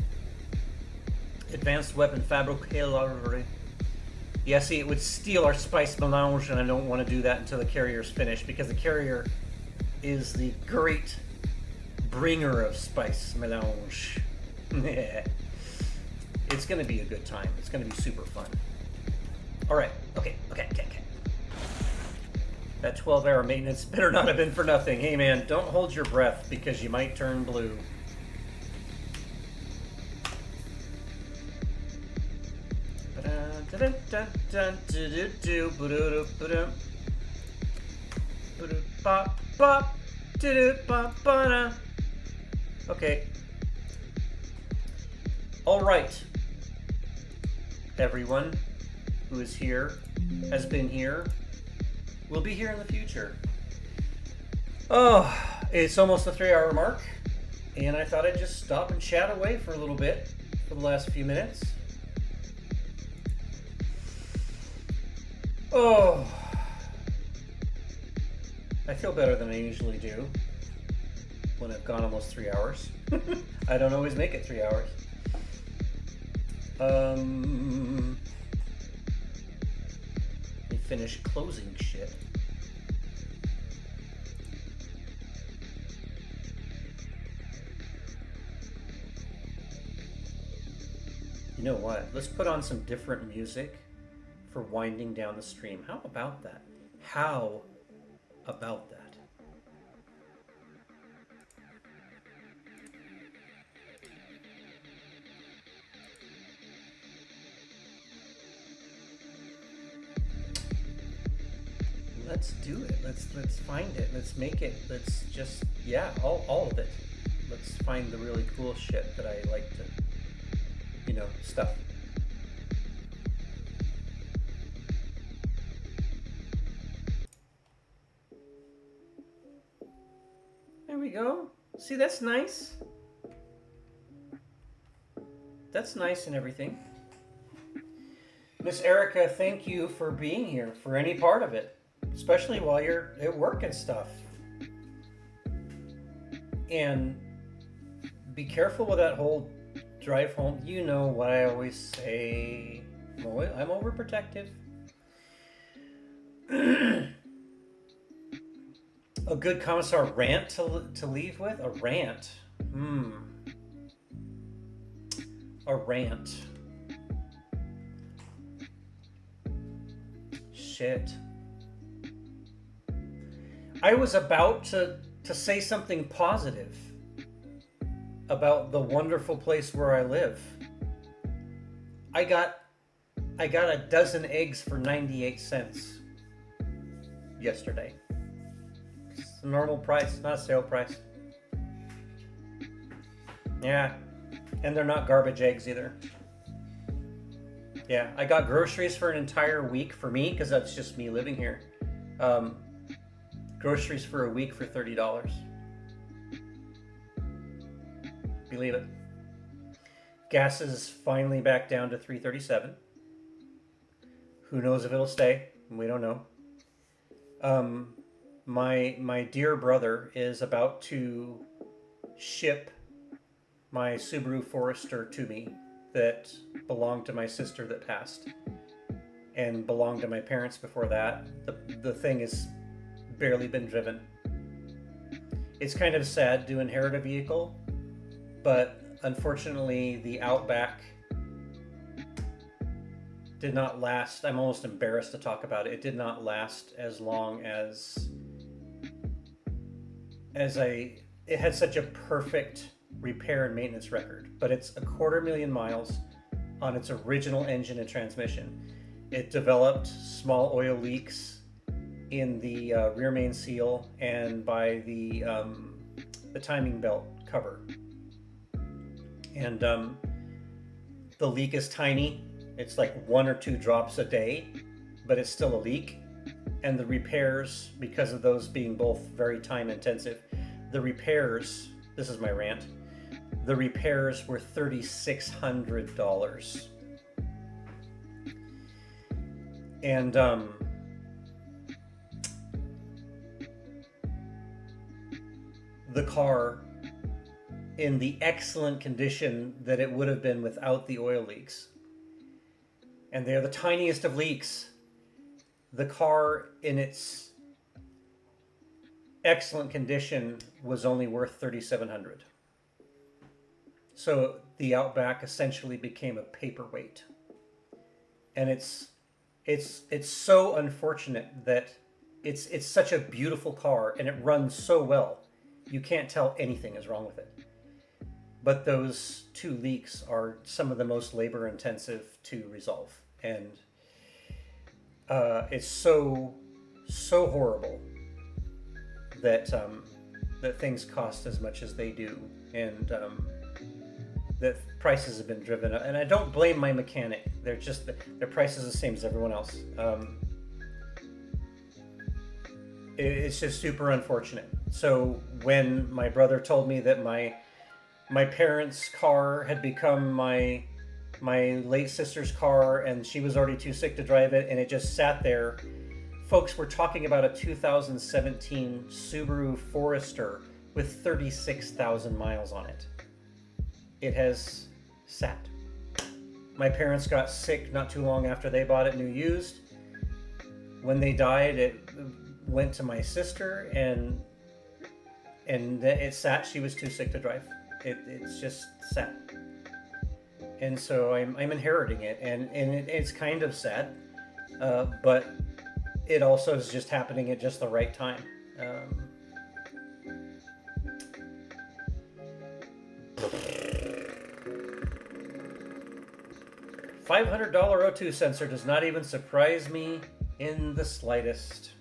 S1: Advanced weapon fabricator. Yeah, see, it would steal our spice melange, and I don't want to do that until the Carrier's finished, because the Carrier is the great bringer of spice melange. It's going to be a good time. It's going to be super fun. Alright, okay. That 12-hour maintenance better not have been for nothing. Hey man, don't hold your breath, because you might turn blue. Okay. Alright. Everyone who is here, has been here, will be here in the future. Oh, it's almost the 3-hour mark, and I thought I'd just stop and chat away for a little bit for the last few minutes. Oh, I feel better than I usually do when I've gone almost 3 hours. I don't always make it 3 hours. Let me finish closing shit. You know what? Let's put on some different music for winding down the stream. How about that? How about that? Let's do it. Let's find it. Let's make it. Let's just, yeah, all of it. Let's find the really cool shit that I like to, stuff. There we go. See, that's nice. That's nice and everything. Miss Erica, thank you for being here for any part of it, especially while you're at work and stuff. And be careful with that whole drive home. You know what I always say. I'm overprotective. A good commissar rant to leave with? A rant. A rant. Shit. I was about to say something positive about the wonderful place where I live. I got a dozen eggs for 98 cents yesterday. It's the normal price, not a sale price. Yeah, and they're not garbage eggs either. Yeah, I got groceries for an entire week for me, because that's just me living here. Groceries for a week for $30. Believe it. Gas is finally back down to $3.37. Who knows if it'll stay? We don't know. My dear brother is about to ship my Subaru Forester to me that belonged to my sister that passed and belonged to my parents before that. The thing has barely been driven. It's kind of sad to inherit a vehicle, but unfortunately the Outback did not last. I'm almost embarrassed to talk about it. It did not last as long as it had such a perfect repair and maintenance record, but it's 250,000 miles on its original engine and transmission. It developed small oil leaks in the rear main seal and by the timing belt cover, and the leak is tiny. It's like 1 or 2 drops a day, but it's still a leak. And the repairs, because of those being both very time intensive, the repairs, this is my rant, the repairs were $3,600. And the car, in the excellent condition that it would have been without the oil leaks, and they're the tiniest of leaks, the car in its excellent condition was only worth $3,700. So the Outback essentially became a paperweight. And it's so unfortunate that it's such a beautiful car and it runs so well. You can't tell anything is wrong with it. But those 2 leaks are some of the most labor intensive to resolve. And it's so horrible that that things cost as much as they do, and that prices have been driven up. And I don't blame my mechanic. They're just their price is the same as everyone else. It's just super unfortunate. So when my brother told me that my parents' car had become my late sister's car and she was already too sick to drive it and it just sat there, folks, we're talking about a 2017 Subaru Forester with 36,000 miles on it. It has sat. My parents got sick not too long after they bought it new used. When they died, it went to my sister and it sat. She was too sick to drive. It's just sat. And so I'm inheriting it, and it's kind of sad, but it also is just happening at just the right time. $500 O2 sensor does not even surprise me in the slightest.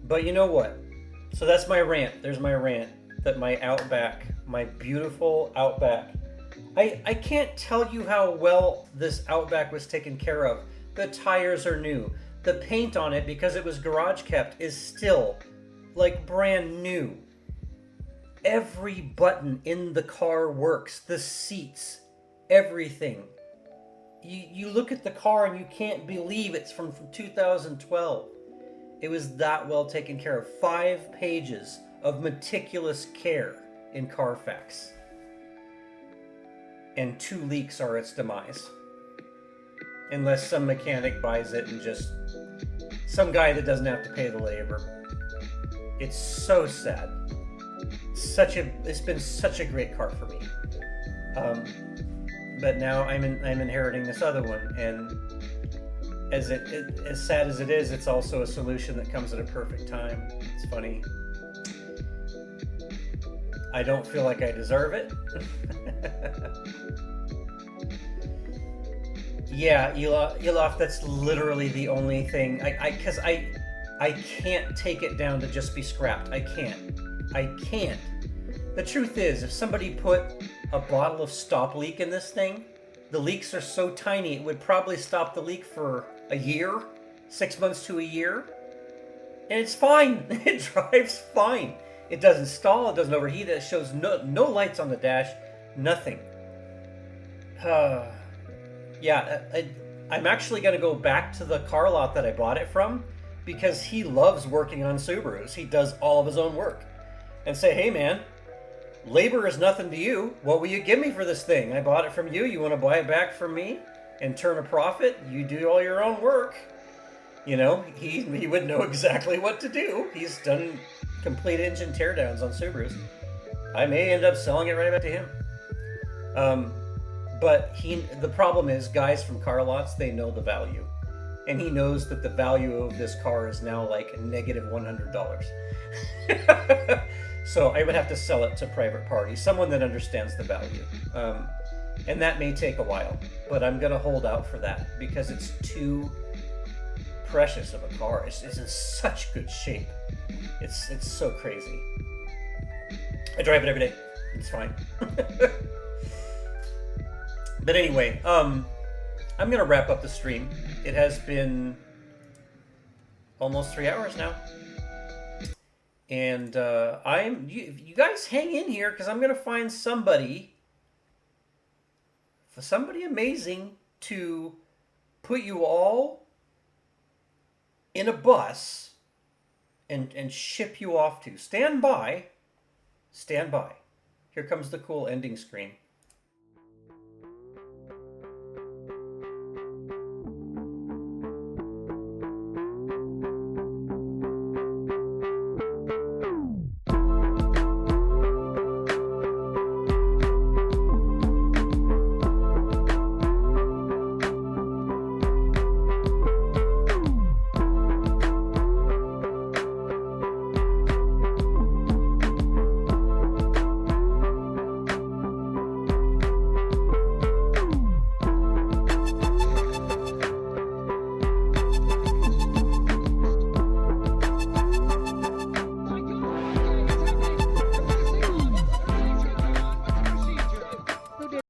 S1: But you know what? So that's my rant. There's my rant that my Outback, my beautiful Outback, I can't tell you how well this Outback was taken care of. The tires are new. The paint on it, because it was garage kept, is still like brand new. Every button in the car works. The seats, everything. You look at the car and you can't believe it's from 2012. It was that well taken care of. 5 pages of meticulous care in Carfax. And 2 leaks are its demise. Unless some mechanic buys it and just... some guy that doesn't have to pay the labor. It's so sad. It's been such a great car for me. But now I'm inheriting this other one, and as sad as it is, it's also a solution that comes at a perfect time. It's funny. I don't feel like I deserve it. Yeah, Elof, that's literally the only thing. Because I can't take it down to just be scrapped. I can't. The truth is, if somebody put a bottle of stop leak in this thing, the leaks are so tiny it would probably stop the leak for a year, 6 months to a year, and it's fine. It drives fine. It doesn't stall, it doesn't overheat, it shows no lights on the dash, nothing. Yeah, I'm actually going to go back to the car lot that I bought it from because he loves working on Subarus. He does all of his own work. And say, hey man, labor is nothing to you. What will you give me for this thing? I bought it from you. You want to buy it back from me and turn a profit? You do all your own work. You know, he would know exactly what to do. He's done complete engine teardowns on Subarus. I may end up selling it right back to him. But the problem is, guys from car lots, they know the value. And he knows that the value of this car is now like negative $100. So I would have to sell it to private party, someone that understands the value. And that may take a while, but I'm going to hold out for that because it's too precious of a car. It's in such good shape. It's so crazy. I drive it every day. It's fine. But anyway, I'm going to wrap up the stream. It has been almost 3 hours now. And you guys hang in here because I'm going to find somebody amazing to put you all in a bus and ship you off to. Stand by. Stand by. Here comes the cool ending screen.